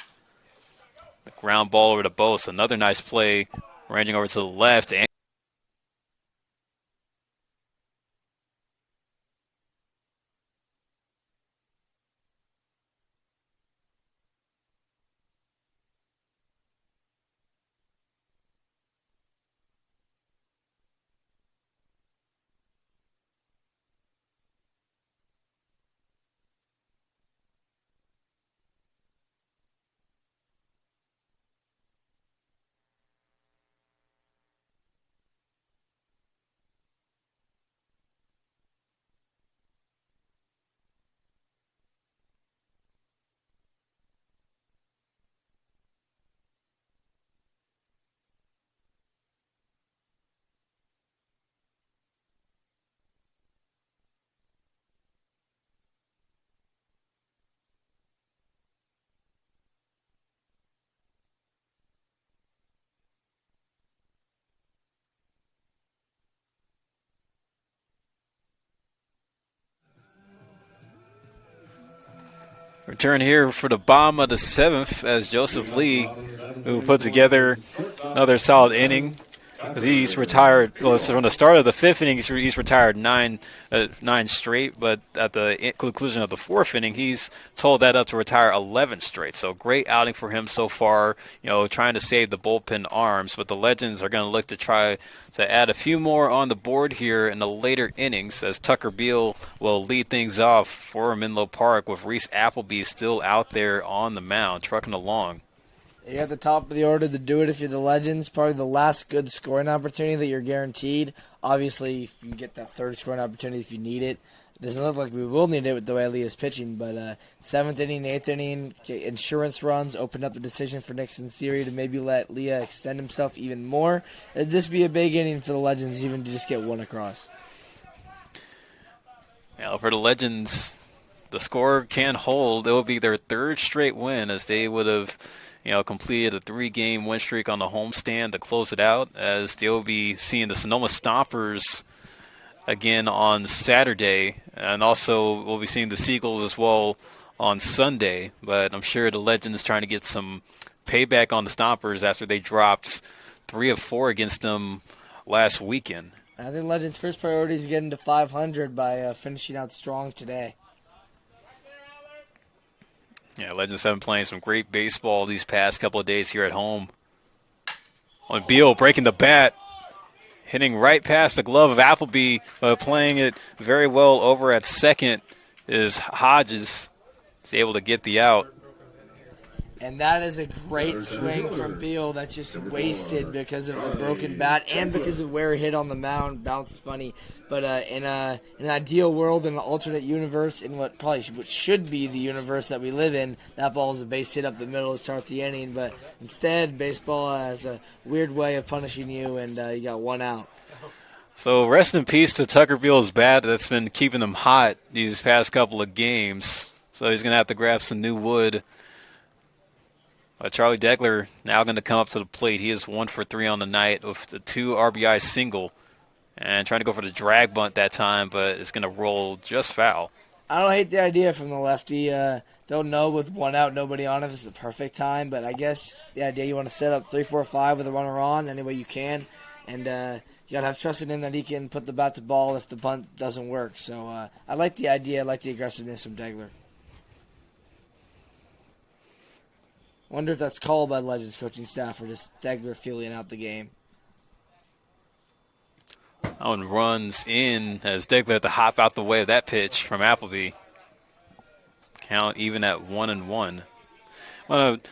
The ground ball over to Bose. Another nice play, ranging over to the left. And return here for the bottom of the seventh, as Joseph Lee, who put together another solid inning, because he's retired. Well, from the start of the fifth inning, he's retired nine straight. But at the conclusion of the fourth inning, he's told that up to retire 11 straight. So great outing for him so far. Trying to save the bullpen arms. But the Legends are going to look to try to add a few more on the board here in the later innings, as Tucker Beal will lead things off for Menlo Park, with Reese Appleby still out there on the mound, trucking along. You're at the top of the order to do it if you're the Legends. Probably the last good scoring opportunity that you're guaranteed. Obviously, you get that third scoring opportunity if you need it. It doesn't look like we will need it with the way Leah's pitching, but 7th inning, 8th inning, insurance runs, open up the decision for Nick Sinzeri to maybe let Leah extend himself even more. It'd just be a big inning for the Legends, even to just get one across. Now, for the Legends, the score can hold. It will be their third straight win, as they would have completed a 3-game win streak on the homestand to close it out, as they'll be seeing the Sonoma Stompers again on Saturday, and also we'll be seeing the Seagulls as well on Sunday. But I'm sure the Legends trying to get some payback on the Stompers after they dropped 3 of 4 against them last weekend. I think Legends' first priority is getting to 500 by finishing out strong today. Yeah, Legends have been playing some great baseball these past couple of days here at home. On Beal breaking the bat, hitting right past the glove of Appleby, but playing it very well over at second is Hodges. He's able to get the out. And that is a great swing from Beal that's just wasted because of a broken bat and because of where it hit on the mound. Bounced funny. But in an ideal world, in an alternate universe, in what should be the universe that we live in, that ball is a base hit up the middle to start the inning. But instead, baseball has a weird way of punishing you, and you got one out. So rest in peace to Tucker Beal's bat that's been keeping him hot these past couple of games. So he's going to have to grab some new wood. Charlie Degler now going to come up to the plate. He is 1 for 3 on the night with the 2 RBI single. And trying to go for the drag bunt that time, but it's going to roll just foul. I don't hate the idea from the lefty. Don't know with 1 out, nobody on if it's the perfect time. But I guess the idea you want to set up 3, 4, 5 with a runner on any way you can. And you got to have trust in him that he can put the bat to ball if the bunt doesn't work. So I like the idea. I like the aggressiveness from Degler. Wonder if that's called by the Legends coaching staff or just Degler feeling out the game. That one runs in as Degler had to hop out the way of that pitch from Appleby. Count even at 1-1. Want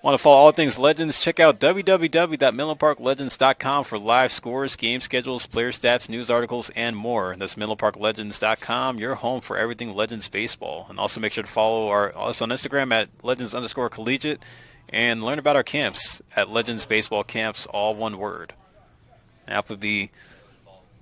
to follow all things Legends? Check out www.menloparklegends.com for live scores, game schedules, player stats, news articles, and more. That's menloparklegends.com, your home for everything Legends baseball. And also make sure to follow us on Instagram at legends_collegiate and learn about our camps at Legends Baseball Camps, all one word. Appleby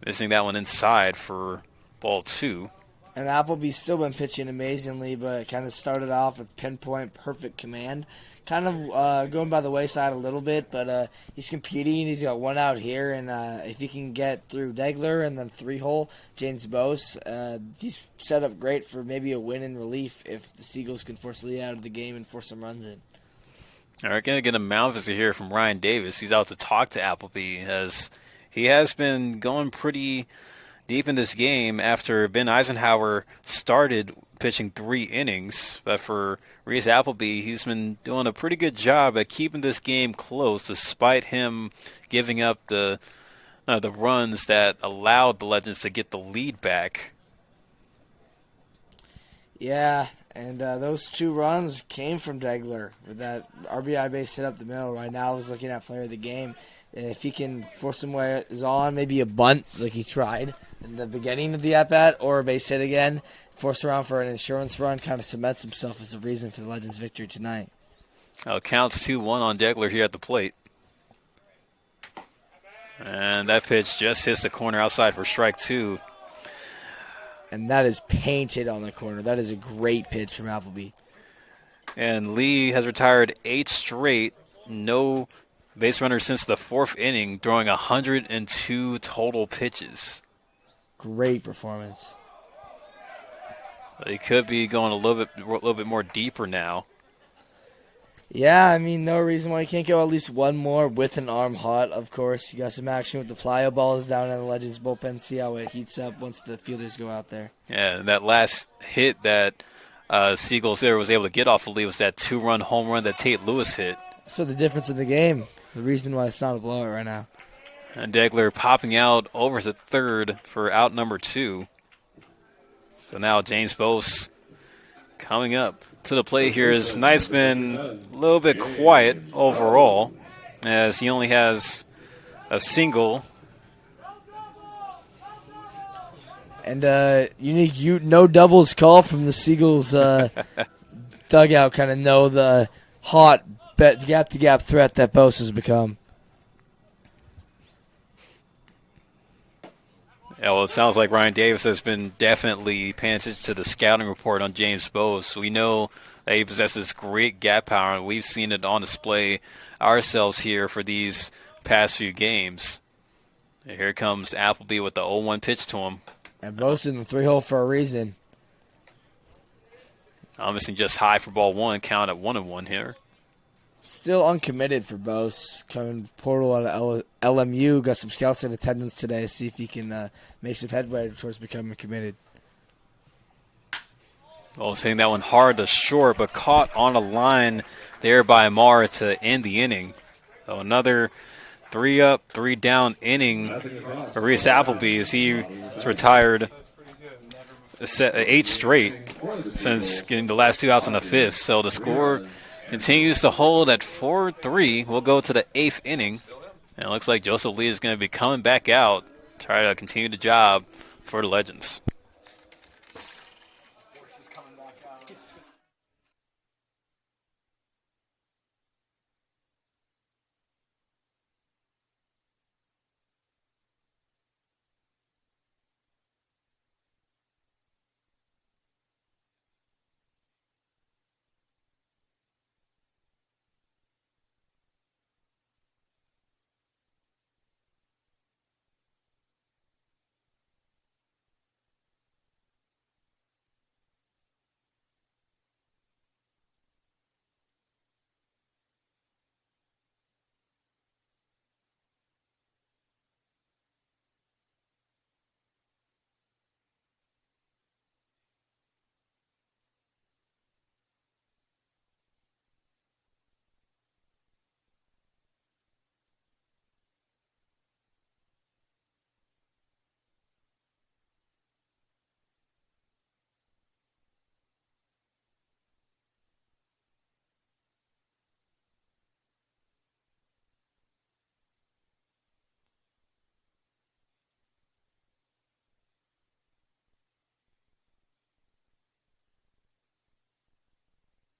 missing that one inside for ball 2. And Appleby's still been pitching amazingly, but kind of started off with pinpoint perfect command. Kind of going by the wayside a little bit, but he's competing. He's got 1 out here, and if he can get through Degler and then 3-hole James Bose, he's set up great for maybe a win in relief if the Seagulls can force the lead out of the game and force some runs in. All right, going to get a mound visit here from Ryan Davis. He's out to talk to Appleby as he has been going pretty deep in this game after Ben Eisenhower started pitching 3 innings. But for Reese Appleby, he's been doing a pretty good job at keeping this game close despite him giving up the runs that allowed the Legends to get the lead back. Yeah, and those 2 runs came from Degler with that RBI base hit up the middle. Right now I was looking at player of the game. If he can force some ways on, maybe a bunt like he tried in the beginning of the at-bat, or a base hit again, force around for an insurance run, kind of cements himself as a reason for the Legends' victory tonight. Counts 2-1 on Degler here at the plate. And that pitch just hits the corner outside for strike 2. And that is painted on the corner. That is a great pitch from Appleby. And Lee has retired 8 straight, no base runners since the 4th inning, throwing 102 total pitches. Great performance. But he could be going a little bit more deeper now. Yeah, I mean, no reason why he can't go at least one more with an arm hot, of course. You got some action with the plyo balls down in the Legends bullpen. See how it heats up once the fielders go out there. Yeah, and that last hit that Seagulls there was able to get off of Lee was that 2-run home run that Tate Lewis hit. So the difference in the game, the reason why it's not a blowout right now. And Degler popping out over to third for out number 2. So now James Bose coming up to the plate here. His night's been a little bit quiet overall as he only has a single. And unique no doubles call from the Seagulls dugout. Kind of know the hot gap-to-gap threat that Bose has become. Yeah, well, it sounds like Ryan Davis has been definitely paying attention to the scouting report on James Bose. We know that he possesses great gap power, and we've seen it on display ourselves here for these past few games. And here comes Appleby with the 0-1 pitch to him. And Bose in the 3-hole for a reason. I'm missing just high for ball 1, count at 1-1 here. Still uncommitted for Bose. Coming portal out of LMU. Got some scouts in attendance today. See if he can make some headway towards becoming committed. Well, hitting that one hard to short, but caught on a line there by Marr to end the inning. So another 3 up, 3 down inning for Reese Appleby as he's retired 8 straight since getting the last 2 outs in the 5th. So the score continues to hold at 4-3. We'll go to the 8th inning. And it looks like Joseph Lee is going to be coming back out, try to continue the job for the Legends.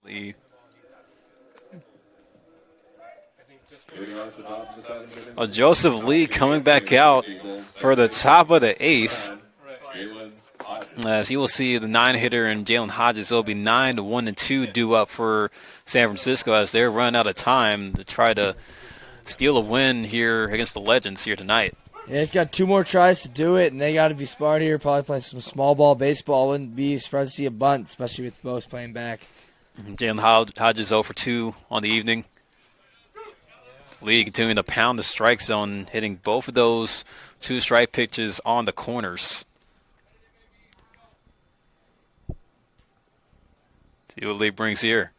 Lee. Well, Joseph Lee coming back out for the top of the 8th. As you will see, the 9-hitter and Jalen Hodges, it'll be 9-1-2 due up for San Francisco as they're running out of time to try to steal a win here against the Legends here tonight. Yeah, he's got 2 more tries to do it, and they got to be smart here. Probably play some small ball baseball. Wouldn't be surprised to see a bunt, especially with Bose playing back. Jalen Hodges 0 for 2 on the evening. Lee continuing to pound the strike zone, hitting both of those 2-strike pitches on the corners. See what Lee brings here.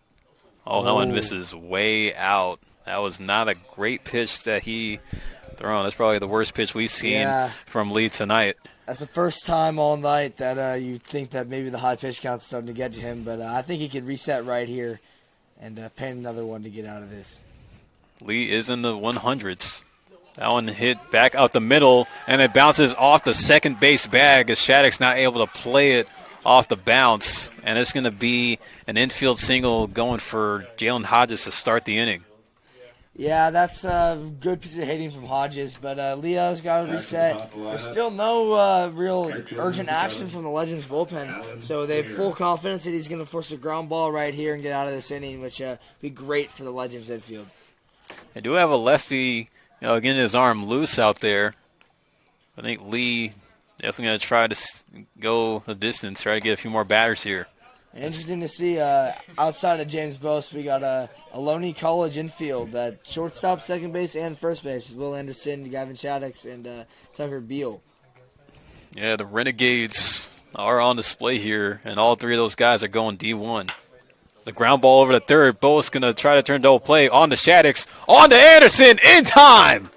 Oh, that one misses way out. That was not a great pitch that he thrown. That's probably the worst pitch we've seen from Lee tonight. That's the first time all night that you think that maybe the high pitch count's starting to get to him, but I think he can reset right here and paint another one to get out of this. Lee is in the 100s. That one hit back out the middle, and it bounces off the second base bag as Shattuck's not able to play it off the bounce, and it's going to be an infield single going for Jalen Hodges to start the inning. Yeah, that's a good piece of hitting from Hodges, but Leo's got to reset. There's still no real urgent action from the Legends bullpen, so they have full confidence that he's going to force a ground ball right here and get out of this inning, which would be great for the Legends infield. They do have a lefty, getting his arm loose out there. I think Lee definitely going to try to go the distance, try to get a few more batters here. Interesting to see outside of James Bose, we got a Loney College infield that shortstop, second base, and first base. Will Anderson, Gavin Shaddix, and Tucker Beal. Yeah, the Renegades are on display here, and all 3 of those guys are going D1. The ground ball over to third. Bose going to try to turn double play on to Shaddix. On to Anderson in time.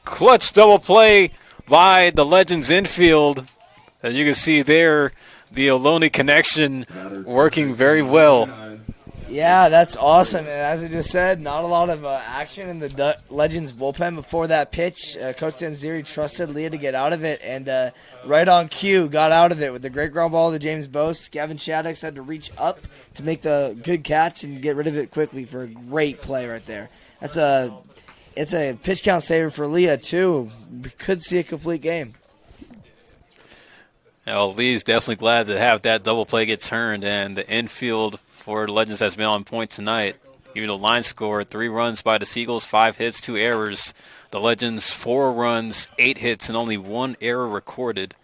Clutch double play by the Legends infield. As you can see there, the Ohlone connection working very well. Yeah, that's awesome. And as I just said, not a lot of action in the Legends bullpen before that pitch. Coach Zanziri trusted Leah to get out of it, and right on cue, got out of it with the great ground ball to James Bose. Gavin Shaddix had to reach up to make the good catch and get rid of it quickly for a great play right there. It's a pitch count saver for Leah, too. We could see a complete game. Well, Lee's definitely glad to have that double play get turned, and the infield for the Legends has been on point tonight. Even the line score, 3 runs by the Seagulls, 5 hits, 2 errors. The Legends, 4 runs, 8 hits, and only 1 error recorded.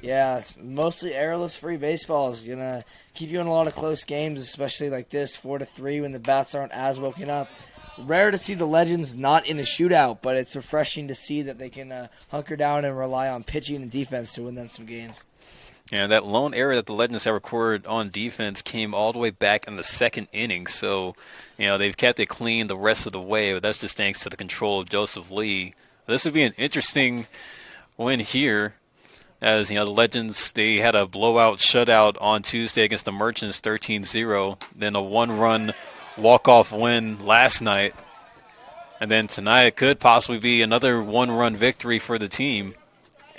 Yeah, it's mostly errorless free baseball is gonna keep you in a lot of close games, especially like this 4-3 when the bats aren't as woken up. Rare to see the Legends not in a shootout, but it's refreshing to see that they can hunker down and rely on pitching and defense to win them some games. Yeah, that lone error that the Legends have recorded on defense came all the way back in the second inning. So, they've kept it clean the rest of the way, but that's just thanks to the control of Joseph Lee. This would be an interesting win here, as, the Legends, they had a blowout shutout on Tuesday against the Merchants, 13-0, then a one-run walk-off win last night. And then tonight it could possibly be another one-run victory for the team.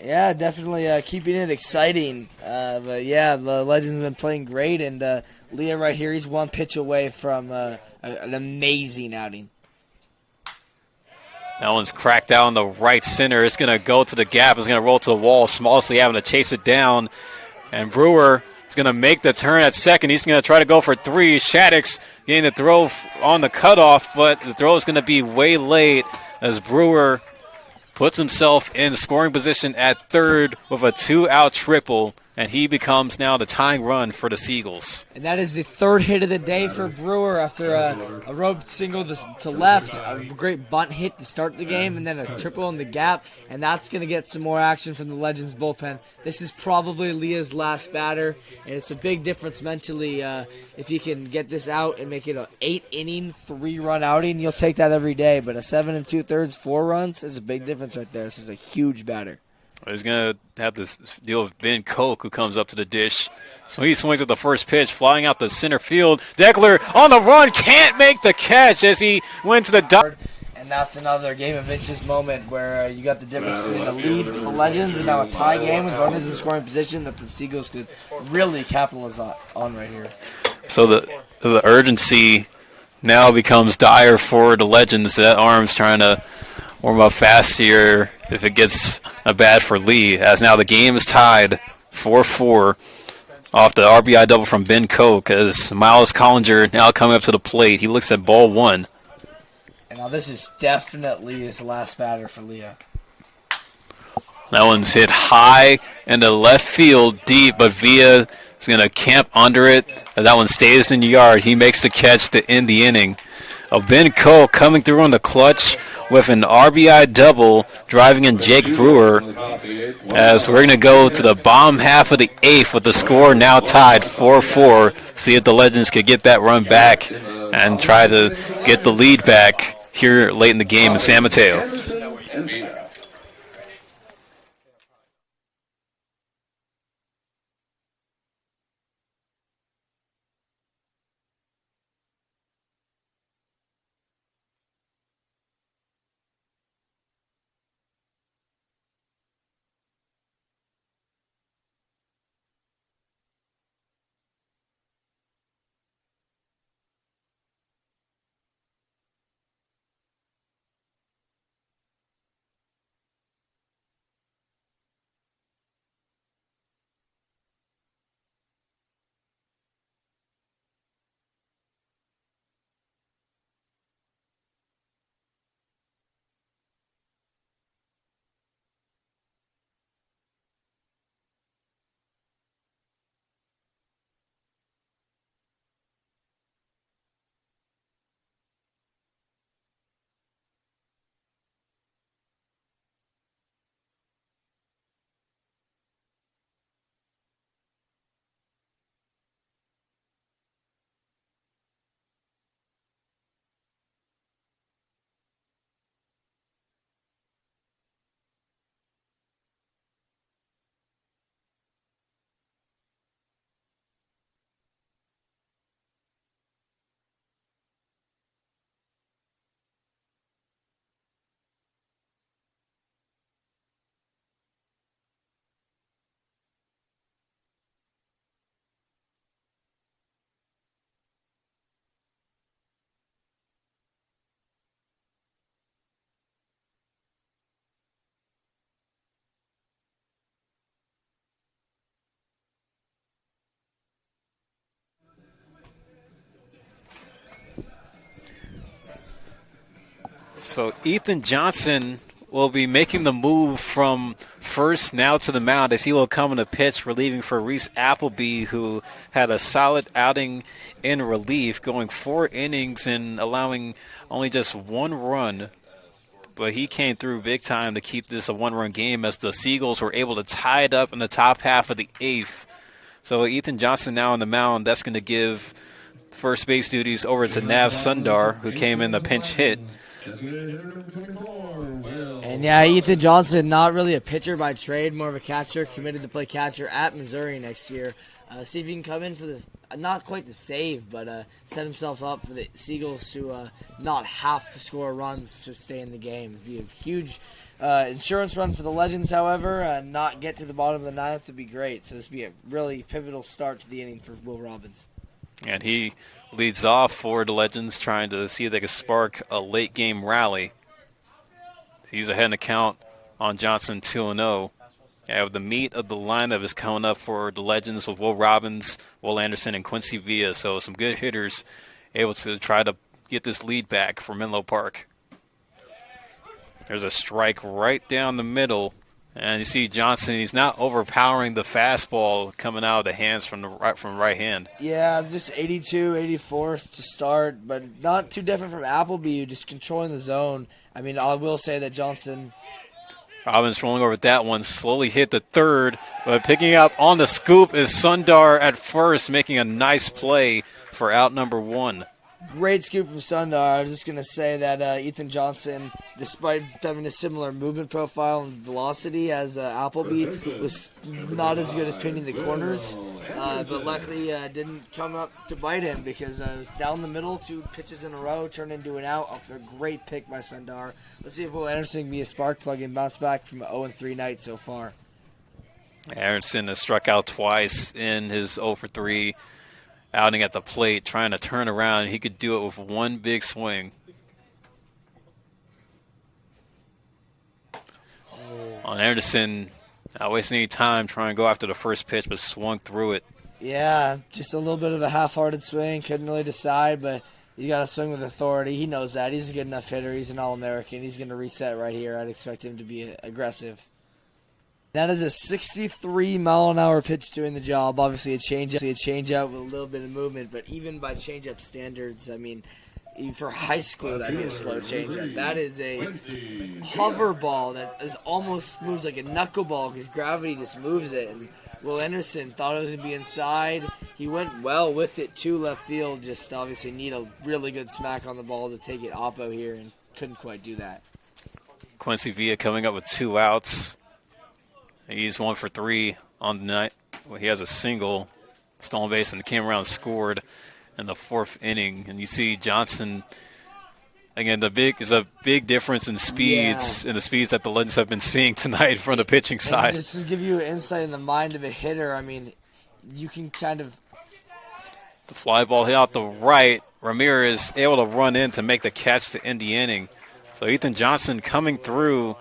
Yeah, definitely keeping it exciting. But yeah, the Legends have been playing great, and Leah right here, he's one pitch away from an amazing outing. That one's cracked out in the right center. It's going to go to the gap. It's going to roll to the wall. Smallsley having to chase it down. And Brewer is going to make the turn at second. He's going to try to go for three. Shaddix getting the throw on the cutoff, but the throw is going to be way late as Brewer puts himself in scoring position at third with a 2-out triple, and he becomes now the tying run for the Seagulls. And that is the third hit of the day for Brewer after a rope single to left, a great bunt hit to start the game, and then a triple in the gap, and that's going to get some more action from the Legends bullpen. This is probably Leah's last batter, and it's a big difference mentally. If you can get this out and make it an 8-inning, 3-run outing, you'll take that every day, but a 7 2/3, 4 runs is a big difference right there. This is a huge batter. He's going to have this deal with Ben Koch, who comes up to the dish. So he swings at the first pitch, flying out the center field. Deckler on the run, can't make the catch as he went to the dot. And that's another game of inches moment where you got the difference between a lead for the Legends and now a tie game with runners in scoring position that the Seagulls could really capitalize on right here. So the urgency now becomes dire for the Legends. That arm's trying to warm up fast here if it gets a bad for Lee, as now the game is tied 4-4 off the RBI double from Ben Koch as Miles Collinger now coming up to the plate. He looks at ball one. And now this is definitely his last batter for Leah. That one's hit high into left field deep, but Villa is going to camp under it as that one stays in the yard. He makes the catch to end the inning. Ben Koch coming through on the clutch with an RBI double, driving in Jake Brewer, as we're going to go to the bottom half of the eighth with the score now tied 4-4. See if the Legends could get that run back and try to get the lead back here late in the game in San Mateo. So Ethan Johnson will be making the move from first, now to the mound as he will come in a pitch relieving for Reese Appleby, who had a solid outing in relief, going 4 innings and allowing only just 1 run. But he came through big time to keep this a 1-run game as the Seagulls were able to tie it up in the top half of the 8th. So Ethan Johnson now on the mound. That's going to give first base duties over to Nav Sundar, who came in the pinch hit. And yeah, Ethan Johnson, not really a pitcher by trade, more of a catcher, committed to play catcher at Missouri next year. See if he can come in for this, not quite the save, but set himself up for the Seagulls to not have to score runs to stay in the game. It'd be a huge insurance run for the Legends, however. Not get to the bottom of the 9th would be great. So this would be a really pivotal start to the inning for Will Robbins. And he leads off for the Legends, trying to see if they can spark a late-game rally. He's ahead in the count on Johnson 2-0. Yeah, the meat of the lineup is coming up for the Legends with Will Robbins, Will Anderson, and Quincy Villa. So some good hitters able to try to get this lead back for Menlo Park. There's a strike right down the middle. And you see Johnson, he's not overpowering the fastball coming out of the hands from right hand. Yeah, just 82, 84 to start, but not too different from Appleby, just controlling the zone. I mean, I will say that Johnson... Robbins rolling over with that one, slowly hit the third, but picking up on the scoop is Sundar at first, making a nice play for out number 1. Great scoop from Sundar. I was just going to say that Ethan Johnson, despite having a similar movement profile and velocity as Appleby, was not as good as pinning the corners. But luckily didn't come up to bite him because it was down the middle, 2 pitches in a row, turned into an out after a great pick by Sundar. Let's see if Will Anderson can be a spark plug and bounce back from an 0-3 night so far. Anderson has struck out twice in his 0-for-3 outing at the plate, trying to turn around. He could do it with one big swing. On Anderson, not wasting any time trying to go after the first pitch, but swung through it. Yeah, just a little bit of a half-hearted swing. Couldn't really decide, but you got to swing with authority. He knows that. He's a good enough hitter. He's an All-American. He's going to reset right here. I'd expect him to be aggressive. That is a 63-mile-an-hour pitch doing the job. Obviously, a change-up with a little bit of movement, but even by change-up standards, I mean, even for high school, that'd be a slow change-up. That is a hover ball that is almost moves like a knuckleball because gravity just moves it. And Will Anderson thought it was going to be inside. He went well with it to left field, just obviously need a really good smack on the ball to take it oppo here, and couldn't quite do that. Quincy Villa coming up with 2 outs. He's 1-for-3 on the night. Well, he has a single, stolen base, and came around and scored in the 4th inning. And you see Johnson, again, there's a big difference in speeds, and the speeds that the Legends have been seeing tonight from the pitching side. And just to give you an insight in the mind of a hitter, I mean, you can kind of... The fly ball hit out the right. Ramirez able to run in to make the catch to end the inning. So Ethan Johnson coming through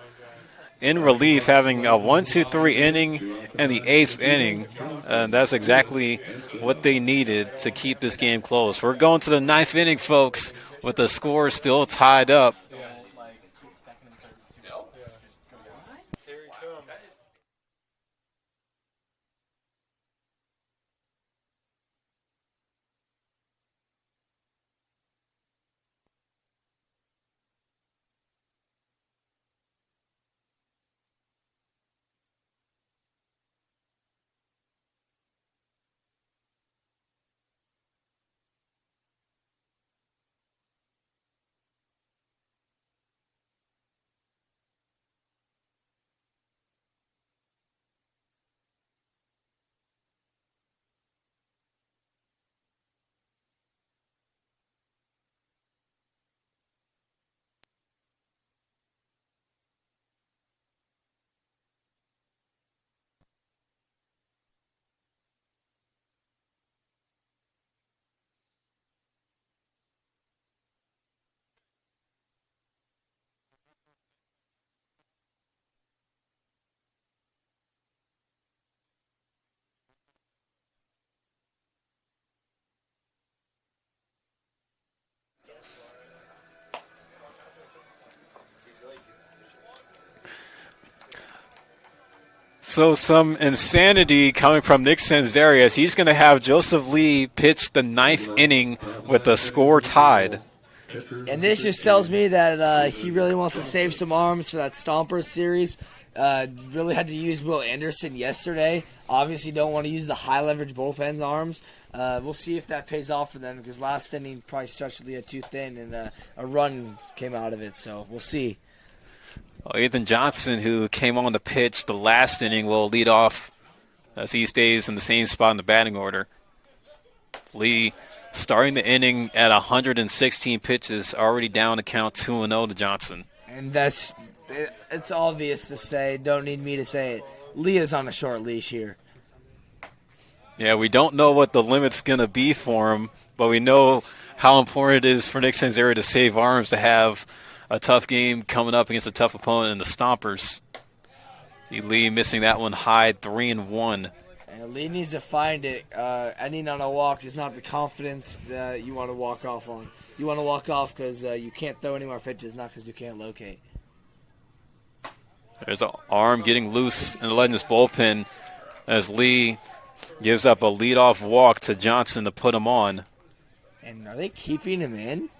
in relief, having a 1-2-3 inning in the 8th inning. And that's exactly what they needed to keep this game close. We're going to the 9th inning, folks, with the score still tied up. So some insanity coming from Nick Sanzarius. He's going to have Joseph Lee pitch the 9th inning with the score tied. And this just tells me that he really wants to save some arms for that Stompers series. Really had to use Will Anderson yesterday. Obviously don't want to use the high-leverage bullpen's arms. We'll see if that pays off for them because last inning probably stretched Leah too thin and a run came out of it. So we'll see. Well, Ethan Johnson, who came on the pitch the last inning, will lead off as he stays in the same spot in the batting order. Lee starting the inning at 116 pitches, already down to count 2-0 to Johnson. And it's obvious to say, don't need me to say it. Leah's on a short leash here. Yeah, we don't know what the limit's going to be for him, but we know how important it is for Nick Sanzari to save arms to have a tough game coming up against a tough opponent in the Stompers. See Lee missing that one high, 3-1. And Lee needs to find it. Ending on a walk is not the confidence that you want to walk off on. You want to walk off because you can't throw any more pitches, not because you can't locate. There's an arm getting loose in the Legends bullpen as Lee gives up a leadoff walk to Johnson to put him on. And are they keeping him in?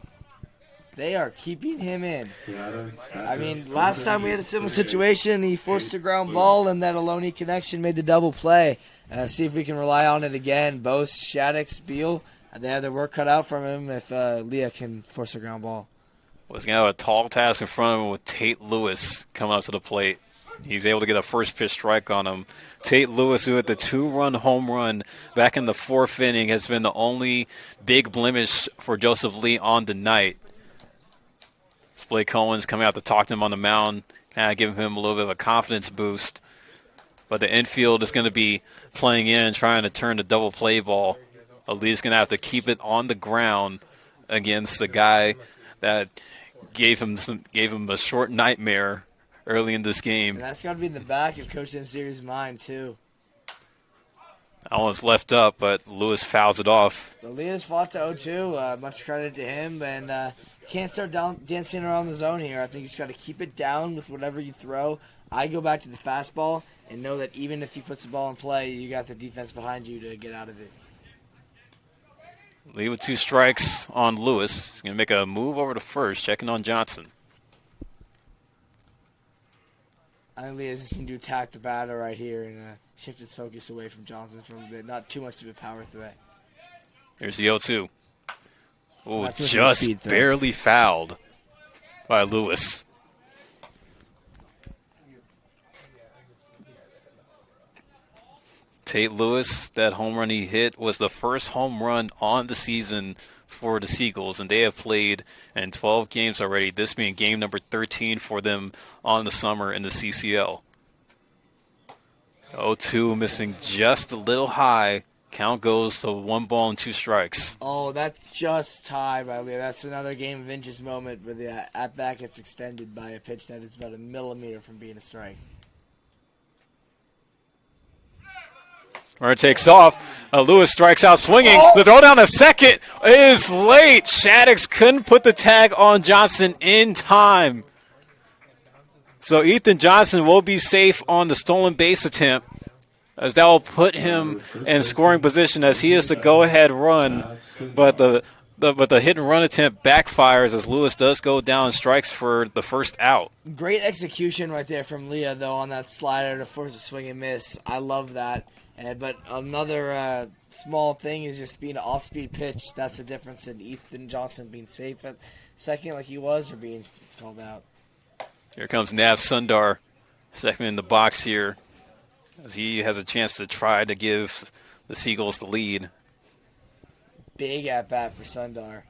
They are keeping him in. I mean, last time we had a similar situation, he forced a ground ball, and that Aloni connection made the double play. See if we can rely on it again. Bose, Shaddix, Beal, they have their work cut out from him if Leah can force a ground ball. Was going to have a tall task in front of him with Tate Lewis coming up to the plate. He's able to get a first pitch strike on him. Tate Lewis, who hit the 2-run home run back in the 4th inning, has been the only big blemish for Joseph Lee on the night. Blake Cohen's coming out to talk to him on the mound, kind of giving him a little bit of a confidence boost. But the infield is going to be playing in, trying to turn the double play ball. Lee's going to have to keep it on the ground against the guy that gave him a short nightmare early in this game. And that's got to be in the back of Coach Sanzari's mind, too. That one's left up, but Lewis fouls it off. But Leah's fought to 0-2. Much credit to him. And can't start dancing around the zone here. I think you just got to keep it down with whatever you throw. I go back to the fastball and know that even if he puts the ball in play, you got the defense behind you to get out of it. Lee with 2 strikes on Lewis. He's going to make a move over to first, checking on Johnson. I think Leah's just going to attack the batter right here and shift his focus away from Johnson for a little bit. Not too much of a power threat. Here's the 0-2. Oh, just barely fouled by Lewis. Tate Lewis, that home run he hit was the first home run on the season for the Seagulls, and they have played in 12 games already, this being game number 13 for them on the summer in the CCL. 0-2, missing just a little high. Count goes to 1 ball and 2 strikes. Oh, that's just tied by Leah. That's another game of inches moment where the at-bat gets extended by a pitch that is about a millimeter from being a strike. Runner takes off. Lewis strikes out swinging. Oh! The throw down to second is late. Shaddix couldn't put the tag on Johnson in time. So Ethan Johnson will be safe on the stolen base attempt, as that will put him in scoring position as he is the go-ahead run. But the hit-and-run attempt backfires as Lewis does go down and strikes for the first out. Great execution right there from Leah, though, on that slider to force a swing and miss. I love that. But another small thing is just being an off-speed pitch. That's the difference in Ethan Johnson being safe at second like he was or being called out. Here comes Nav Sundar, second in the box here, as he has a chance to try to give the Seagulls the lead. Big at-bat for Sundar.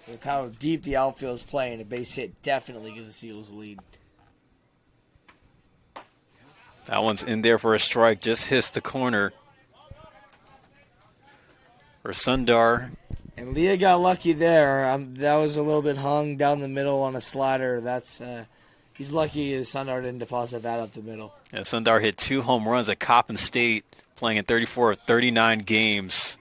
With how deep the outfield is playing, a base hit definitely gives the Seagulls the lead. That one's in there for a strike, just hits the corner for Sundar. And Leah got lucky there. That was a little bit hung down the middle on a slider. That's he's lucky Sundar didn't deposit that up the middle. Yeah, Sundar hit 2 home runs at Coppin State, playing in 34 of 39 games.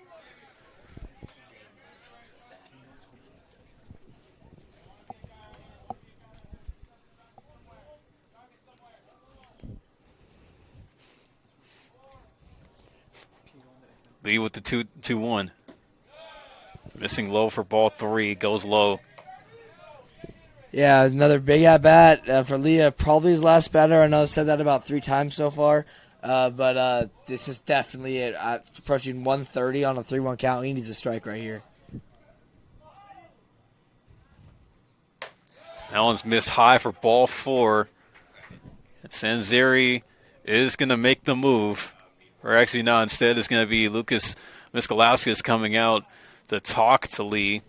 Lee with the 2-1. Missing low for ball 3. Goes low. Yeah, another big at bat for Leah. Probably his last batter. I know I've said that about 3 times so far. But this is definitely it. Approaching 130 on a 3-1 count. He needs a strike right here. That one's missed high for ball 4. And Sanzeri is going to make the move. Or actually, no, instead it's going to be Lucas Miskalauskas coming out to talk to Lee.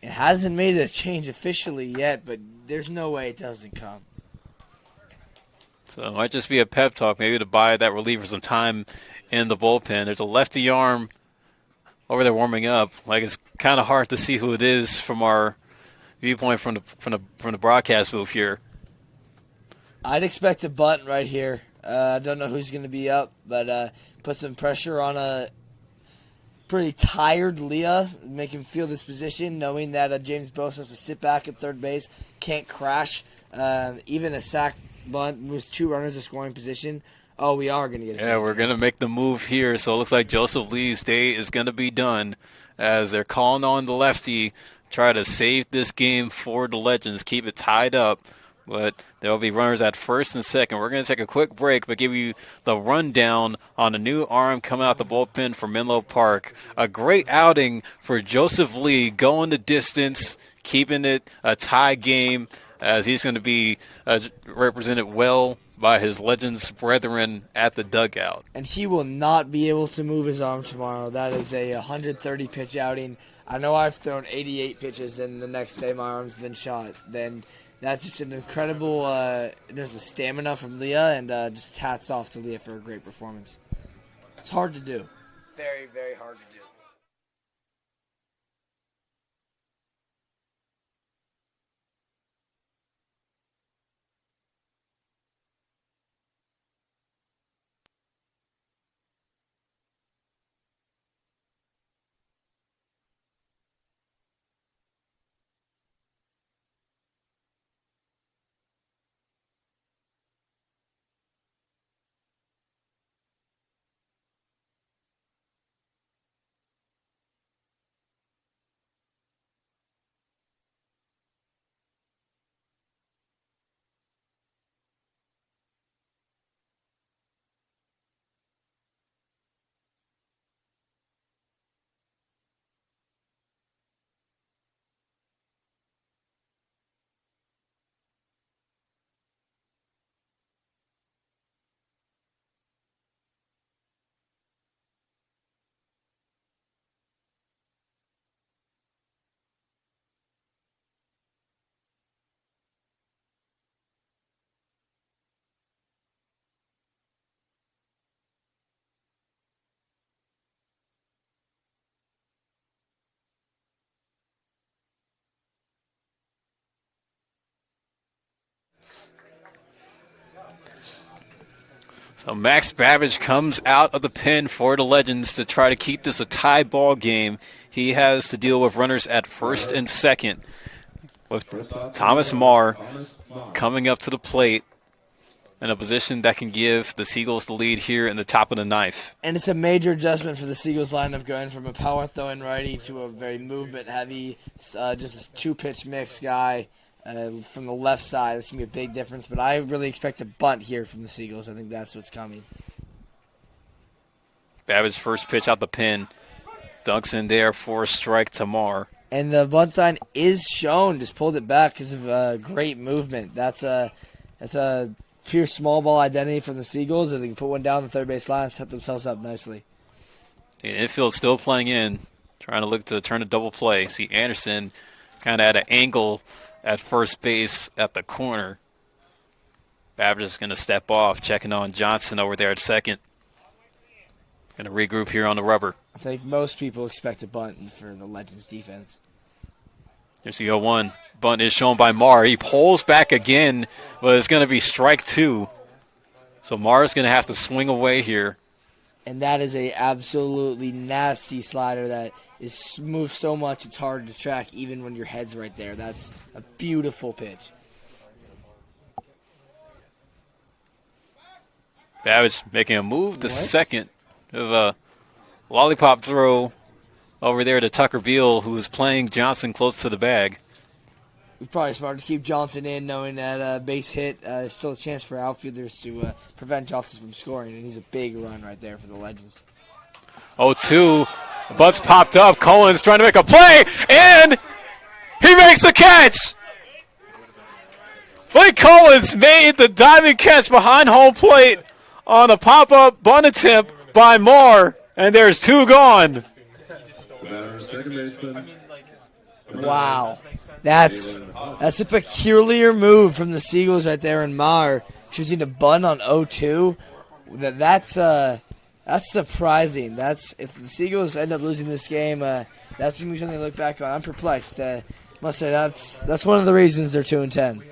It hasn't made a change officially yet, but there's no way it doesn't come. So it might just be a pep talk, maybe to buy that reliever some time in the bullpen. There's a lefty arm over there warming up. Like, it's kind of hard to see who it is from our viewpoint from the broadcast booth here. I'd expect a bunt right here. I don't know who's going to be up, but put some pressure on a pretty tired Leah, make him feel this position, knowing that James Bose has to sit back at third base, can't crash. Even a sac bunt moves 2 runners to scoring position. Oh, we are going to get a Yeah, we're going to make the move here. So it looks like Joseph Lee's day is going to be done as they're calling on the lefty, try to save this game for the Legends, keep it tied up. But there will be runners at first and second. We're going to take a quick break, but give you the rundown on the new arm coming out the bullpen for Menlo Park. A great outing for Joseph Lee, going the distance, keeping it a tie game, as he's going to be represented well by his Legends brethren at the dugout. And he will not be able to move his arm tomorrow. That is a 130-pitch outing. I know I've thrown 88 pitches, and the next day my arm's been shot. Then that's just an incredible there's a stamina from Leah, and just hats off to Leah for a great performance. It's hard to do. Very, very hard to do. So Max Babbage comes out of the pen for the Legends to try to keep this a tie ball game. He has to deal with runners at first and second, with Thomas Marr coming up to the plate in a position that can give the Seagulls the lead here in the top of the ninth. And it's a major adjustment for the Seagulls lineup, going from a power throwing righty to a very movement-heavy, just a 2-pitch mix guy. From the left side, it's going to be a big difference. But I really expect a bunt here from the Seagulls. I think that's what's coming. Babbage's first pitch out the pen. Dunks in there for a strike to Marr. And the bunt sign is shown. Just pulled it back because of great movement. That's a pure small ball identity from the Seagulls. If they can put one down the third base line, set themselves up nicely. The infield still playing in, trying to look to turn a double play. See Anderson kind of at an angle at first base at the corner. Babbage is going to step off, checking on Johnson over there at second. Going to regroup here on the rubber. I think most people expect a bunt for the Legends defense. Here's the 0-1. Bunt is shown by Marr. He pulls back again, but it's going to be strike 2. So Marr is going to have to swing away here. And that is a absolutely nasty slider that is moved so much it's hard to track even when your head's right there. That's a beautiful pitch. Babbage making a move to second. lollipop throw over there to Tucker Beal, who's playing Johnson close to the bag. It's probably smart to keep Johnson in, knowing that base hit is still a chance for outfielders to prevent Johnson from scoring, and he's a big run right there for the Legends. 0-2. The butts popped up. Collins trying to make a play, and he makes the catch. Blake Collins made the diving catch behind home plate on a pop-up bunt attempt by Moore, and there's 2 gone. Wow. That's a peculiar move from the Seagulls right there, and Maher choosing to bunt on 0-2. That's surprising. If the Seagulls end up losing this game, that's going to be something to look back on. I'm perplexed. Must say that's one of the reasons they're 2-10.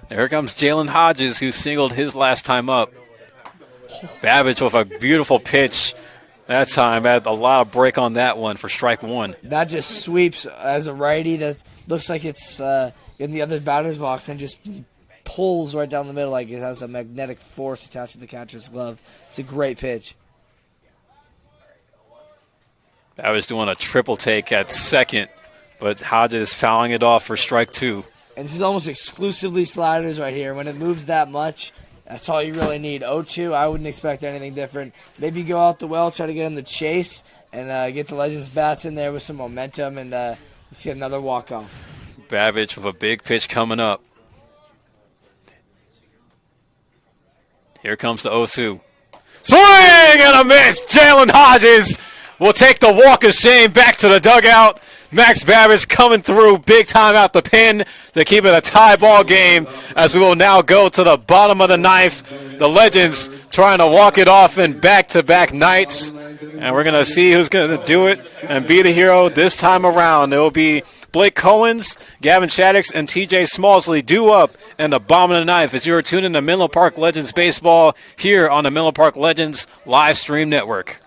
Here comes Jalen Hodges, who singled his last time up. Babbage with a beautiful pitch. That time had a lot of break on that one for strike 1. That just sweeps as a righty. That looks like it's in the other batter's box and just pulls right down the middle like it has a magnetic force attached to the catcher's glove. It's a great pitch. I was doing a triple take at second, but Hodges fouling it off for strike 2. And this is almost exclusively sliders right here. When it moves that much, that's all you really need. 0-2, I wouldn't expect anything different. Maybe go out the well, try to get in the chase, and get the Legends bats in there with some momentum, and let's get another walk-off. Babbage with a big pitch coming up. Here comes the 0-2. Swing and a miss! Jalen Hodges will take the walk of shame back to the dugout. Max Babbage coming through big time out the pin to keep it a tie ball game as we will now go to the bottom of the ninth. The Legends trying to walk it off in back-to-back nights. And we're going to see who's going to do it and be the hero this time around. It will be Blake Cohens, Gavin Shaddix, and TJ Smallsley due up in the bottom of the ninth as you are tuned in to Menlo Park Legends Baseball here on the Menlo Park Legends live stream network.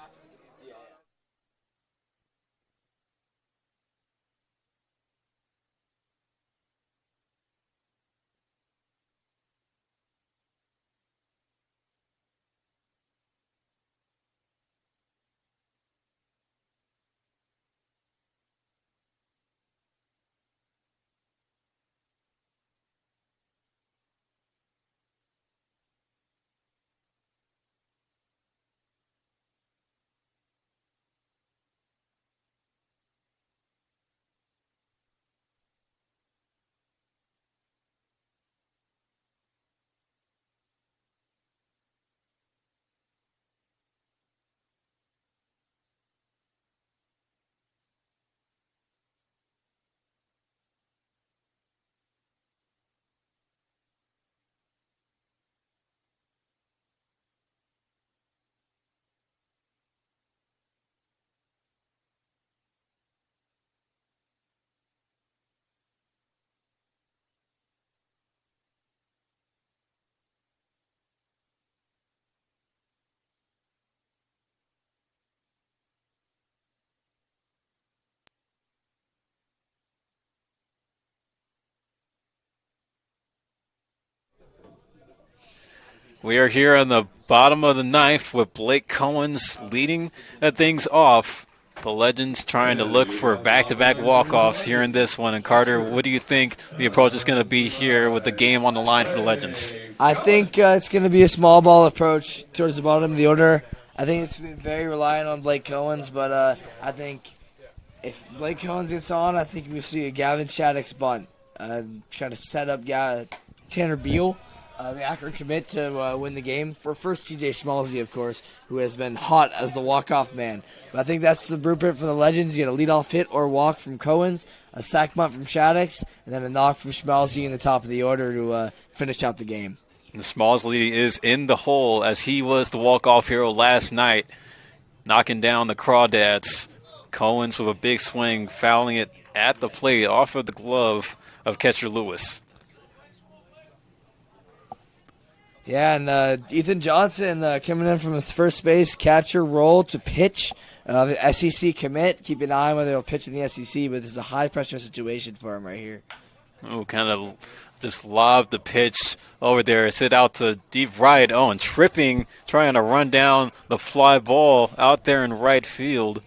We are here on the bottom of the ninth with Blake Cohens leading things off. The Legends trying to look for back-to-back walk-offs here in this one. And Carter, what do you think the approach is going to be here with the game on the line for the Legends? I think it's going to be a small ball approach towards the bottom of the order. I think it's going to be very reliant on Blake Cohens, but I think if Blake Cohens gets on, I think we'll see a Gavin Shaddix bunt. Trying to set up Tanner Beal, the Akron commit, to win the game. For first, TJ Smallsley, of course, who has been hot as the walk-off man. But I think that's the blueprint for the Legends. You get a leadoff hit or walk from Cohens, a sack bunt from Shaddix, and then a knock from Smallsley in the top of the order to finish out the game. The Smallsley is in the hole as he was the walk-off hero last night, knocking down the Crawdads. Cohens with a big swing, fouling it at the plate off of the glove of catcher Lewis. Yeah, and Ethan Johnson coming in from his first base catcher role to pitch. The SEC commit. Keep an eye on whether he'll pitch in the SEC, but this is a high-pressure situation for him right here. Oh, kind of just lobbed the pitch over there. It's hit out to deep right. Oh, and tripping, trying to run down the fly ball out there in right field.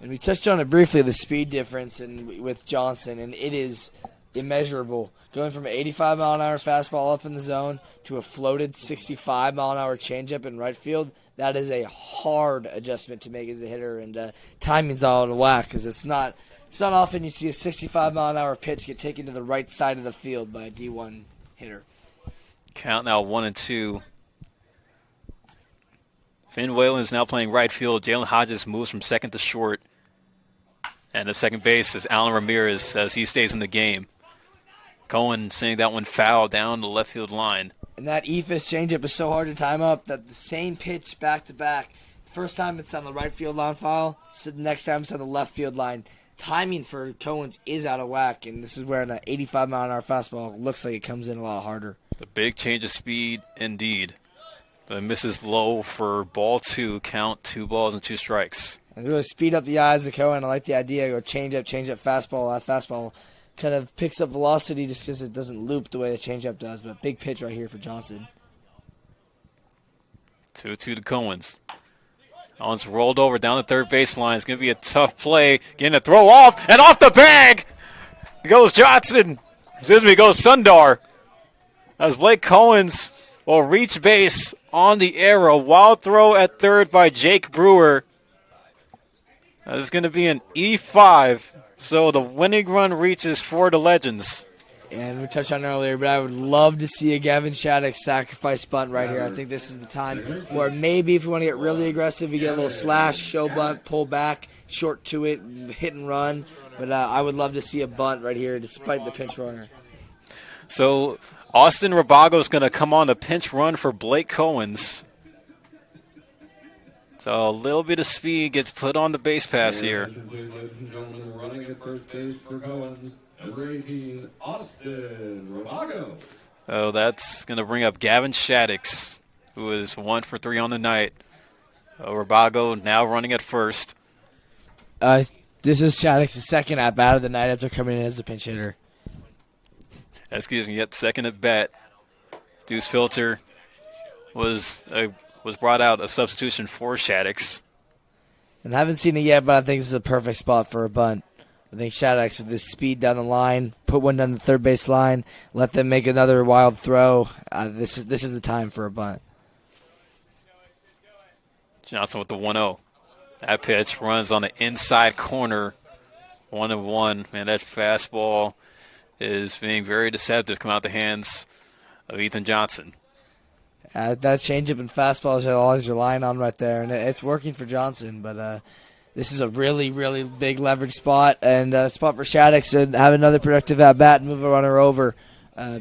And we touched on it briefly, the speed difference with Johnson, and it is immeasurable. Going from an 85-mile-an-hour fastball up in the zone to a floated 65-mile-an-hour changeup in right field, that is a hard adjustment to make as a hitter, and timing's all out of whack because it's not often you see a 65-mile-an-hour pitch get taken to the right side of the field by a D1 hitter. Count now 1-2. Finn Whalen is now playing right field. Jalen Hodges moves from second to short. And at second base is Alan Ramirez as he stays in the game. Cohen seeing that one foul down the left field line. And that eephus changeup is so hard to time up that the same pitch back-to-back, first time it's on the right field line foul, so the next time it's on the left field line. Timing for Cohen's is out of whack, and this is where an 85-mile-an-hour fastball looks like it comes in a lot harder. The big change of speed indeed. The misses low for ball 2, count 2 balls and 2 strikes. And really speed up the eyes of Cohen. I like the idea. Go change up, fastball. That fastball kind of picks up velocity just because it doesn't loop the way the changeup does. But big pitch right here for Johnson. 2-2 to Cohen's. Cohen's rolled over down the third baseline. It's going to be a tough play. Getting a throw off, and off the bag goes Johnson. Goes Sundar. As Blake Cohen's will reach base on the arrow. Wild throw at third by Jake Brewer. That is going to be an E5. So the winning run reaches for the Legends. And we touched on it earlier, but I would love to see a Gavin Shattuck sacrifice bunt right here. I think this is the time where maybe if we want to get really aggressive, you get a little slash, show bunt, pull back, short to it, hit and run. But I would love to see a bunt right here despite the pinch runner. So Austin Rabago is going to come on the pinch run for Blake Cohen's. So a little bit of speed gets put on the base pass here. Ladies and gentlemen, running at first base for Cohen's, number 18, Austin Rabago. So that's going to bring up Gavin Shaddix, who is 1 for 3 on the night. Rabago now running at first. This is Shattuck's second at bat of the night after coming in as a pinch hitter. Excuse me, yep, second at bat. Deuce Filter was brought out a substitution for Shaddix. And I haven't seen it yet, but I think this is a perfect spot for a bunt. I think Shaddix with this speed down the line, put one down the third base line, let them make another wild throw. This is the time for a bunt. Johnson with the 1-0. That pitch runs on the inside corner. 1-1. Man, that fastball is being very deceptive. Come out the hands of Ethan Johnson. That changeup and fastball is all he's relying on right there, and it's working for Johnson. But this is a really, really big leverage spot, and a spot for Shaddix to have another productive at-bat and move a runner over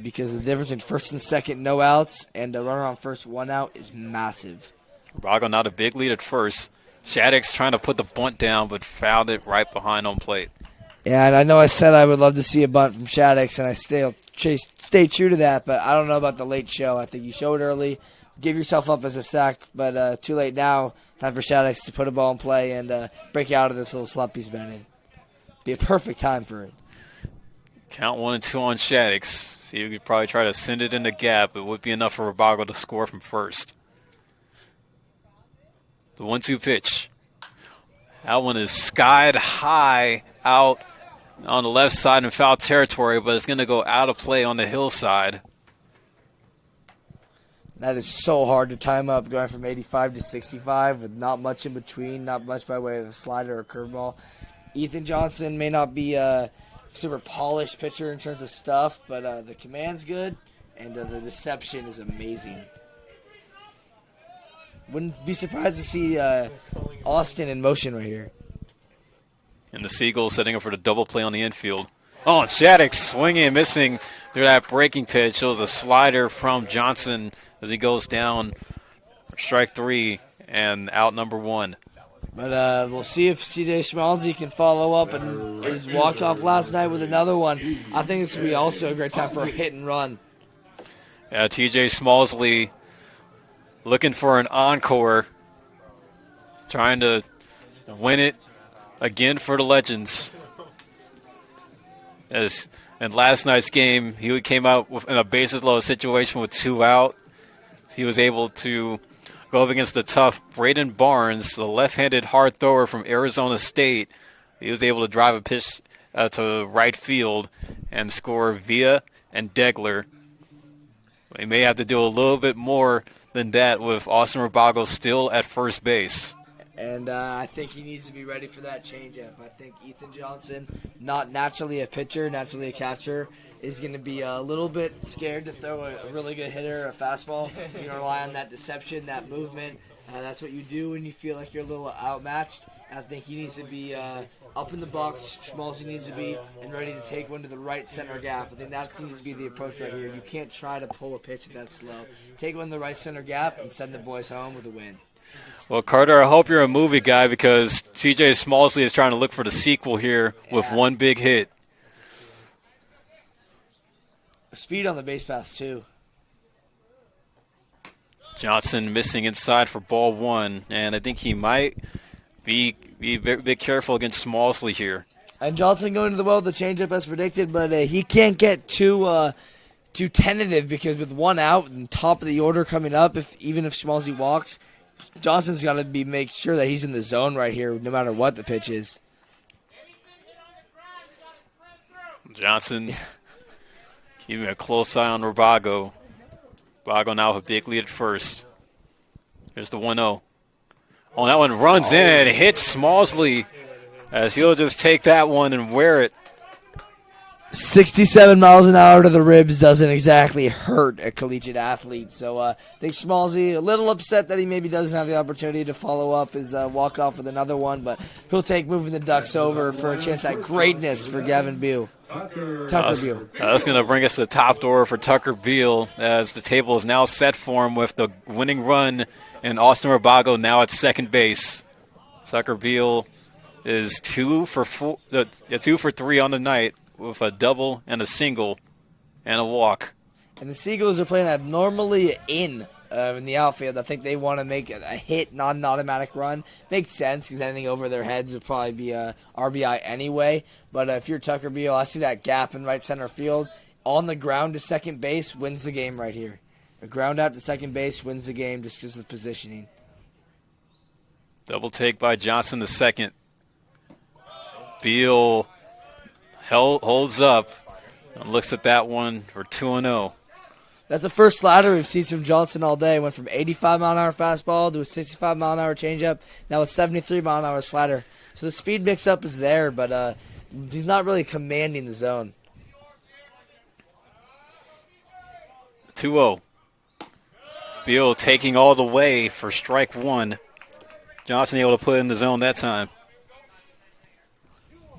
because the difference in first and second, no outs, and a runner on first, 1 out is massive. Rabago not a big lead at first. Shaddix trying to put the bunt down, but fouled it right behind home plate. Yeah, and I know I said I would love to see a bunt from Shaddix, and I stay true to that, but I don't know about the late show. I think you showed early, give yourself up as a sack, but too late now. Time for Shaddix to put a ball in play and break out of this little slump he's been in. Be a perfect time for it. Count 1-2 on Shaddix. See, you could probably try to send it in the gap. It would be enough for Rabago to score from first. The 1-2 pitch. That one is skied high out on the left side in foul territory, but it's going to go out of play on the hillside. That is so hard to time up, going from 85 to 65 with not much in between, not much by way of a slider or curveball. Ethan Johnson may not be a super polished pitcher in terms of stuff, but the command's good, and the deception is amazing. Wouldn't be surprised to see Austin in motion right here. And the Seagulls setting up for the double play on the infield. Oh, and Shaddix swinging and missing through that breaking pitch. It was a slider from Johnson as he goes down for strike 3 and out number 1. But we'll see if C.J. Schmalzi can follow up and his walk-off last night with another one. I think this will be also a great time for a hit and run. Yeah, T.J. Smallsley looking for an encore, trying to win it again for the Legends. As in last night's game, he came out in a bases-loaded situation with 2 out. He was able to go up against the tough Braden Barnes, the left-handed hard thrower from Arizona State. He was able to drive a pitch to right field and score via and Degler. He may have to do a little bit more than that with Austin Rabago still at first base. And I think he needs to be ready for that changeup. I think Ethan Johnson, not naturally a pitcher, naturally a catcher, is going to be a little bit scared to throw a really good hitter, a fastball. You know, rely on that deception, that movement. That's what you do when you feel like you're a little outmatched. I think he needs to be up in the box, Schmalzi needs to be, and ready to take one to the right center gap. I think that needs to be the approach right here. You can't try to pull a pitch that slow. Take one to the right center gap and send the boys home with a win. Well, Carter, I hope you're a movie guy because TJ Smallsley is trying to look for the sequel here with one big hit. Speed on the base pass, too. Johnson missing inside for ball 1, and I think he might be a bit careful against Smallsley here. And Johnson going to the well with the changeup as predicted, but he can't get too tentative because with 1 out and top of the order coming up, even if Schmalzi walks, Johnson's got to make sure that he's in the zone right here no matter what the pitch is. Johnson keeping a close eye on Rabago. Rabago now with a big lead at first. Here's the 1-0. Oh, that one runs in and hits Smallsley as he'll just take that one and wear it. 67 miles an hour to the ribs doesn't exactly hurt a collegiate athlete. So I think Schmalzi a little upset that he maybe doesn't have the opportunity to follow up his walk-off with another one, but he'll take moving the Ducks over for a chance at greatness for Gavin Beal. Tucker Beal. That's going to bring us to the top door for Tucker Beal as the table is now set for him with the winning run and Austin Rabago now at second base. Tucker Beal is 2 for 3 on the night with a double and a single and a walk. And the Seagulls are playing abnormally in the outfield. I think they want to make a hit, not an automatic run. Makes sense because anything over their heads would probably be a RBI anyway. But if you're Tucker Beal, I see that gap in right center field. On the ground to second base wins the game right here. A ground out to second base wins the game just because of the positioning. Double take by Johnson the second. Beal holds up and looks at that one for 2-0. That's the first slider we've seen from Johnson all day. Went from 85-mile-an-hour fastball to a 65-mile-an-hour changeup. Now a 73-mile-an-hour slider. So the speed mix-up is there, but he's not really commanding the zone. 2-0. Beal taking all the way for strike 1. Johnson able to put it in the zone that time.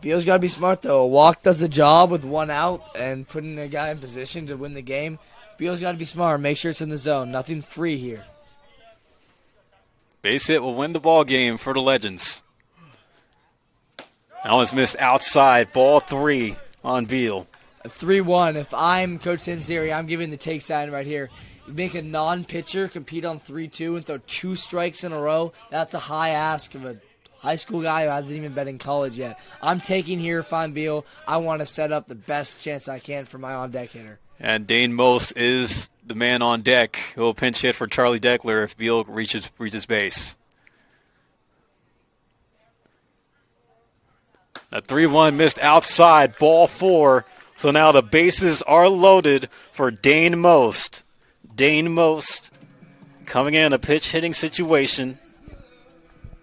Beal's got to be smart, though. A walk does the job with 1 out and putting a guy in position to win the game. Beal's got to be smart. Make sure it's in the zone. Nothing free here. Base hit will win the ball game for the Legends. That one's missed outside. Ball 3 on Beal. A 3-1. If I'm Coach Sanseri, I'm giving the take sign right here. You make a non-pitcher compete on 3-2 and throw 2 strikes in a row. That's a high ask of a high school guy who hasn't even been in college yet. I'm taking here if I'm Beal. I want to set up the best chance I can for my on-deck hitter. And Dane Most is the man on deck. He'll pinch hit for Charlie Deckler if Beal reaches base. A 3-1 missed outside, ball 4. So now the bases are loaded for Dane Most. Dane Most coming in a pitch hitting situation.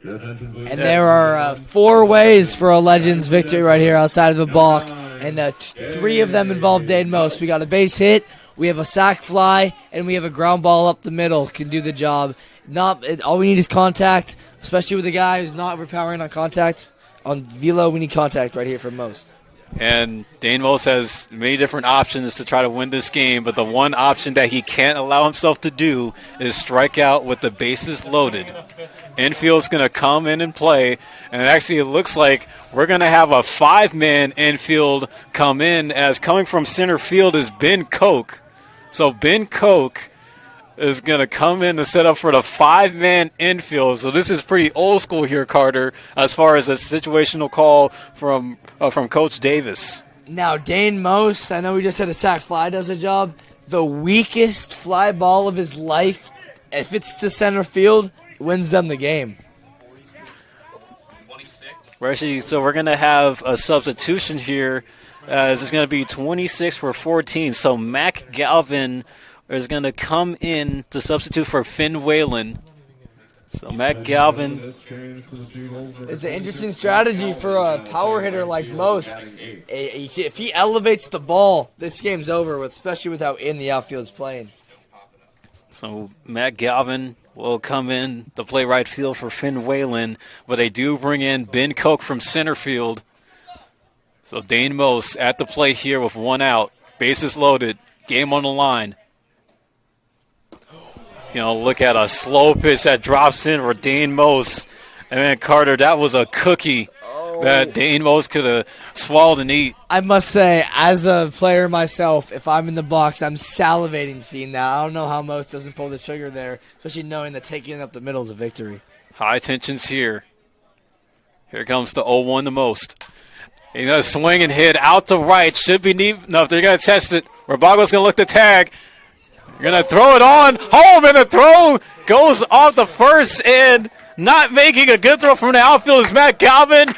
And there are 4 ways for a Legends victory right here outside of the balk. And 3 of them involve Dane Most. We got a base hit, we have a sac fly, and we have a ground ball up the middle. Can do the job. All we need is contact, especially with a guy who's not overpowering on contact. On velo, we need contact right here from Most. And Dane Most has many different options to try to win this game, but the one option that he can't allow himself to do is strike out with the bases loaded. Infield's going to come in and play, and actually it looks like we're going to have a 5-man infield come in, as coming from center field is Ben Koch. So Ben Koch is going to come in to set up for the 5-man infield. So this is pretty old school here, Carter, as far as a situational call from Coach Davis. Now, Dane Most, I know we just said a sac fly does a job. The weakest fly ball of his life, if it's to center field, wins them the game. 26. We're going to have a substitution here. This is going to be 26 for 14. So Mac Galvin is going to come in to substitute for Finn Whalen. So Mac Galvin. It's an interesting strategy for a power hitter like Most. If he elevates the ball, this game's over, especially with how in the outfield's playing. So Matt Galvin will come in to play right field for Finn Whalen, but they do bring in Ben Koch from center field. So Dane Most at the plate here with one out. Bases loaded. Game on the line. Look at a slow pitch that drops in for Dane Most. And then Carter, that was a cookie that Dane Most could have swallowed and eat. I must say, as a player myself, if I'm in the box, I'm salivating seeing that. I don't know how Most doesn't pull the trigger there, especially knowing that taking it up the middle is a victory. High tensions here. Here comes the 0-1 to Most. He's going to swing and hit out to right. Should be neat enough. They're going to test it. Rabago's going to look the tag. You're going to throw it on. Home, and the throw goes off the first end. Not making a good throw from the outfield is Matt Galvin.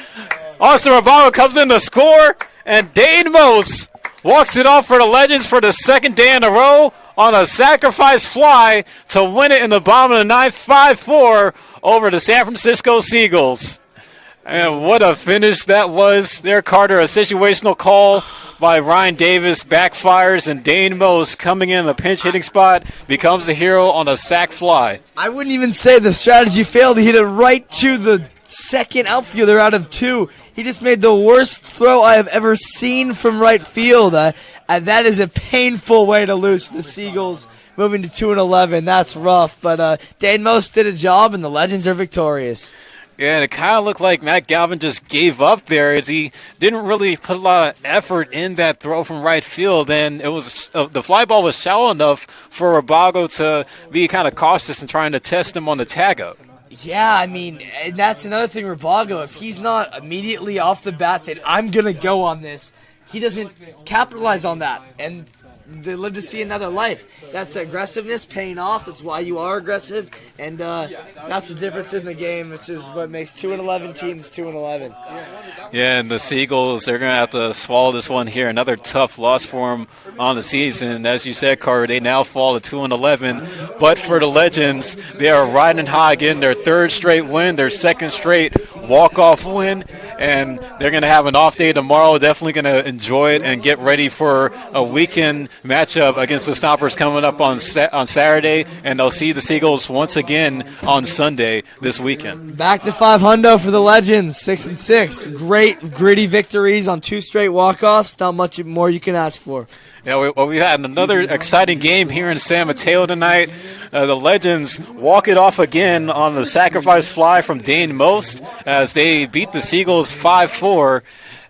Austin Rabago comes in to score. And Dane Most walks it off for the Legends for the second day in a row on a sacrifice fly to win it in the bottom of the ninth, 5-4 over the San Francisco Seagulls. And what a finish that was there, Carter. A situational call by Ryan Davis backfires, and Dane Most coming in the pinch hitting spot becomes the hero on a sac fly. I wouldn't even say the strategy failed. He hit it right to the second outfielder out of two. He just made the worst throw I have ever seen from right field. And that is a painful way to lose for the Seagulls. Moving to 2-11, that's rough. But Dane Most did a job, and the Legends are victorious. Yeah, and it kind of looked like Matt Galvin just gave up there as he didn't really put a lot of effort in that throw from right field, and it was the fly ball was shallow enough for Rabago to be kind of cautious in trying to test him on the tag-up. Yeah, I mean, and that's another thing, Rabago. If he's not immediately off the bat saying, I'm going to go on this, he doesn't capitalize on that, and they live to see another life. That's aggressiveness paying off. That's why you are aggressive, and that's the difference in the game, which is what makes 2-11 teams 2-11. Yeah, and the Seagulls, they're going to have to swallow this one here. Another tough loss for them on the season. As you said, Carter, they now fall to 2-11. But for the Legends, they are riding high again. Their third straight win, their second straight walk-off win, and they're going to have an off day tomorrow. Definitely going to enjoy it and get ready for a weekend matchup against the Stompers coming up on Saturday, and they'll see the Seagulls once again on Sunday this weekend. Back to 500 for the Legends, 6-6. Great, gritty victories on two straight walk-offs. Not much more you can ask for. Yeah, we had another exciting game here in San Mateo tonight. The Legends walk it off again on the sacrifice fly from Dane Most as they beat the Seagulls 5-4.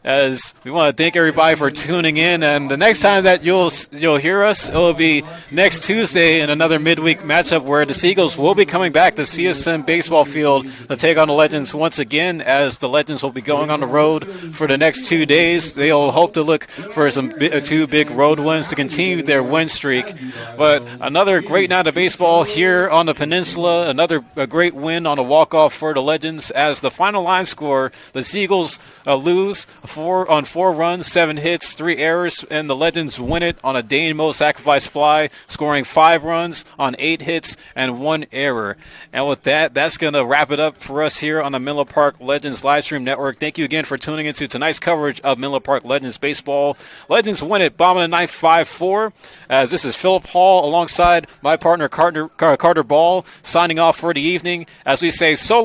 As we want to thank everybody for tuning in, and the next time that you'll hear us, it will be next Tuesday in another midweek matchup where the Seagulls will be coming back to CSM Baseball Field to take on the Legends once again, as the Legends will be going on the road for the next 2 days. They'll hope to look for two big road wins to continue their win streak. But another great night of baseball here on the peninsula, a great win on a walk-off for the Legends, as the final line score, the Seagulls lose 4 runs, 7 hits, 3 errors, and the Legends win it on a Dane Most sacrifice fly, scoring 5 runs on 8 hits and 1 error. And with that, that's going to wrap it up for us here on the Menlo Park Legends Livestream Network. Thank you again for tuning into tonight's coverage of Menlo Park Legends Baseball. Legends win it, bottom of the ninth, 5-4. As this is Philip Hall alongside my partner Carter Ball, signing off for the evening as we say so long.